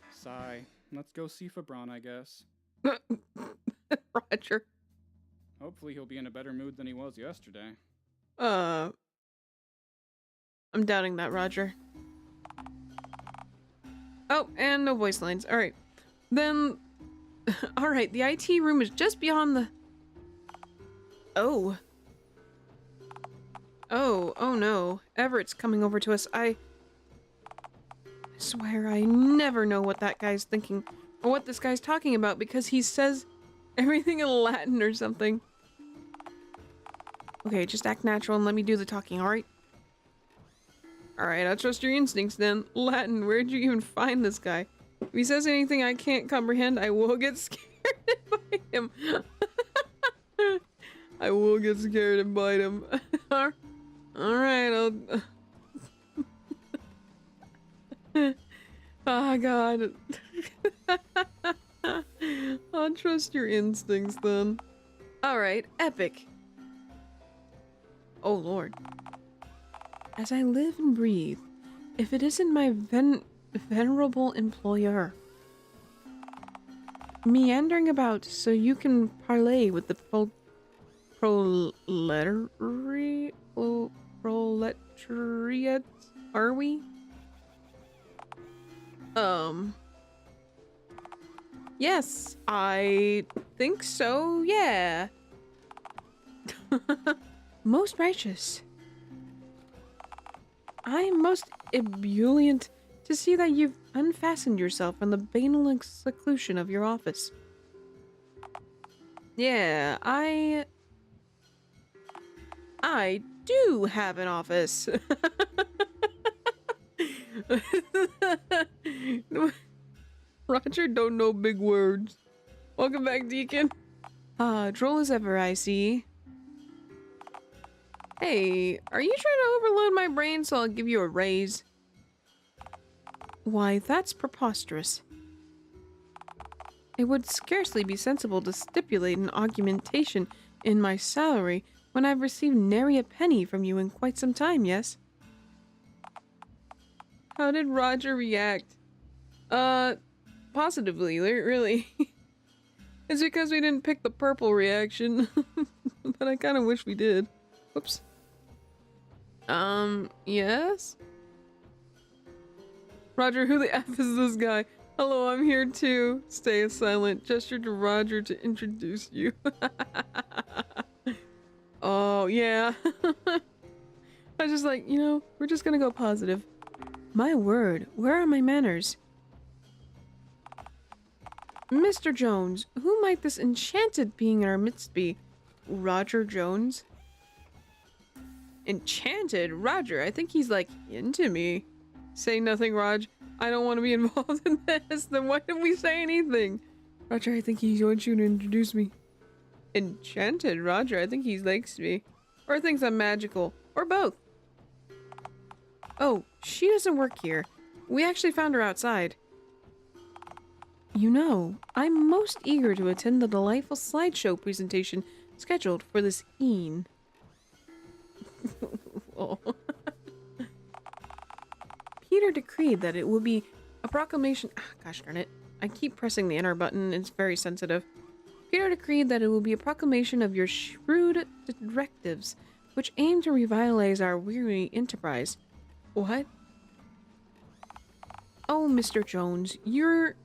Speaker 3: Sigh. Let's go see Fabron, I guess.
Speaker 1: Roger.
Speaker 3: Hopefully he'll be in a better mood than he was yesterday.
Speaker 1: I'm doubting that, Roger. Oh, and no voice lines. Alright. Then... Alright, the IT room is just beyond the... Oh no. Everett's coming over to us. I swear I never know what that guy's thinking or what this guy's talking about because he says everything in Latin or something. Okay, just act natural and let me do the talking, alright? Alright, I'll trust your instincts then. Latin, where'd you even find this guy? If he says anything I can't comprehend, I will get scared by him. I will get scared and bite him. Alright, I'll... Oh god. I'll trust your instincts then. Alright, epic. Oh lord. As I live and breathe, if it isn't my venerable employer meandering about so you can parley with the proletariat, are we? Yes, I think so, yeah. Most righteous. I am most ebullient to see that you've unfastened yourself from the banal seclusion of your office. Yeah, I do have an office. Roger don't know big words. Welcome back, Deacon. Droll as ever, I see. Hey, are you trying to overload my brain so I'll give you a raise? Why, that's preposterous. It would scarcely be sensible to stipulate an augmentation in my salary when I've received nary a penny from you in quite some time, yes? How did Roger react? Positively, really. It's because we didn't pick the purple reaction. But I kind of wish we did. Whoops. Yes? Roger, who the F is this guy? Hello, I'm here too. Stay silent. Gesture to Roger to introduce you. Oh, yeah. I was just like, you know, we're just gonna go positive. My word, where are my manners? Mr. Jones, who might this enchanted being in our midst be? Roger Jones? Enchanted? Roger, I think he's like into me. Say nothing, Raj. I don't want to be involved in this. Then why didn't we say anything? Roger, I think he wants you to introduce me. Enchanted? Roger, I think he likes me. Or thinks I'm magical. Or both. Oh, she doesn't work here. We actually found her outside. You know, I'm most eager to attend the delightful slideshow presentation scheduled for this evening. Oh. Peter decreed that it will be a proclamation. Gosh darn it. I keep pressing the enter button. It's very sensitive. Peter decreed that it will be a proclamation of your shrewd directives, which aim to revitalize our weary enterprise. What? Oh, Mr. Jones, you're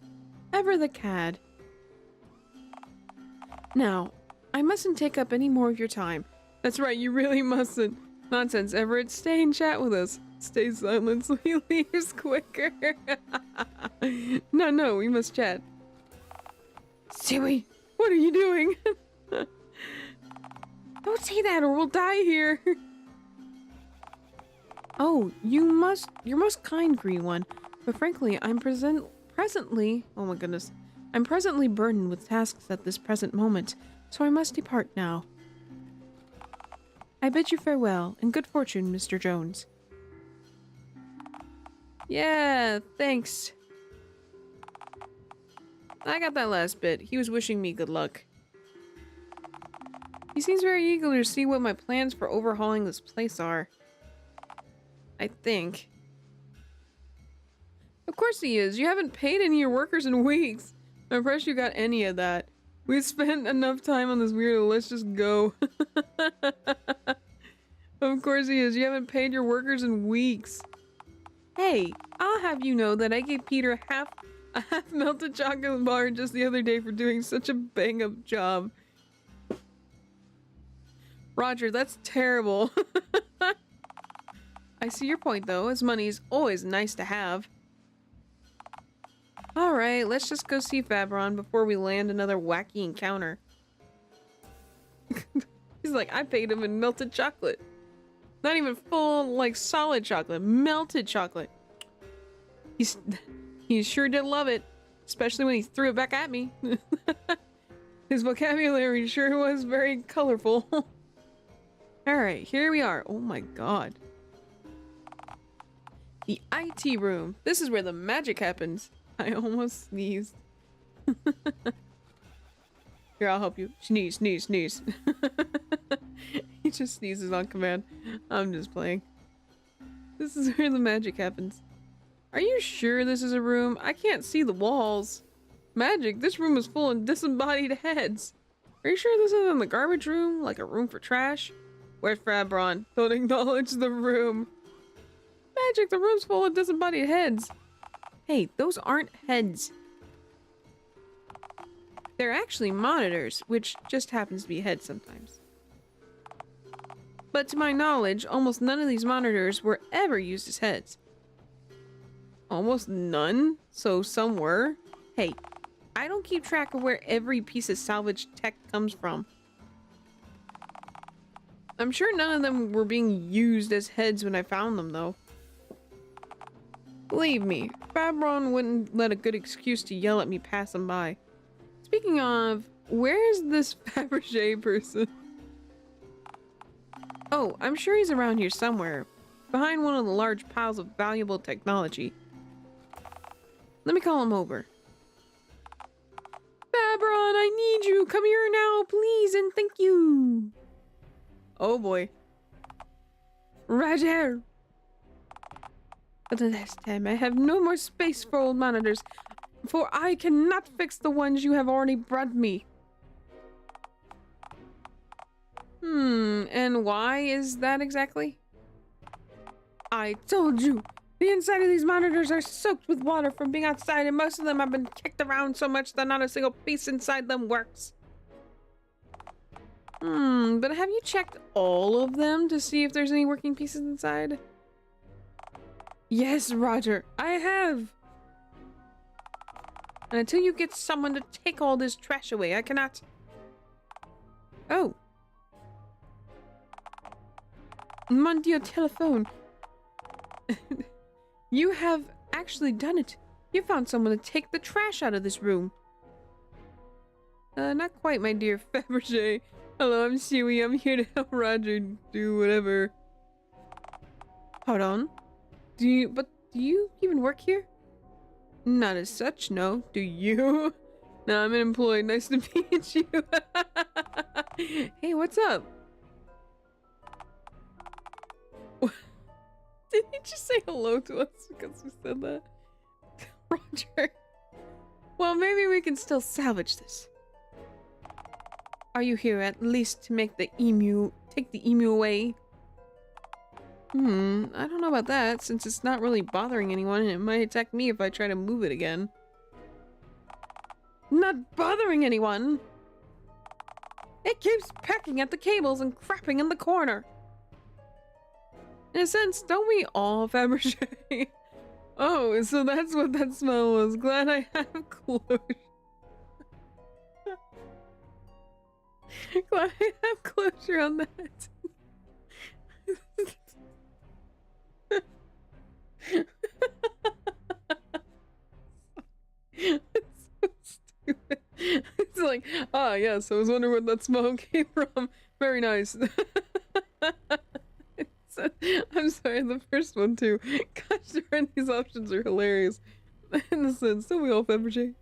Speaker 1: ever the cad. Now, I mustn't take up any more of your time. That's right, you really mustn't. Nonsense, Everett. Stay and chat with us. Stay silent so he leaves quicker. No, we must chat. Siri, what are you doing? Don't say that or we'll die here. Oh, you're most kind, Green One. But frankly, I'm presently burdened with tasks at this present moment, so I must depart now. I bid you farewell, and good fortune, Mr. Jones. Yeah, thanks. I got that last bit. He was wishing me good luck. He seems very eager to see what my plans for overhauling this place are. I think. Of course he is. You haven't paid any of your workers in weeks. I'm impressed you got any of that. We spent enough time on this weirdo. Let's just go. Of course he is. You haven't paid your workers in weeks. Hey, I'll have you know that I gave Peter a half melted chocolate bar just the other day for doing such a bang-up job. Roger, that's terrible. I see your point though, as money's always nice to have. Alright, let's just go see Fabron before we land another wacky encounter. He's like, I paid him in melted chocolate. Not even full, like, solid chocolate. Melted chocolate. He sure did love it. Especially when he threw it back at me. His vocabulary sure was very colorful. Alright, here we are. Oh my god. The IT room. This is where the magic happens. I almost sneezed. Here, I'll help you. Sneeze, sneeze, sneeze. He just sneezes on command. I'm just playing. This is where the magic happens. Are you sure this is a room? I can't see the walls. Magic, this room is full of disembodied heads. Are you sure this isn't the garbage room? Like a room for trash? Where's Fabron? Don't acknowledge the room. Magic, the room's full of disembodied heads. Hey, those aren't heads. They're actually monitors, which just happens to be heads sometimes. But to my knowledge, almost none of these monitors were ever used as heads. Almost none? So some were? Hey, I don't keep track of where every piece of salvaged tech comes from. I'm sure none of them were being used as heads when I found them, though. Believe me, Fabron wouldn't let a good excuse to yell at me passing by. Speaking of, where's this Fabergé person? Oh, I'm sure he's around here somewhere, behind one of the large piles of valuable technology. Let me call him over. Fabron, I need you. Come here now, please, and thank you. Oh boy. Roger. For the last time, I have no more space for old monitors, for I cannot fix the ones you have already brought me. And why is that exactly? I told you. The inside of these monitors are soaked with water from being outside, and most of them have been kicked around so much that not a single piece inside them works. But have you checked all of them to see if there's any working pieces inside? Yes, Roger, I have. And until you get someone to take all this trash away, I cannot. Oh. Mon Dieu, telephone. You have actually done it. You found someone to take the trash out of this room. Not quite, my dear Fabergé. Hello, I'm Suey. I'm here to help Roger do whatever. Hold on. Do you even work here? Not as such, no. Do you? No, I'm an employee. Nice to meet you. Hey, what's up? Did he just say hello to us because we said that? Roger. Well, maybe we can still salvage this. Are you here at least to make the emu, take the emu away? I don't know about that, since it's not really bothering anyone and it might attack me if I try to move it again. Not bothering anyone! It keeps pecking at the cables and crapping in the corner. In a sense, don't we all, Fabergé? Oh, so that's what that smell was. Glad I have closure. Glad I have closure on that. It's so stupid. It's like, ah, yes, I was wondering where that smell came from. Very nice. I'm sorry, the first one too. Gosh darn, these options are hilarious. In the sense, don't we all, Fabergé?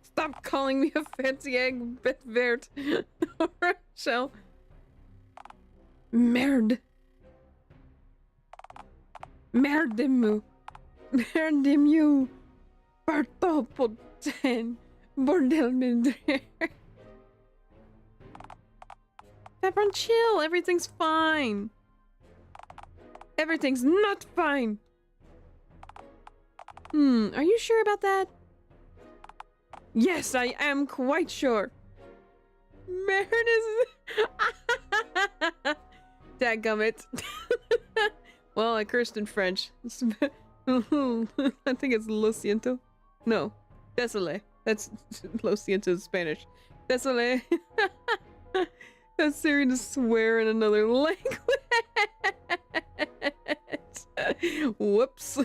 Speaker 1: Stop calling me a fancy egg, bet vert. Alright, Shell. Merde. Merdemu. Merdemu. Partopoten. Bordel mindre. Pepperon, chill. Everything's fine. Everything's not fine. Are you sure about that? Yes, I am quite sure. Meredith is... Dadgummit. Well, I cursed in French. I think it's lo siento. No, désolé. That's lo siento in Spanish. Désolé. That's Siri to swear in another language. Whoops.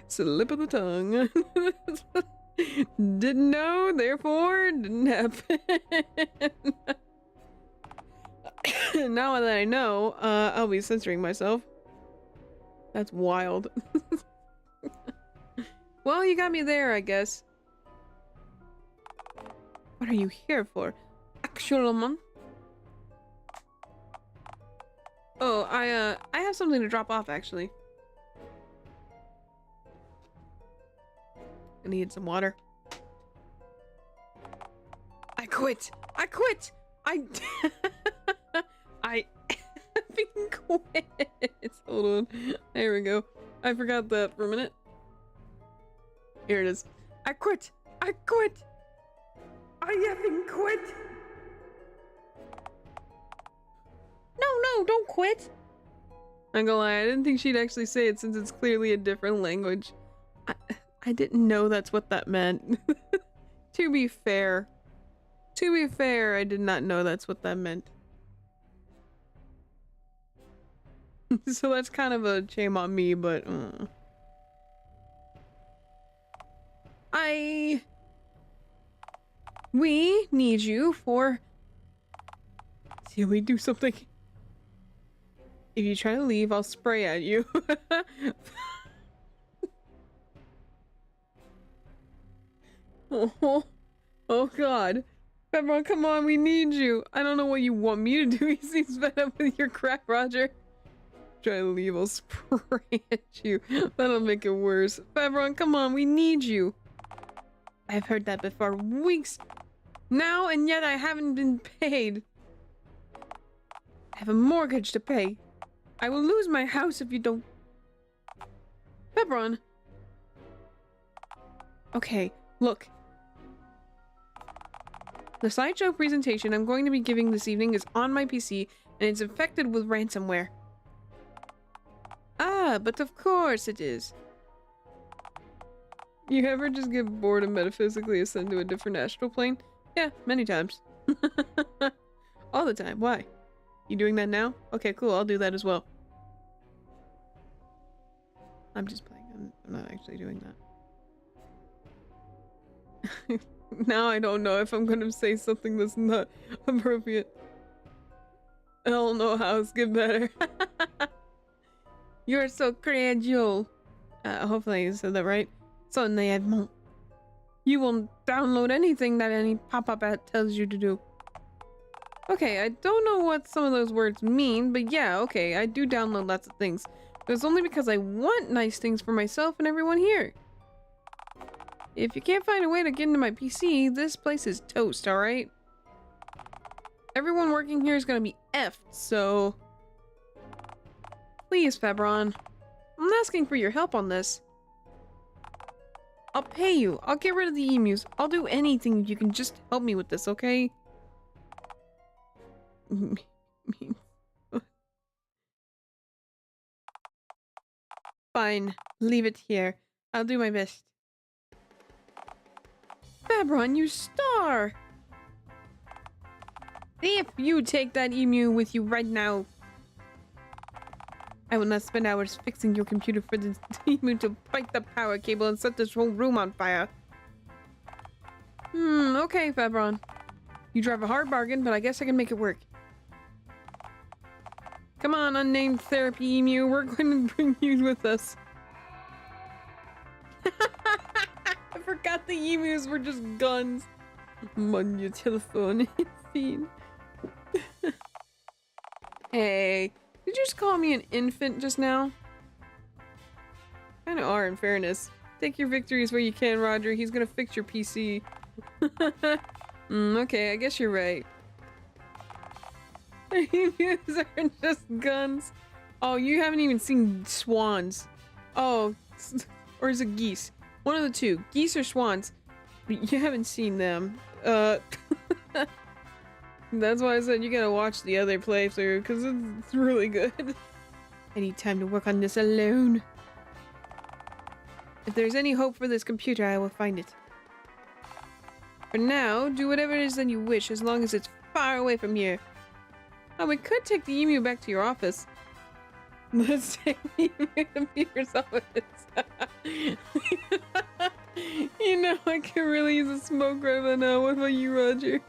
Speaker 1: Slip of the tongue. Didn't know, therefore didn't happen. Now that I know, I'll be censoring myself. That's wild. Well, you got me there, I guess. What are you here for? Actuellement? Oh, I have something to drop off, actually. I need some water. I quit! I quit! I effing quit! Hold on. There we go. I forgot that for a minute. Here it is. I quit! I quit! I effing quit! No, don't quit! I'm gonna lie, I didn't think she'd actually say it since it's clearly a different language. I didn't know that's what that meant. To be fair, I did not know that's what that meant. So that's kind of a shame on me, but we need you for... See, we do something. If you try to leave, I'll spray at you. Oh, Oh god. Pepperon, come on, we need you. I don't know what you want me to do. He seems fed up with your crap, Roger. Try to leave, I'll spray at you. That'll make it worse. Pepperon, come on, we need you. I've heard that before weeks now, and yet I haven't been paid. I have a mortgage to pay. I will lose my house if you don't. Pepperon. Okay, look. The slideshow presentation I'm going to be giving this evening is on my PC, and it's infected with ransomware. Ah, but of course it is. You ever just get bored and metaphysically ascend to a different astral plane? Yeah, many times. All the time. Why? You doing that now? Okay, cool. I'll do that as well. I'm just playing. I'm not actually doing that. Now I don't know if I'm gonna say something that's not appropriate. I don't know how to get better. You're so credule. Hopefully I said that right. So naïvement. You will download anything that any pop-up ad tells you to do. Okay, I don't know what some of those words mean, but yeah, okay, I do download lots of things. But it's only because I want nice things for myself and everyone here. If you can't find a way to get into my PC, this place is toast, alright? Everyone working here is gonna be effed, so... Please, Fabron. I'm asking for your help on this. I'll pay you. I'll get rid of the emus. I'll do anything if you can just help me with this, okay? Fine. Leave it here. I'll do my best. Fabron, you star! If you take that emu with you right now, I will not spend hours fixing your computer for the emu to bite the power cable and set this whole room on fire. Okay, Fabron. You drive a hard bargain, but I guess I can make it work. Come on, unnamed therapy emu, we're going to bring you with us. I forgot the emus were just guns. I'm on your telephone. Hey, did you just call me an infant just now? Kinda are, in fairness. Take your victories where you can, Roger. He's gonna fix your PC. Okay, I guess you're right. Emus aren't just guns. Oh, you haven't even seen swans. Oh, or is it geese? One of the two. Geese or swans. You haven't seen them. That's why I said you gotta watch the other playthrough, because it's really good. I need time to work on this alone. If there's any hope for this computer, I will find it. For now, do whatever it is that you wish, as long as it's far away from here. Oh, we could take the emu back to your office. Let's take the emu to Peter's office. You know, I can really use a smoke right about now. What about you, Roger?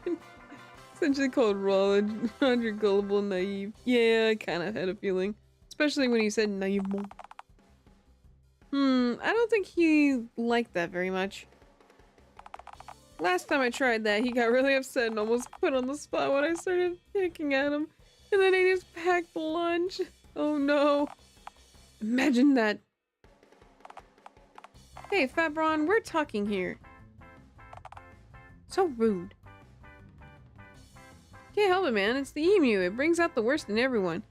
Speaker 1: Essentially called Roger gullible and naive. Yeah, I kind of had a feeling. Especially when he said naïvement. I don't think he liked that very much. Last time I tried that, he got really upset and almost put on the spot when I started picking at him. And then I just packed lunch. Oh no. Imagine that. Hey, Fabron, we're talking here. So rude. Can't help it, man. It's the emu. It brings out the worst in everyone.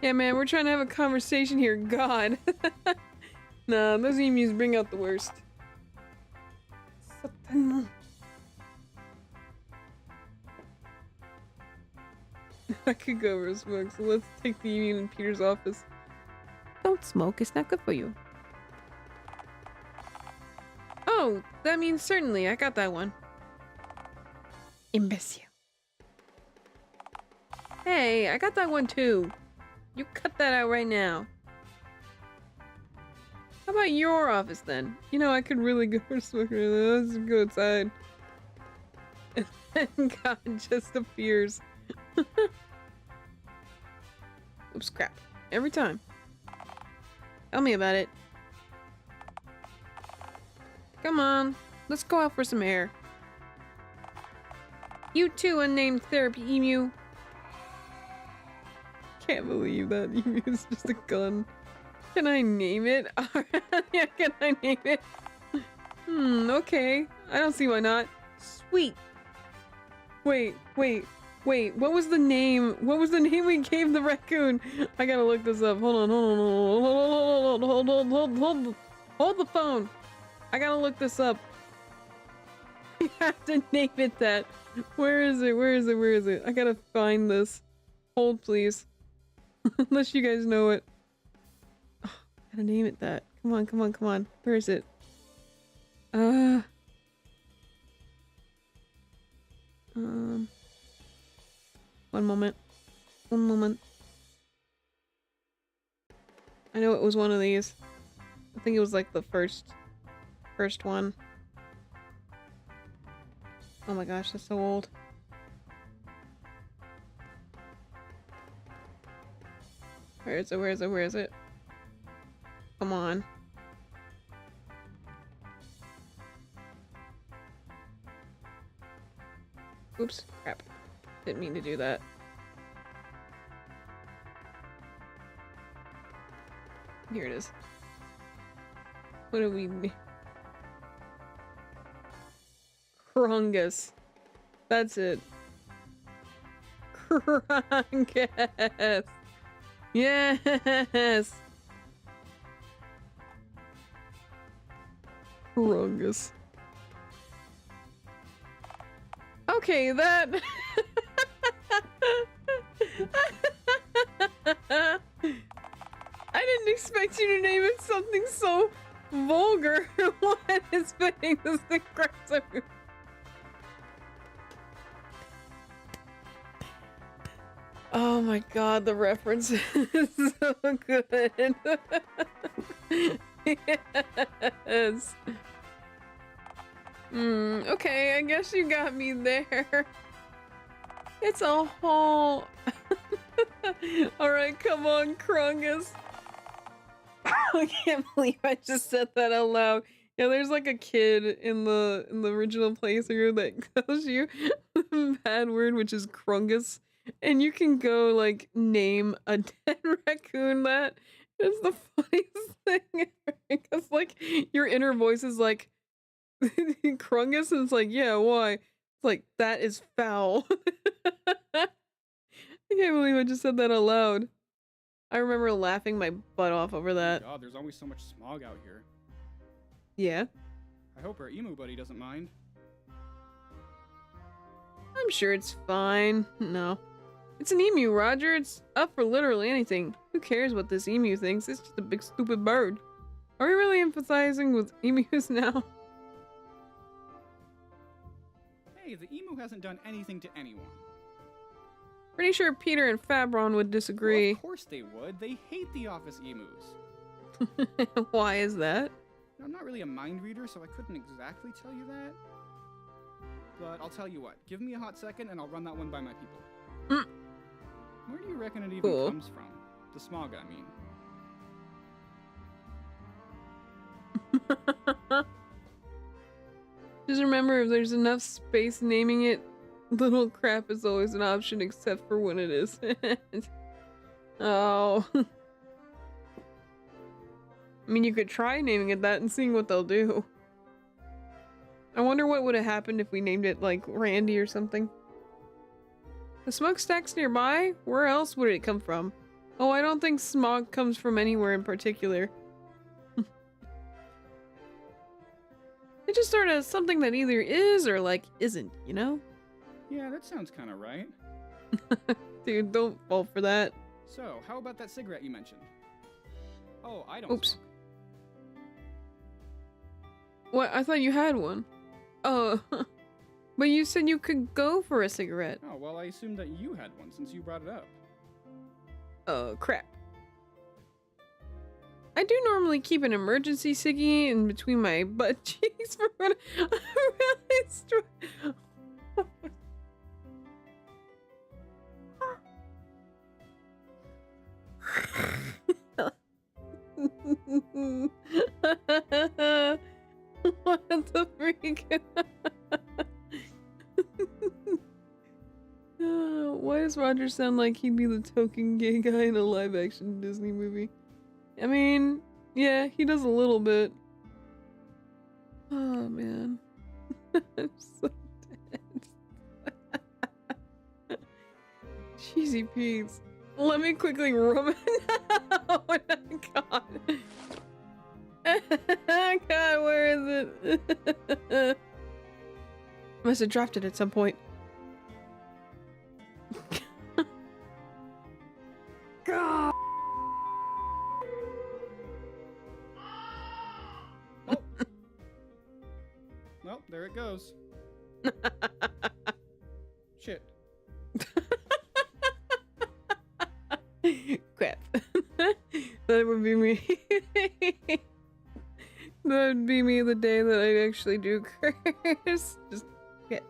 Speaker 1: Yeah, man, we're trying to have a conversation here. God. Nah, those emus bring out the worst. I could go over a smoke, so let's take the emu in Peter's office. Don't smoke. It's not good for you. Oh, that means certainly. I got that one. Imbecile. Hey, I got that one too. You cut that out right now. How about your office then? You know, I could really go for smoking. Let's go outside. And then God just appears. Oops, crap. Every time. Tell me about it. Come on. Let's go out for some air. You too, unnamed therapy emu. Can't believe that emu is just a gun. Can I name it? Yeah, can I name it? Okay. I don't see why not. Sweet. Wait. What was the name? What was the name we gave the raccoon? I gotta look this up. Hold on. Hold the phone. I gotta look this up. You have to name it that. Where is it? I gotta find this. Hold, please. Unless you guys know it. Oh, gotta name it that. Come on. Where is it? One moment. I know it was one of these. I think it was like the first one. Oh my gosh, that's so old. Where is it? Come on. Oops, crap. Didn't mean to do that. Here it is. What do we need? Krungus. That's it. Krungus. Yes. Krungus. Okay, that. I didn't expect you to name it something so vulgar. What is putting this aggressive? Oh my god, the reference is so good. Yes. Okay, I guess you got me there. It's a whole... Alright, come on, Krungus. I can't believe I just said that out loud. Yeah, there's like a kid in the original playthrough that tells you the bad word, which is Krungus. And you can go, like, name a dead raccoon that. It's the funniest thing ever. Because, like, your inner voice is like, Krungus, and it's like, yeah, why? It's like, that is foul. I can't believe I just said that out loud. I remember laughing my butt off over that.
Speaker 3: God, there's always so much smog out here.
Speaker 1: Yeah?
Speaker 3: I hope our emu buddy doesn't mind.
Speaker 1: I'm sure it's fine. No. It's an emu, Roger. It's up for literally anything. Who cares what this emu thinks? It's just a big stupid bird. Are we really emphasizing with emus now?
Speaker 3: Hey, the emu hasn't done anything to anyone.
Speaker 1: Pretty sure Peter and Fabron would disagree.
Speaker 3: Well, of course they would. They hate the office emus.
Speaker 1: Why is that?
Speaker 3: I'm not really a mind reader, so I couldn't exactly tell you that. But I'll tell you what. Give me a hot second and I'll run that one by my people. Where do you reckon it even comes from? The smog, I mean.
Speaker 1: Just remember, if there's enough space naming it, little crap is always an option except for when it isn't. Oh. I mean, you could try naming it that and seeing what they'll do. I wonder what would have happened if we named it, like, Randy or something. The smokestack's nearby? Where else would it come from? Oh, I don't think smog comes from anywhere in particular. It's just sort of something that either is or, like, isn't, you know?
Speaker 3: Yeah, that sounds kind of right.
Speaker 1: Dude, don't fall for that.
Speaker 3: So, how about that cigarette you mentioned? Oh, I don't
Speaker 1: Oops.
Speaker 3: smoke.
Speaker 1: What? I thought you had one. Oh, but you said you could go for a cigarette.
Speaker 3: Oh, well, I assumed that you had one since you brought it up.
Speaker 1: Oh, crap. I do normally keep an emergency ciggy in between my butt cheeks for when I'm really What the freak? Roger sound like he'd be the token gay guy in a live-action Disney movie? I mean, yeah, he does a little bit. Oh, man. I'm so dead. Cheesy Pete's. Let me quickly rub it out. Oh, God. God, where is it? Must have dropped it at some point.
Speaker 2: God.
Speaker 3: Oh. Well, there it goes. Shit.
Speaker 1: Crap. That would be me. That would be me the day that I actually do curse. Just crap.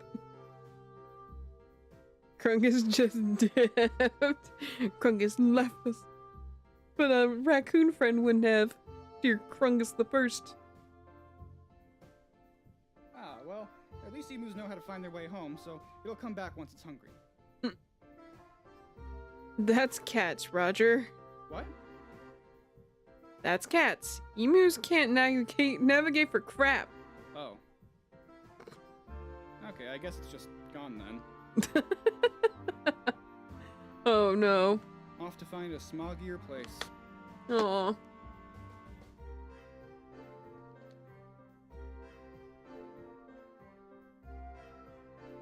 Speaker 1: Krungus just dipped. Krungus left us. But a raccoon friend wouldn't have. Dear Krungus the First.
Speaker 3: Ah, well, at least emus know how to find their way home, so it'll come back once it's hungry.
Speaker 1: That's cats, Roger.
Speaker 3: What?
Speaker 1: That's cats. Emus can't navigate for crap.
Speaker 3: Oh. Okay, I guess it's just gone then.
Speaker 1: Oh no.
Speaker 3: Off to find a smoggier place.
Speaker 1: Aw.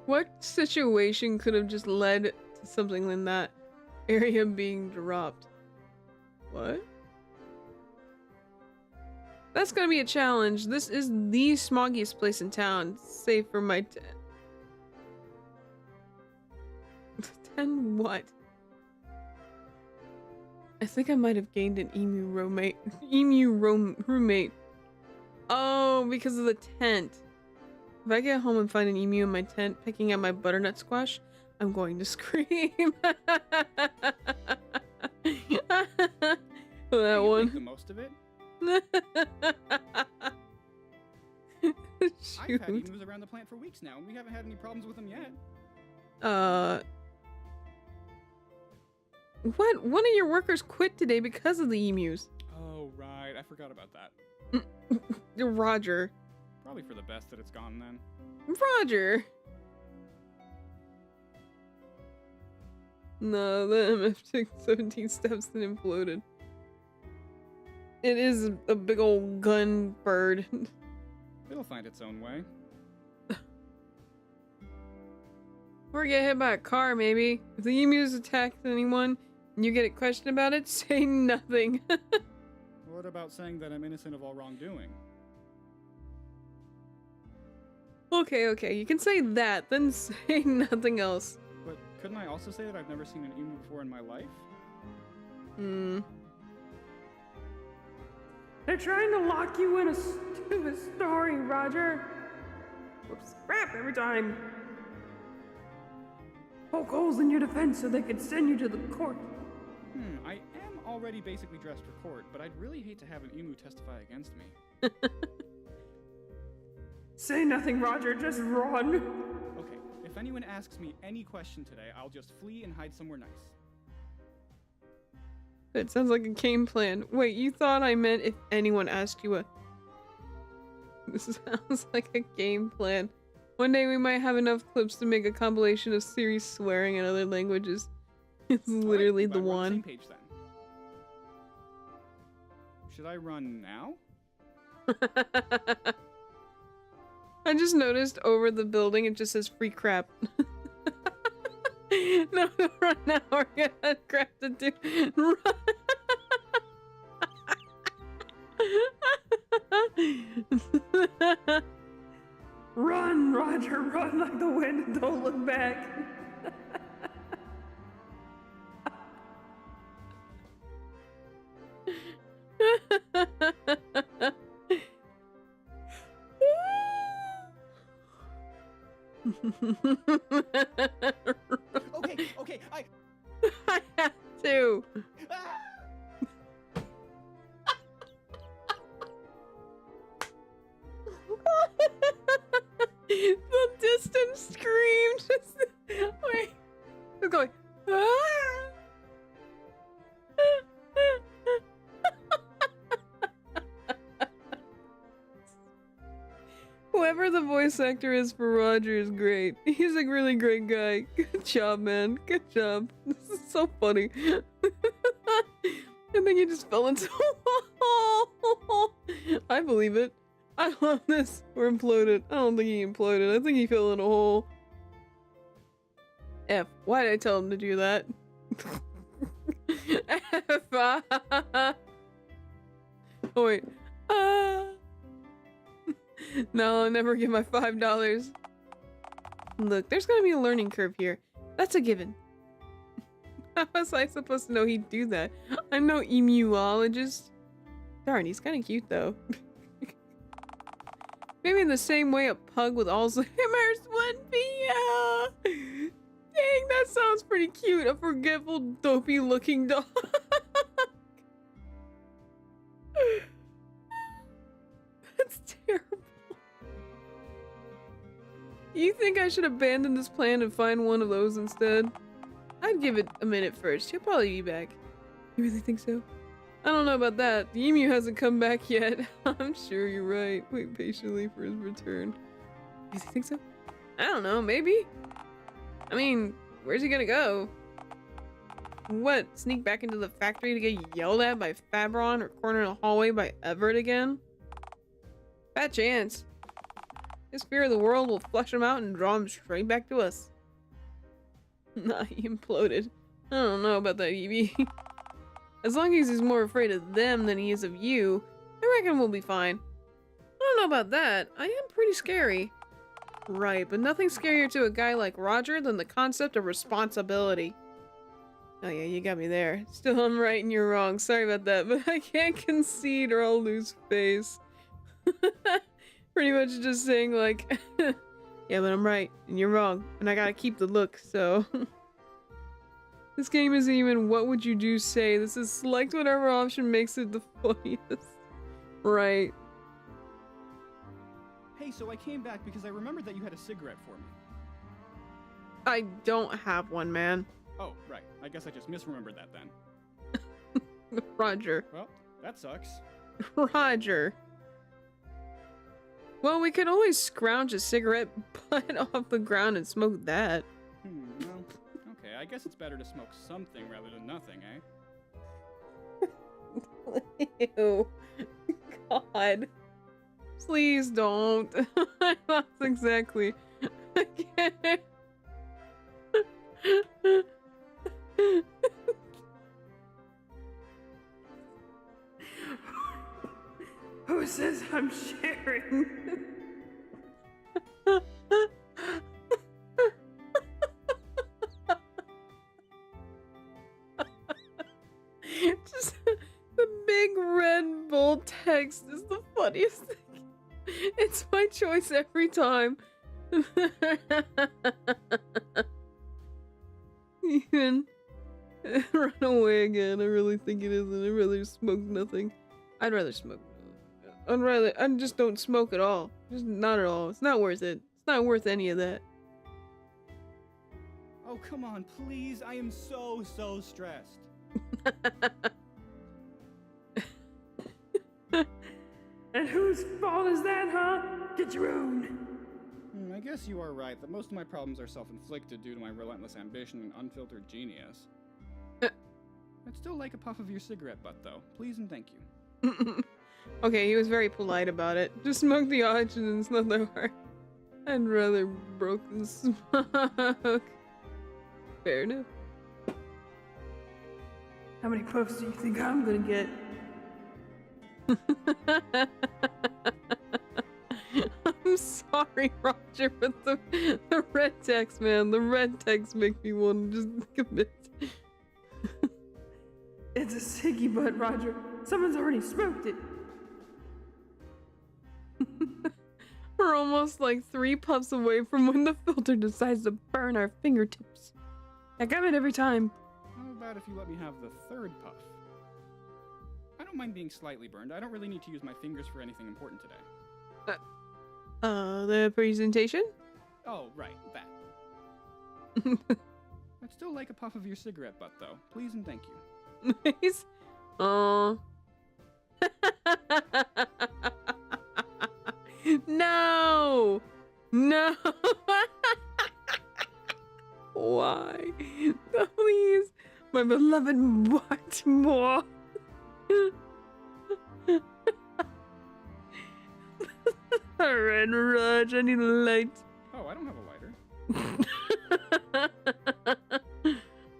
Speaker 1: What situation could have just led to something in that area being dropped? What? That's gonna be a challenge. This is the smoggiest place in town, save for my 10 what? I think I might have gained an emu roommate. Roommate. Oh, because of the tent. If I get home and find an emu in my tent picking at my butternut squash, I'm going to scream. That one.
Speaker 3: Make the most of it? I've had emus around the plant for weeks now, and we haven't had any problems with them yet.
Speaker 1: What? One of your workers quit today because of the emus.
Speaker 3: Oh, right. I forgot about that.
Speaker 1: Roger.
Speaker 3: Probably for the best that it's gone then.
Speaker 1: Roger. No, the MF took 17 steps and imploded. It is a big old gun bird.
Speaker 3: It'll find its own way.
Speaker 1: Or get hit by a car, maybe. If the emus attack anyone and you get a question about it, say nothing.
Speaker 3: What about saying that I'm innocent of all wrongdoing?
Speaker 1: Okay, you can say that, then say nothing else.
Speaker 3: But couldn't I also say that I've never seen an emu before in my life?
Speaker 2: They're trying to lock you in a stupid story, Roger. Whoops, crap every time. Poke holes in your defense so they could send you to the court.
Speaker 3: I am already basically dressed for court, but I'd really hate to have an emu testify against me.
Speaker 2: Say nothing, Roger, just run.
Speaker 3: Okay, if anyone asks me any question today, I'll just flee and hide somewhere nice.
Speaker 1: It sounds like a game plan. Wait, you thought I meant if anyone asked you a... This sounds like a game plan. One day we might have enough clips to make a compilation of Siri swearing in other languages. It's literally the one.
Speaker 3: We're on the same page then. Should I run now?
Speaker 1: I just noticed over the building it just says free crap. No, run now. We're gonna crap to do. Run.
Speaker 2: Run, Roger, run like the wind and don't look back.
Speaker 3: Okay, I
Speaker 1: have to. The distant scream just... Wait. It's going... Ah! Whoever the voice actor is for Roger is great. He's a really great guy. Good job, man. Good job. This is so funny. I think he just fell into a hole. I believe it. I love this. Or imploded. I don't think he imploded. I think he fell in a hole. F. Why did I tell him to do that? F. Oh wait. No, I'll never get my $5. Look, there's gonna be a learning curve here. That's a given. How was I supposed to know he'd do that? I'm no emuologist. Darn, he's kind of cute though. Maybe in the same way a pug with Alzheimer's would be. Dang, that sounds pretty cute. A forgetful, dopey looking dog. That's terrible. You think I should abandon this plan and find one of those instead? I'd give it a minute first. He'll probably be back. You really think so? I don't know about that. The emu hasn't come back yet. I'm sure you're right. Wait patiently for his return. You think so? I don't know, maybe? I mean, where's he gonna go? What, sneak back into the factory to get yelled at by Fabron or corner in the hallway by Everett again? Bad chance. His fear of the world will flush him out and draw him straight back to us. Nah, he imploded. I don't know about that, Evie. As long as he's more afraid of them than he is of you, I reckon we'll be fine. I don't know about that. I am pretty scary. Right, but nothing scarier to a guy like Roger than the concept of responsibility. Oh yeah, you got me there. Still, I'm right and you're wrong. Sorry about that, but I can't concede or I'll lose face. Pretty much just saying like, yeah, but I'm right and you're wrong, and I gotta keep the look, so. This game isn't even what would you do say. This is select whatever option makes it the funniest. Right.
Speaker 3: Hey, so I came back because I remembered that you had a cigarette for me.
Speaker 1: I don't have one, man.
Speaker 3: Oh, right. I guess I just misremembered that then.
Speaker 1: Roger.
Speaker 3: Well, that sucks.
Speaker 1: Roger. Well, we could always scrounge a cigarette butt off the ground and smoke that.
Speaker 3: Well, okay. I guess it's better to smoke something rather than nothing, eh?
Speaker 1: Ew. God. Please don't. That's exactly. I can't.
Speaker 2: Who says I'm sharing?
Speaker 1: Just the big red bold text is the funniest thing. It's my choice every time. Even run away again. I really think it isn't. I'd rather smoke nothing. I'd rather smoke. I just don't smoke at all. Just not at all. It's not worth it. It's not worth any of that.
Speaker 3: Oh, come on, please. I am so stressed.
Speaker 2: And whose fault is that, huh? Get your own.
Speaker 3: I guess you are right that most of my problems are self-inflicted due to my relentless ambition and unfiltered genius. I'd still like a puff of your cigarette butt, though. Please and thank you.
Speaker 1: Okay, he was very polite about it. Just smoke the oxygen, it's not that hard. I'd rather broken smoke. Fair enough.
Speaker 2: How many puffs do you think I'm gonna get?
Speaker 1: I'm sorry, Roger, but the red text, man. The red text makes me want to just commit.
Speaker 2: It's a ciggy butt, Roger. Someone's already smoked it.
Speaker 1: We're almost like 3 puffs away from when the filter decides to burn our fingertips. I got it every time.
Speaker 3: How about if you let me have the 3rd puff? I don't mind being slightly burned. I don't really need to use my fingers for anything important today.
Speaker 1: The presentation?
Speaker 3: Oh, right, that. I'd still like a puff of your cigarette butt, though. Please and thank you.
Speaker 1: Nice. No! No! Why? Please, my beloved, what more? Alright, Raj, I need a light.
Speaker 3: Oh, I don't have a lighter.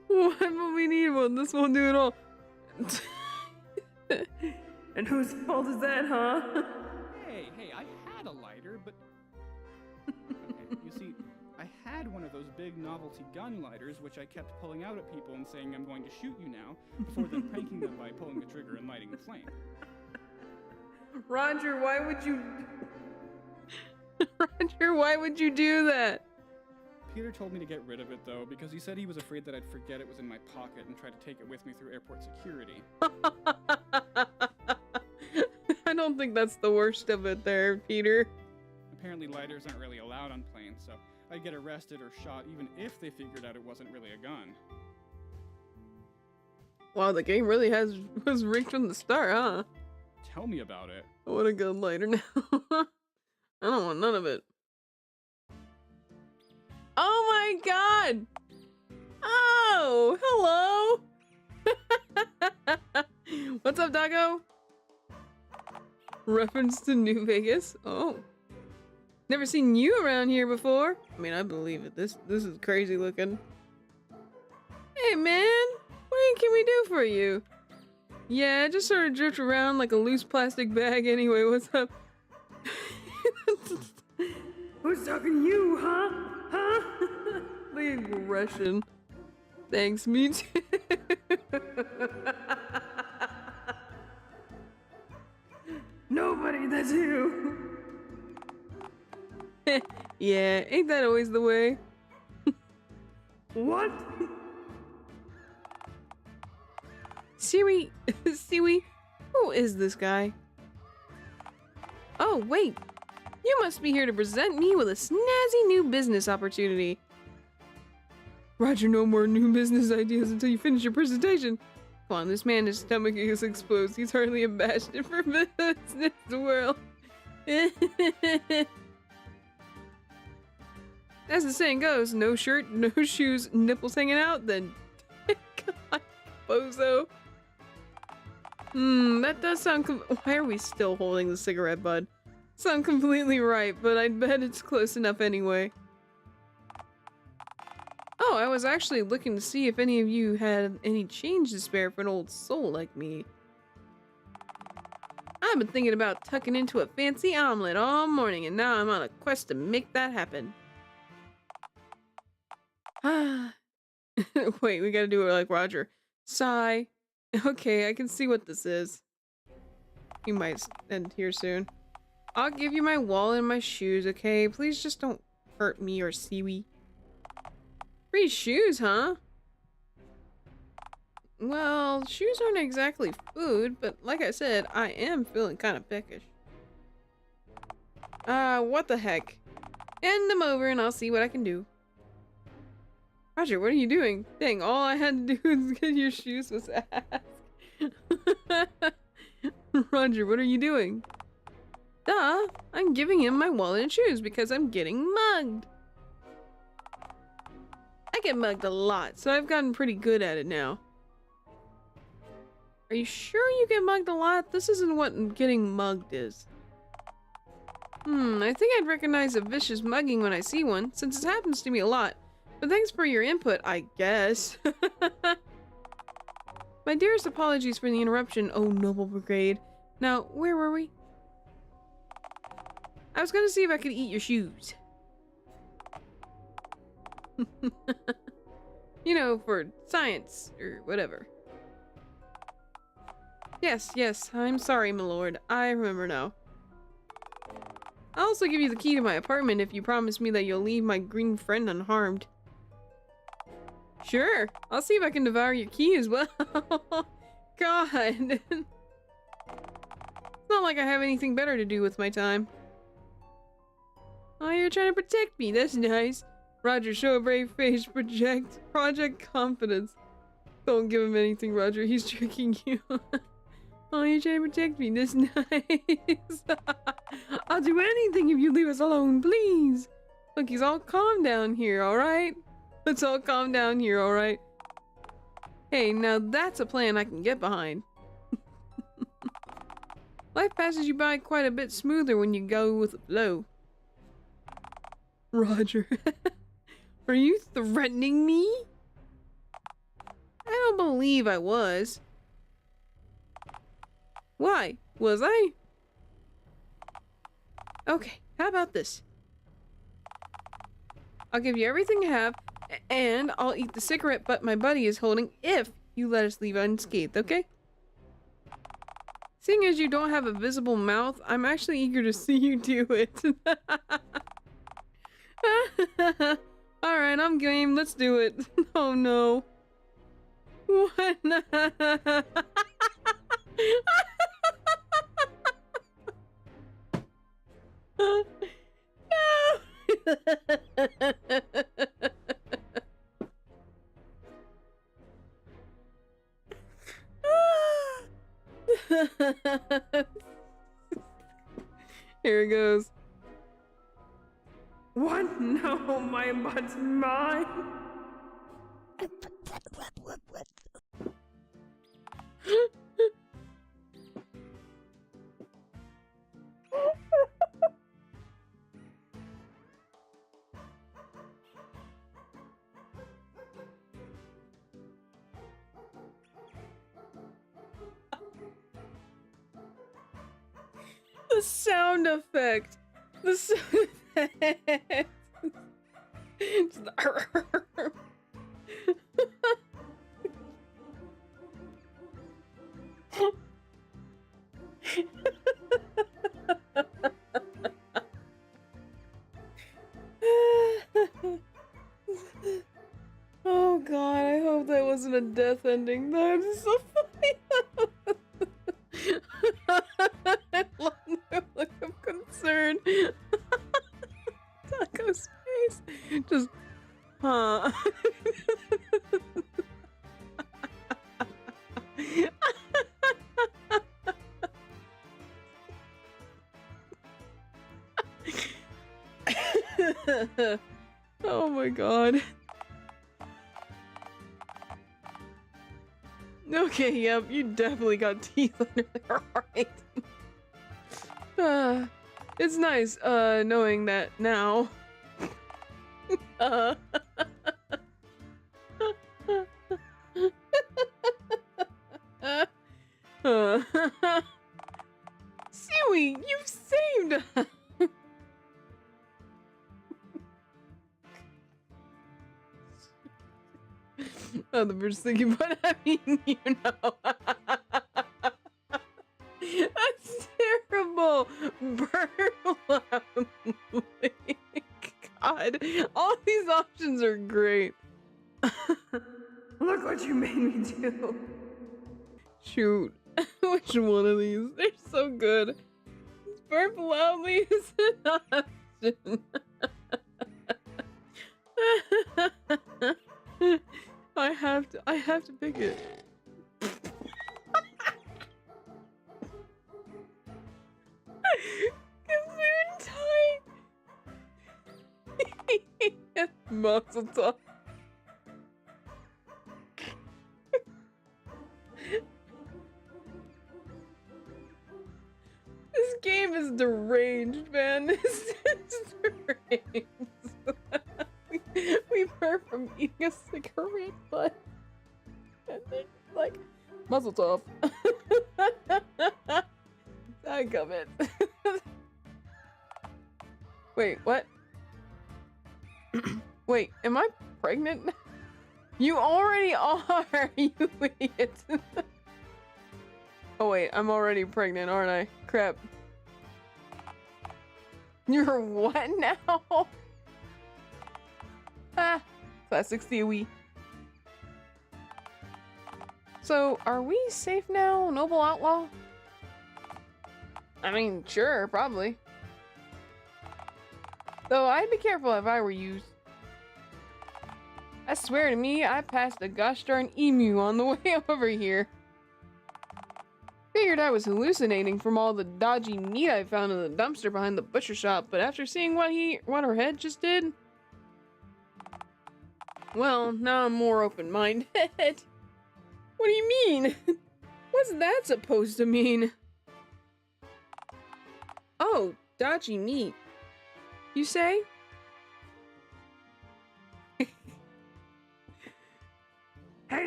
Speaker 1: Why would we need one? This won't do it all.
Speaker 2: And whose fault is that, huh?
Speaker 3: Hey, I had a lighter, but... Okay, you see, I had one of those big novelty gun lighters, which I kept pulling out at people and saying, I'm going to shoot you now, before then pranking them by pulling the trigger and lighting the flame.
Speaker 2: Roger, why would you...
Speaker 1: Roger, why would you do that?
Speaker 3: Peter told me to get rid of it, though, because he said he was afraid that I'd forget it was in my pocket and try to take it with me through airport security.
Speaker 1: I don't think that's the worst of it there, Peter.
Speaker 3: Apparently lighters aren't really allowed on planes, so I'd get arrested or shot even if they figured out it wasn't really a gun.
Speaker 1: Wow, the game really was rigged from the start, huh?
Speaker 3: Tell me about it.
Speaker 1: I want a gun lighter now. I don't want none of it. Oh my god! Oh, hello! What's up, Doggo? Reference to New Vegas? Oh. Never seen you around here before. I mean, I believe it. This is crazy looking. Hey, man. What can we do for you? Yeah, I just sort of drift around like a loose plastic bag anyway. What's up?
Speaker 2: Who's talking to you, huh? Huh?
Speaker 1: The aggression. Thanks, me too.
Speaker 2: Nobody, that's you.
Speaker 1: Yeah, ain't that always the way?
Speaker 2: What?
Speaker 1: Siri, Siri, who is this guy? Oh, wait. You must be here to present me with a snazzy new business opportunity. Roger, no more new business ideas until you finish your presentation. Come on, this man, his stomach is exposed. He's hardly abashed for business world. As the saying goes, no shirt, no shoes, nipples hanging out, then God, bozo. That does sound why are we still holding the cigarette butt? Sound completely right, but I'd bet it's close enough anyway. Oh, I was actually looking to see if any of you had any change to spare for an old soul like me. I've been thinking about tucking into a fancy omelet all morning, and now I'm on a quest to make that happen. Ah. Wait, we gotta do it like Roger. Sigh. Okay, I can see what this is. You might end here soon. I'll give you my wallet and my shoes, okay? Please just don't hurt me or Siwi. Free shoes, huh? Well, shoes aren't exactly food, but like I said, I am feeling kind of peckish. What the heck? Hand them over and I'll see what I can do. Roger, what are you doing? Dang, all I had to do was get your shoes was ask. Roger, what are you doing? Duh, I'm giving him my wallet and shoes because I'm getting mugged. I get mugged a lot, so I've gotten pretty good at it now. Are you sure you get mugged a lot? This isn't what getting mugged is. I think I'd recognize a vicious mugging when I see one, since it happens to me a lot. But thanks for your input, I guess. My dearest apologies for the interruption, oh noble brigade. Now, where were we? I was gonna see if I could eat your shoes. You know, for science, or whatever. Yes, I'm sorry, my lord. I remember now. I'll also give you the key to my apartment if you promise me that you'll leave my green friend unharmed. Sure, I'll see if I can devour your key as well. God. It's not like I have anything better to do with my time. Oh, you're trying to protect me. That's nice. Roger, show a brave face. Project confidence. Don't give him anything, Roger. He's tricking you. Oh, you're trying to protect me. That's nice. I'll do anything if you leave us alone, please. Look, he's all calm down here, alright? Let's all calm down here, alright? Hey, now that's a plan I can get behind. Life passes you by quite a bit smoother when you go with the flow. Roger. Are you threatening me? I don't believe I was. Why? Was I? Okay, how about this? I'll give you everything I have, and I'll eat the cigarette butt my buddy is holding if you let us leave unscathed, okay? Seeing as you don't have a visible mouth, I'm actually eager to see you do it. Alright, I'm game. Let's do it. Oh no. What? No! Here it goes.
Speaker 2: What? No, my butt's mine.
Speaker 1: The sound effect. The sound effect. Just the Oh god, I hope that wasn't a death ending. That is so funny. I love the look of concern. Taco's face. Just, huh. Oh my god. Okay, yep, you definitely got teeth under there, alright. It's nice, knowing that now. Suey, you saved us! Oh, the bird's thinking, but I mean, you know. That's terrible. Bird lovely. God, all these options are great.
Speaker 2: Look what you made me do.
Speaker 1: Shoot. Which one of these? They're so good. Burp loudly is an option. I have to pick it. Tight. Muscle top. This game is deranged, man. This is deranged. We burp from eating a cigarette butt. And then, like, muzzle tough. I got it. Wait, what? Wait, am I pregnant? You already are, you idiot. Oh wait, I'm already pregnant, aren't I? Crap. You're what now? Ah, classic Stewie. So, are we safe now, Noble Outlaw? I mean, sure, probably. Though I'd be careful if I were you. I swear to me, I passed a gosh darn emu on the way over here. Figured I was hallucinating from all the dodgy meat I found in the dumpster behind the butcher shop, but after seeing what her head just did, well, now I'm more open-minded. What do you mean? What's that supposed to mean? Oh, dodgy meat. You say?
Speaker 2: Hey,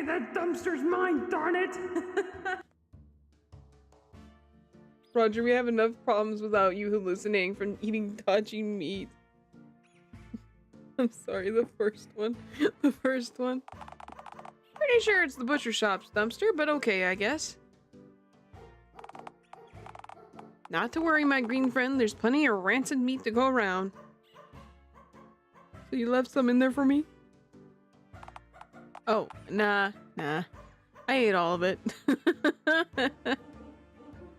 Speaker 2: that dumpster's mine, darn it!
Speaker 1: Roger, we have enough problems without you hallucinating from eating dodgy meat. I'm sorry, the first one. The first one. Pretty sure it's the butcher shop's dumpster, but okay, I guess. Not to worry, my green friend, there's plenty of rancid meat to go around. So you left some in there for me? Oh, nah. I ate all of it.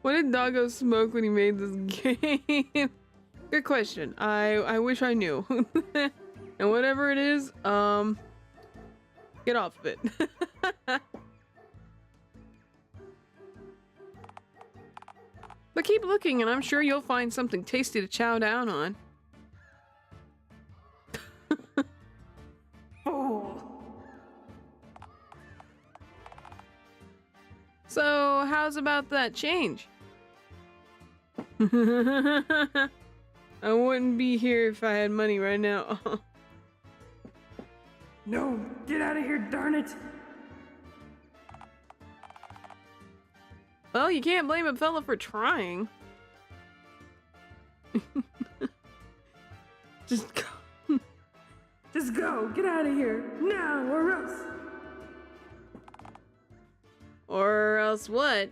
Speaker 1: What did Doggo smoke when he made this game? Good question. I wish I knew. And whatever it is, get off of it. But keep looking and I'm sure you'll find something tasty to chow down on.
Speaker 2: Fool!
Speaker 1: So, how's about that change? I wouldn't be here if I had money right now.
Speaker 2: No, get out of here, darn it!
Speaker 1: Well, you can't blame a fella for trying. Just go.
Speaker 2: Just go, get out of here, now or else!
Speaker 1: Or else what?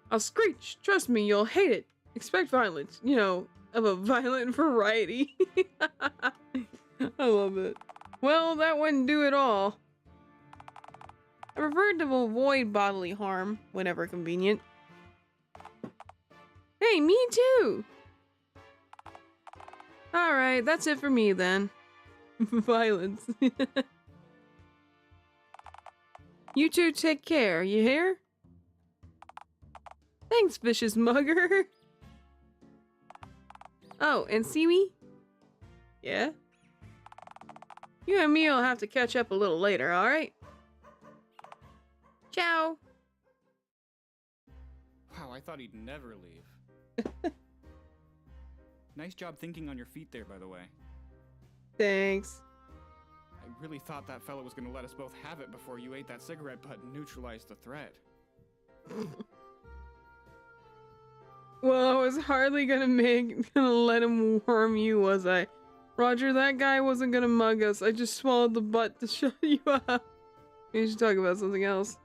Speaker 1: I'll screech. Trust me, you'll hate it. Expect violence. You know, of a violent variety. I love it. Well, that wouldn't do it all. I prefer to avoid bodily harm whenever convenient. Hey, me too! Alright, that's it for me then. Violence. You two take care, you hear? Thanks, vicious mugger. Oh, and see me? Yeah? You and me will have to catch up a little later, alright? Ciao!
Speaker 3: Wow, I thought he'd never leave. Nice job thinking on your feet there, by the way.
Speaker 1: Thanks.
Speaker 3: I really thought that fella was gonna let us both have it before you ate that cigarette butt and neutralized the threat.
Speaker 1: Well, I was hardly gonna let him worm you, was I? Roger, that guy wasn't gonna mug us. I just swallowed the butt to shut you up. We should talk about something else.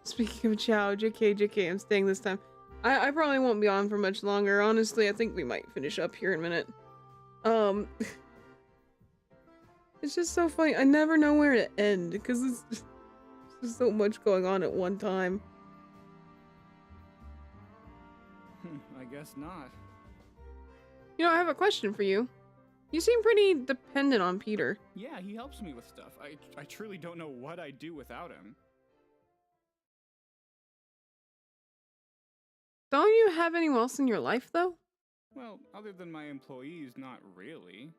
Speaker 1: Speaking of chow, JK, I'm staying this time. I probably won't be on for much longer. Honestly, I think we might finish up here in a minute. It's just so funny. I never know where to end because there's just so much going on at one time.
Speaker 3: I guess not.
Speaker 1: You know, I have a question for you. You seem pretty dependent on Peter.
Speaker 3: Yeah, he helps me with stuff. I truly don't know what I'd do without him.
Speaker 1: Don't you have anyone else in your life, though?
Speaker 3: Well, other than my employees, not really.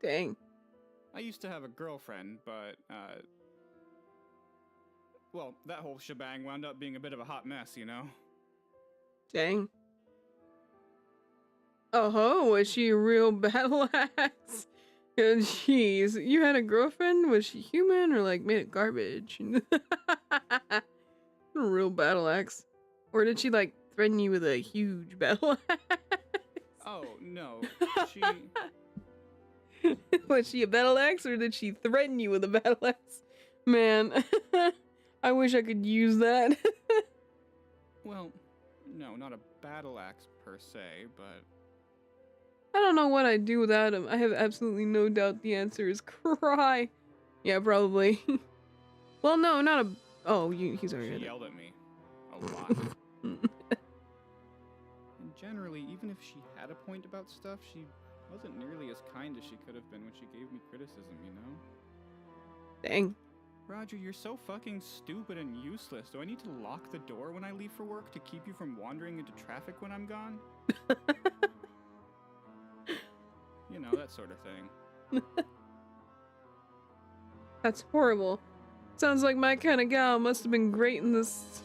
Speaker 1: Dang.
Speaker 3: I used to have a girlfriend, but, well, that whole shebang wound up being a bit of a hot mess, you know?
Speaker 1: Dang. Oh, was she a real battle axe? Jeez, you had a girlfriend? Was she human or like made of garbage? A real battle axe. Or did she like threaten you with a huge battle axe?
Speaker 3: Oh, no. She...
Speaker 1: Was she a battle axe or did she threaten you with a battle axe? Man, I wish I could use that.
Speaker 3: Well, no, not a battle axe per se, but...
Speaker 1: I don't know what I'd do without him. I have absolutely no doubt the answer is cry. Yeah, probably. Well, no, not a... Oh, he's already...
Speaker 3: She yelled at me. A lot. And generally, even if she had a point about stuff, she wasn't nearly as kind as she could have been when she gave me criticism, you know?
Speaker 1: Dang.
Speaker 3: Roger, you're so fucking stupid and useless. Do I need to lock the door when I leave for work to keep you from wandering into traffic when I'm gone? You know, that sort of thing.
Speaker 1: That's horrible. Sounds like my kind of gal. Must have been great in this.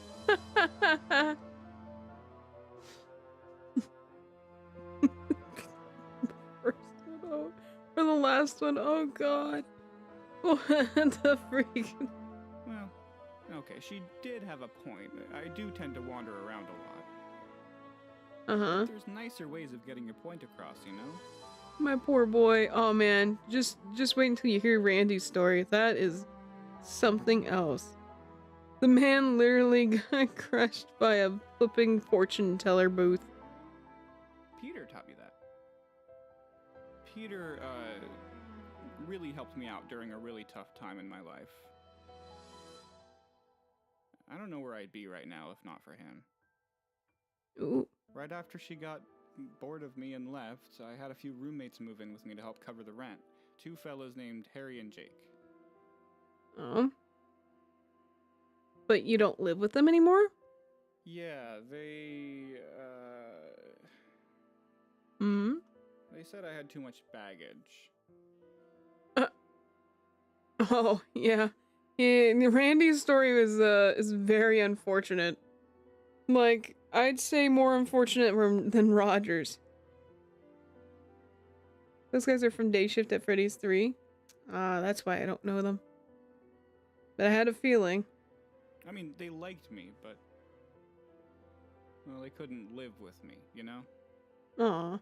Speaker 1: First one, oh, or the last one. Oh god. What the freak?
Speaker 3: Well, okay, she did have a point. I do tend to wander around a lot.
Speaker 1: Uh-huh.
Speaker 3: There's nicer ways of getting your point across, you know?
Speaker 1: My poor boy. Oh man, just wait until you hear Randy's story. That is something else. The man literally got crushed by a flipping fortune teller booth.
Speaker 3: Peter taught me that. Peter, really helped me out during a really tough time in my life. I don't know where I'd be right now if not for him.
Speaker 1: Ooh.
Speaker 3: Right after she got bored of me and left, I had a few roommates move in with me to help cover the rent. Two fellas named Harry and Jake.
Speaker 1: But you don't live with them anymore?
Speaker 3: Yeah,
Speaker 1: Hmm?
Speaker 3: they said I had too much baggage.
Speaker 1: Oh, yeah. Randy's story is very unfortunate. Like, I'd say more unfortunate than Roger's. Those guys are from Day Shift at Freddy's 3. That's why I don't know them. But I had a feeling.
Speaker 3: I mean, they liked me, but... well, they couldn't live with me, you know?
Speaker 1: Aw.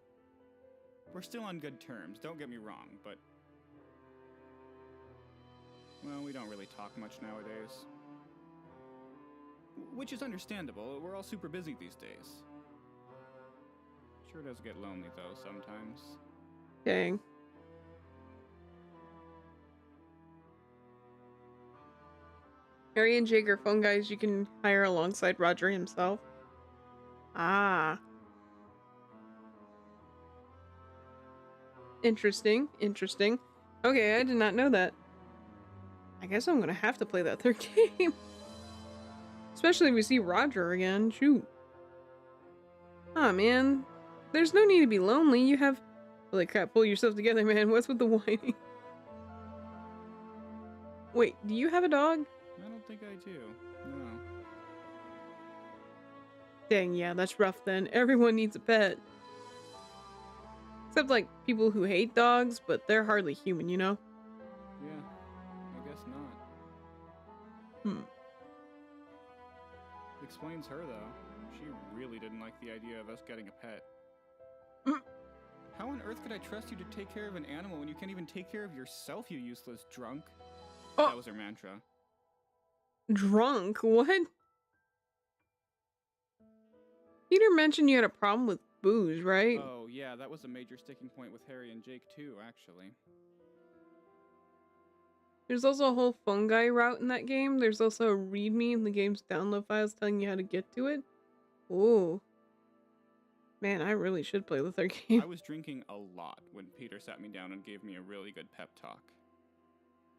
Speaker 3: We're still on good terms, don't get me wrong, but... well, we don't really talk much nowadays. Which is understandable, we're all super busy these days. Sure does get lonely, though, sometimes.
Speaker 1: Dang. Harry and Jake are phone guys you can hire alongside Roger himself. Ah. Interesting. Interesting. Okay, I did not know that. I guess I'm gonna have to play that third game. Especially if we see Roger again. Shoot. Aw, man. There's no need to be lonely. You have... holy crap, pull yourself together, man. What's with the whining? Wait, do you have a dog?
Speaker 3: I don't think I do. No.
Speaker 1: Dang, yeah, that's rough then. Everyone needs a pet. Except, like, people who hate dogs, but they're hardly human, you know?
Speaker 3: Yeah, I guess not. Explains her, though. She really didn't like the idea of us getting a pet. How on earth could I trust you to take care of an animal when you can't even take care of yourself, you useless drunk?
Speaker 1: Oh.
Speaker 3: That was her mantra.
Speaker 1: Drunk? What? Peter mentioned you had a problem with booze, right?
Speaker 3: Oh, yeah, that was a major sticking point with Harry and Jake, too, actually.
Speaker 1: There's also a whole phone guy route in that game. There's also a readme in the game's download files telling you how to get to it. Ooh. Man, I really should play the third game.
Speaker 3: I was drinking a lot when Peter sat me down and gave me a really good pep talk.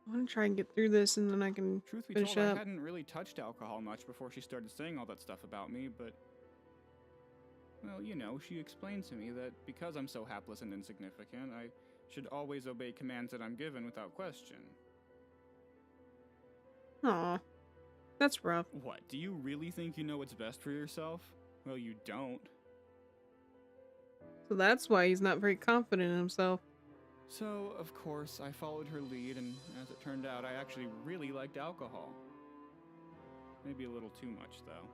Speaker 1: I want to try and get through this and then I can
Speaker 3: Truth be
Speaker 1: finish
Speaker 3: told,
Speaker 1: up.
Speaker 3: I hadn't really touched alcohol much before she started saying all that stuff about me, but... well, you know, she explained to me that because I'm so hapless and insignificant, I should always obey commands that I'm given without question.
Speaker 1: Aw. That's rough.
Speaker 3: What, do you really think you know what's best for yourself? Well, you don't.
Speaker 1: So that's why he's not very confident in himself.
Speaker 3: So, of course, I followed her lead, and as it turned out, I actually really liked alcohol. Maybe a little too much, though.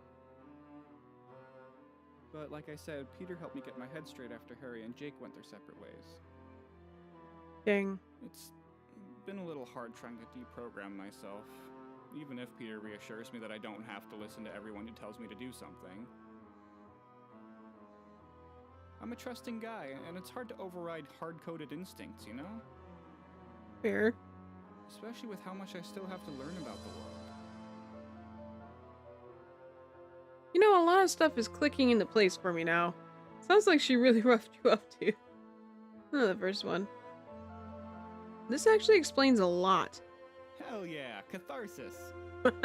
Speaker 3: But like I said, Peter helped me get my head straight after Harry and Jake went their separate ways.
Speaker 1: Dang.
Speaker 3: It's been a little hard trying to deprogram myself, even if Peter reassures me that I don't have to listen to everyone who tells me to do something. I'm a trusting guy, and it's hard to override hard-coded instincts, you know?
Speaker 1: Fair.
Speaker 3: Especially with how much I still have to learn about the world.
Speaker 1: You know, a lot of stuff is clicking into place for me now. Sounds like she really roughed you up too. Oh, the first one. This actually explains a lot.
Speaker 3: Hell yeah, catharsis. Must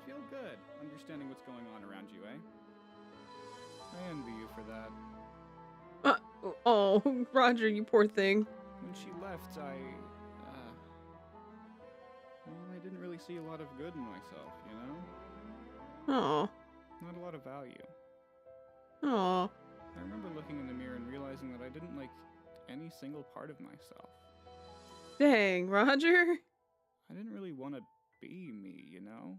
Speaker 3: feel good, understanding what's going on around you, eh? I envy you for that.
Speaker 1: Oh, Roger, you poor thing.
Speaker 3: When she left, well, I didn't really see a lot of good in myself, you know?
Speaker 1: Oh.
Speaker 3: Not a lot of value.
Speaker 1: Oh.
Speaker 3: I remember looking in the mirror and realizing that I didn't like any single part of myself.
Speaker 1: Dang, Roger.
Speaker 3: I didn't really want to be me, you know?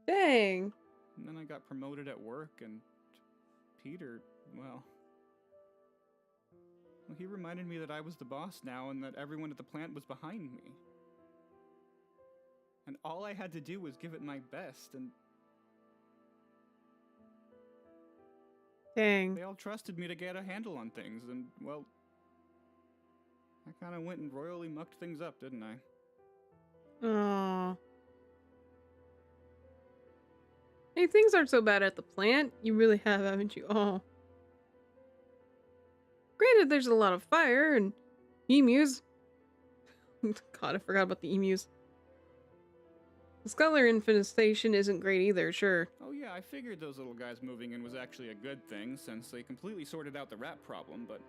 Speaker 1: Dang.
Speaker 3: And then I got promoted at work, and Peter, well, he reminded me that I was the boss now and that everyone at the plant was behind me. And all I had to do was give it my best, and
Speaker 1: Dang.
Speaker 3: they all trusted me to get a handle on things, and, well, I kind of went and royally mucked things up, didn't I?
Speaker 1: Oh. Hey, things aren't so bad at the plant. You really have, haven't you? Oh. Granted, there's a lot of fire and emus. God, I forgot about the emus. The scholar infestation isn't great either, sure.
Speaker 3: Oh yeah, I figured those little guys moving in was actually a good thing, since they completely sorted out the rat problem, but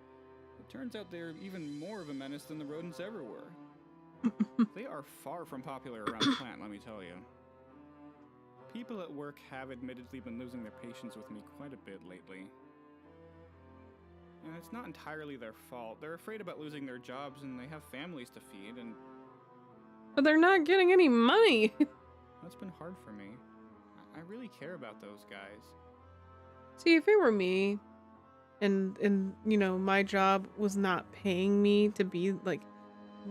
Speaker 3: it turns out they're even more of a menace than the rodents ever were. They are far from popular around the plant, let me tell you. People at work have admittedly been losing their patience with me quite a bit lately. And it's not entirely their fault. They're afraid about losing their jobs and they have families to feed, and
Speaker 1: But they're not getting any money.
Speaker 3: that's been hard for me. I really care about those guys.
Speaker 1: See, if it were me and you know, my job was not paying me to be like,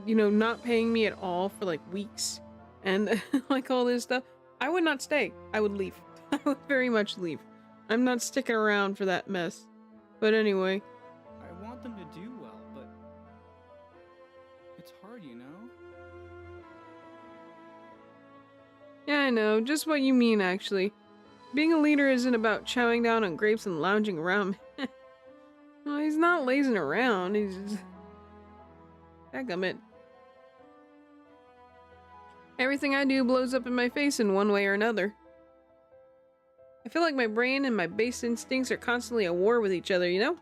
Speaker 1: you know, not paying me at all for like weeks and like all this stuff, I would not stay. I would leave. I would very much leave. I'm not sticking around for that mess. But anyway.
Speaker 3: I want them to do well, but it's hard, you know?
Speaker 1: Yeah, I know. Just what you mean, actually. Being a leader isn't about chowing down on grapes and lounging around. Well, he's not lazing around. He's just... Dadgummit. Everything I do blows up in my face in one way or another. I feel like my brain and my base instincts are constantly at war with each other, you know?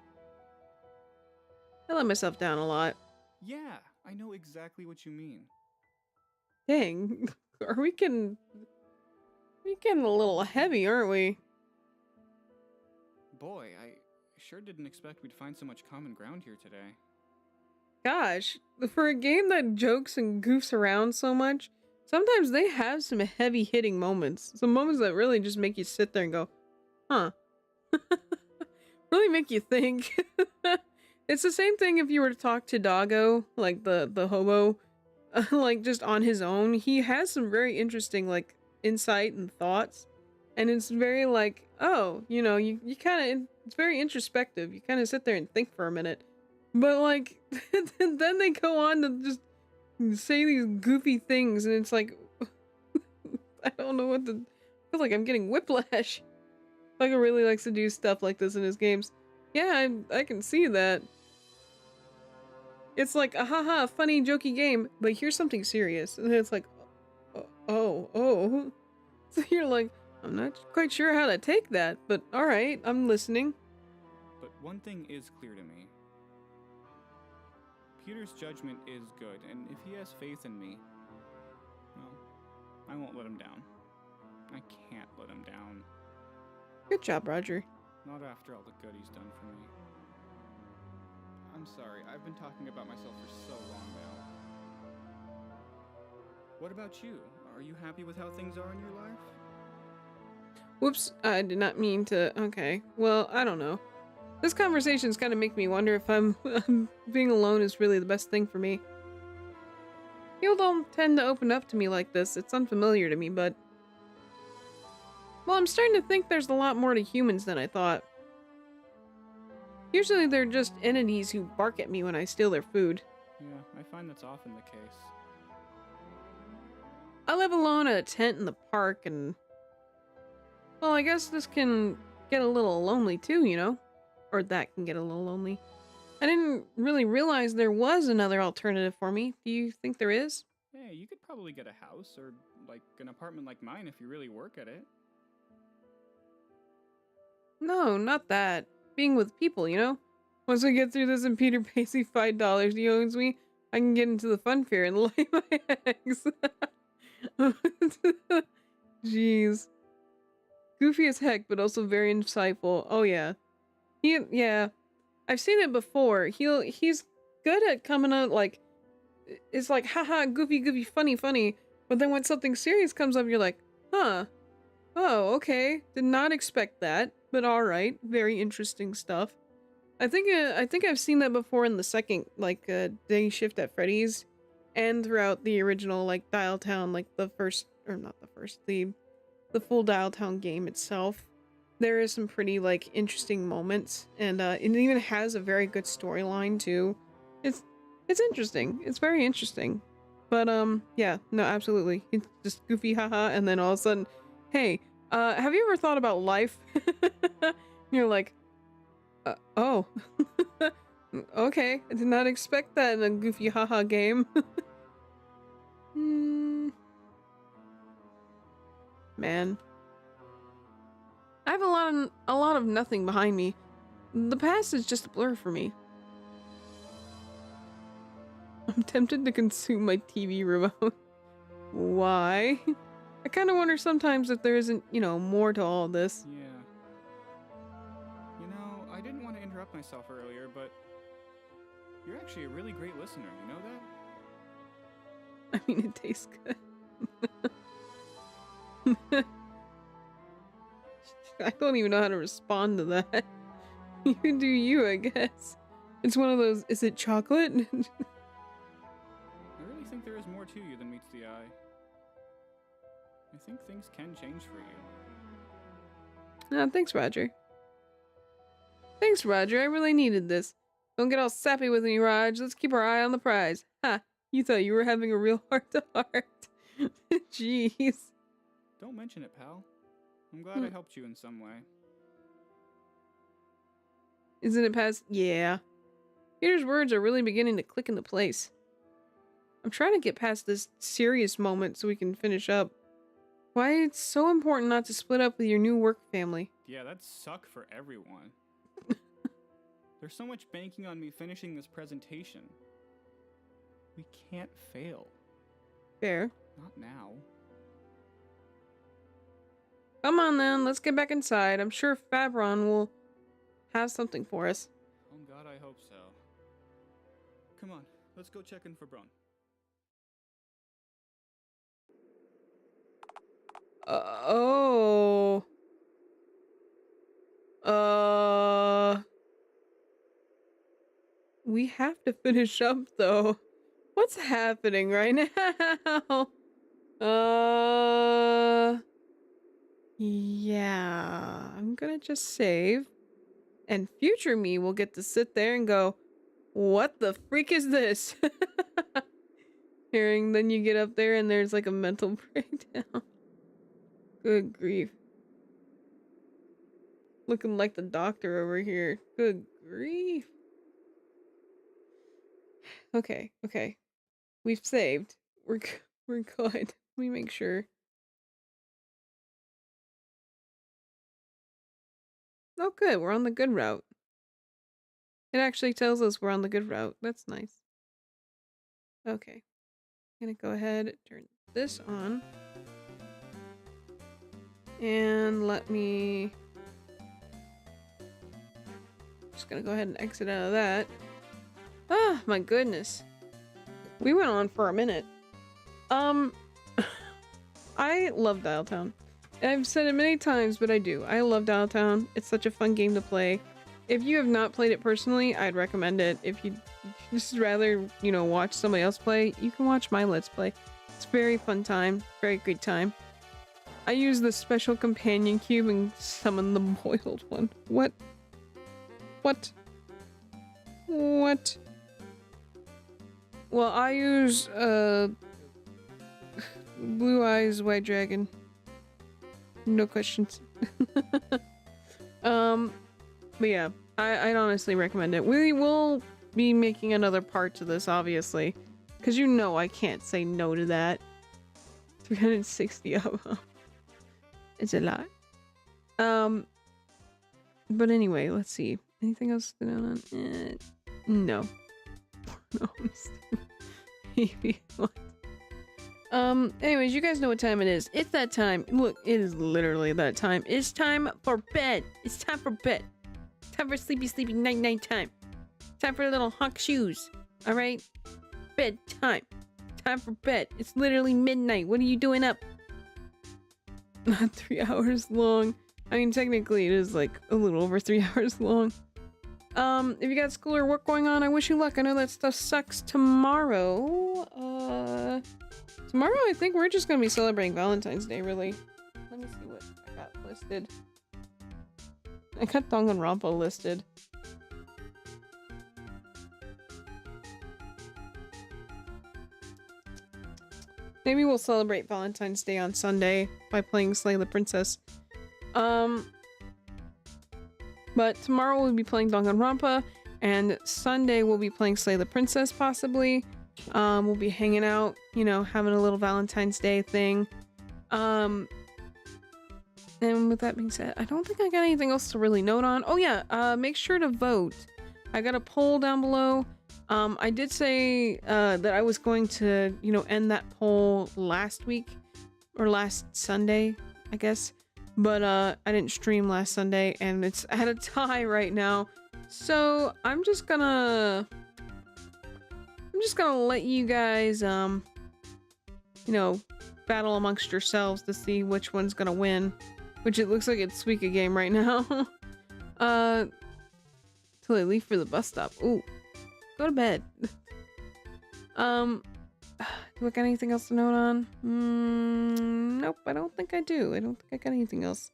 Speaker 1: I let myself down a lot.
Speaker 3: Yeah, I know exactly what you mean.
Speaker 1: Dang. Are we getting... We're getting a little heavy, aren't we?
Speaker 3: Boy, I sure didn't expect we'd find so much common ground here today.
Speaker 1: Gosh, for a game that jokes and goofs around so much, sometimes they have some heavy-hitting moments. Some moments that really just make you sit there and go, huh. Really make you think. It's the same thing if you were to talk to Doggo, like the hobo, like just on his own. He has some very interesting, like, insight and thoughts. And it's very like, oh, you know, you kind of, it's very introspective. You kind of sit there and think for a minute. But like, then they go on to just say these goofy things, and it's like, I don't know what to, I feel like I'm getting whiplash. Doggo really likes to do stuff like this in his games. Yeah, I can see that. It's like a haha, funny, jokey game, but here's something serious. And then it's like, oh. So you're like, I'm not quite sure how to take that, but alright, I'm listening.
Speaker 3: But one thing is clear to me. Peter's judgment is good, and if he has faith in me, well, I won't let him down. I can't let him down.
Speaker 1: Good job, Roger.
Speaker 3: Not after all the good he's done for me. I'm sorry, I've been talking about myself for so long now. What about you? Are you happy with how things are in your life?
Speaker 1: Whoops, I did not mean to. Okay, well, I don't know. This conversation's kind of making me wonder if I'm being alone is really the best thing for me. People don't tend to open up to me like this. It's unfamiliar to me, but... Well, I'm starting to think there's a lot more to humans than I thought. Usually they're just entities who bark at me when I steal their food.
Speaker 3: Yeah, I find that's often the case.
Speaker 1: I live alone at a tent in the park, and... Well, I guess this can get a little lonely too, you know? Or that can get a little lonely. I didn't really realize there was another alternative for me. Do you think there is?
Speaker 3: Hey, Hey, you could probably get a house or, like, an apartment like mine if you really work at it.
Speaker 1: No, not that. Being with people, you know? Once we get through this and Peter pays me $5 he owes me, I can get into the fun fair and lay my eggs. Jeez. Goofy as heck, but also very insightful. Oh yeah. Yeah. I've seen it before. He's good at coming out like, it's like, haha, goofy, funny. But then when something serious comes up, you're like, huh. Oh, okay. Did not expect that, but alright. Very interesting stuff. I think I've seen that before in the second, like, Day Shift at Freddy's, and throughout the original, like, Dialtown, like, the first, or not the first, the full Dialtown game itself. There is some pretty, like, interesting moments, and, it even has a very good storyline, too. It's interesting. It's very interesting. But, yeah, no, absolutely. It's just goofy, haha, and then all of a sudden, hey, have you ever thought about life? You're like, oh. Okay, I did not expect that in a goofy haha game. Man. I have a lot of nothing behind me. The past is just a blur for me. I'm tempted to consume my TV remote. Why? I kind of wonder sometimes if there isn't, you know, more to all this.
Speaker 3: Yeah. You know, I didn't want to interrupt myself earlier, but you're actually a really great listener, you know that?
Speaker 1: I mean, it tastes good. I don't even know how to respond to that. You do you, I guess. It's one of those, is it chocolate?
Speaker 3: I really think there is more to you than meets the eye. I think things can change for you.
Speaker 1: Thanks, Roger. Thanks, Roger. I really needed this. Don't get all sappy with me, Raj. Let's keep our eye on the prize. Ha! You thought you were having a real heart-to-heart. Jeez.
Speaker 3: Don't mention it, pal. I'm glad I helped you in some way.
Speaker 1: Isn't it past? Yeah. Peter's words are really beginning to click into place. I'm trying to get past this serious moment so we can finish up. Why it's so important not to split up with your new work family.
Speaker 3: Yeah, that'd suck for everyone. There's so much banking on me finishing this presentation. We can't fail.
Speaker 1: Fair.
Speaker 3: Not now.
Speaker 1: Come on then, let's get back inside. I'm sure Fabron will have something for us.
Speaker 3: Oh God, I hope so. Come on, let's go check in for Bron.
Speaker 1: Oh. We have to finish up though. What's happening right now? Yeah. I'm gonna just save. And future me will get to sit there and go, what the freak is this? Hearing, then you get up there and there's like a mental breakdown. Good grief. Looking like the doctor over here. Good grief. Okay. We've saved. We're good. Let me make sure. Oh, good. We're on the good route. It actually tells us we're on the good route. That's nice. Okay. I'm gonna go ahead and turn this on. And let me... Just gonna go ahead and exit out of that. Ah, my goodness. We went on for a minute. I love Dialtown. I've said it many times, but I do. I love Dialtown. It's such a fun game to play. If you have not played it personally, I'd recommend it. If you just rather, you know, watch somebody else play, you can watch my Let's Play. It's a very fun time. Very good time. I use the special companion cube and summon the boiled one. What? Well, I use, Blue Eyes White Dragon. No questions. But yeah, I'd honestly recommend it. We will be making another part to this, obviously, Because you know I can't say no to that. 360 of them. It's a lot. But anyway, let's see. Anything else to know on? No. No, I'm stupid. Maybe. What? Anyways, you guys know what time it is. It's that time. Look, it is literally that time. It's time for bed. It's time for bed. Time for sleepy night time. Time for little honk shoes. Alright? Bedtime. Time for bed. It's literally midnight. What are you doing up? Not 3 hours long. I mean, technically it is like a little over 3 hours long. If you got school or work going on, I wish you luck. I know that stuff sucks. Tomorrow, I think we're just gonna be celebrating Valentine's Day, really. Let me see what I got listed. I got Danganronpa listed. Maybe we'll celebrate Valentine's Day on Sunday by playing Slay the Princess. But tomorrow we'll be playing Danganronpa, and Sunday we'll be playing Slay the Princess, possibly. We'll be hanging out, you know, having a little Valentine's Day thing. And with that being said, I don't think I got anything else to really note on. Oh yeah, make sure to vote. I got a poll down below. I did say that I was going to, you know, end that poll last week, or last Sunday, I guess. But I didn't stream last Sunday, and it's at a tie right now. So I'm just gonna let you guys, you know, battle amongst yourselves to see which one's gonna win. Which it looks like it's Suika game right now. Till I leave for the bus stop. Ooh, go to bed. Do I got anything else to note on? Nope, I don't think I do. I don't think I got anything else.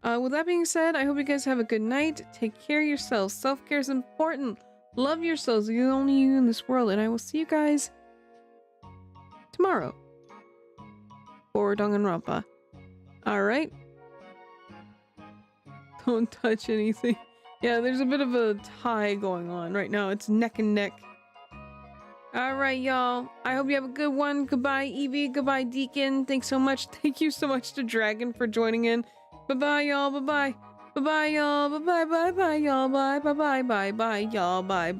Speaker 1: With that being said, I hope you guys have a good night. Take care of yourselves. Self-care is important. Love yourselves. You're the only you in this world. And I will see you guys tomorrow for Danganronpa. Alright? Don't touch anything. Yeah, there's a bit of a tie going on right now. It's neck and neck. Alright, y'all. I hope you have a good one. Goodbye, Evie. Goodbye, Deacon. Thanks so much. Thank you so much to Dragon for joining in. Bye-bye, y'all. Bye-bye. Bye-bye, y'all. Bye-bye, bye-bye, y'all. Bye-bye, bye-bye, bye-bye, y'all. Bye-bye.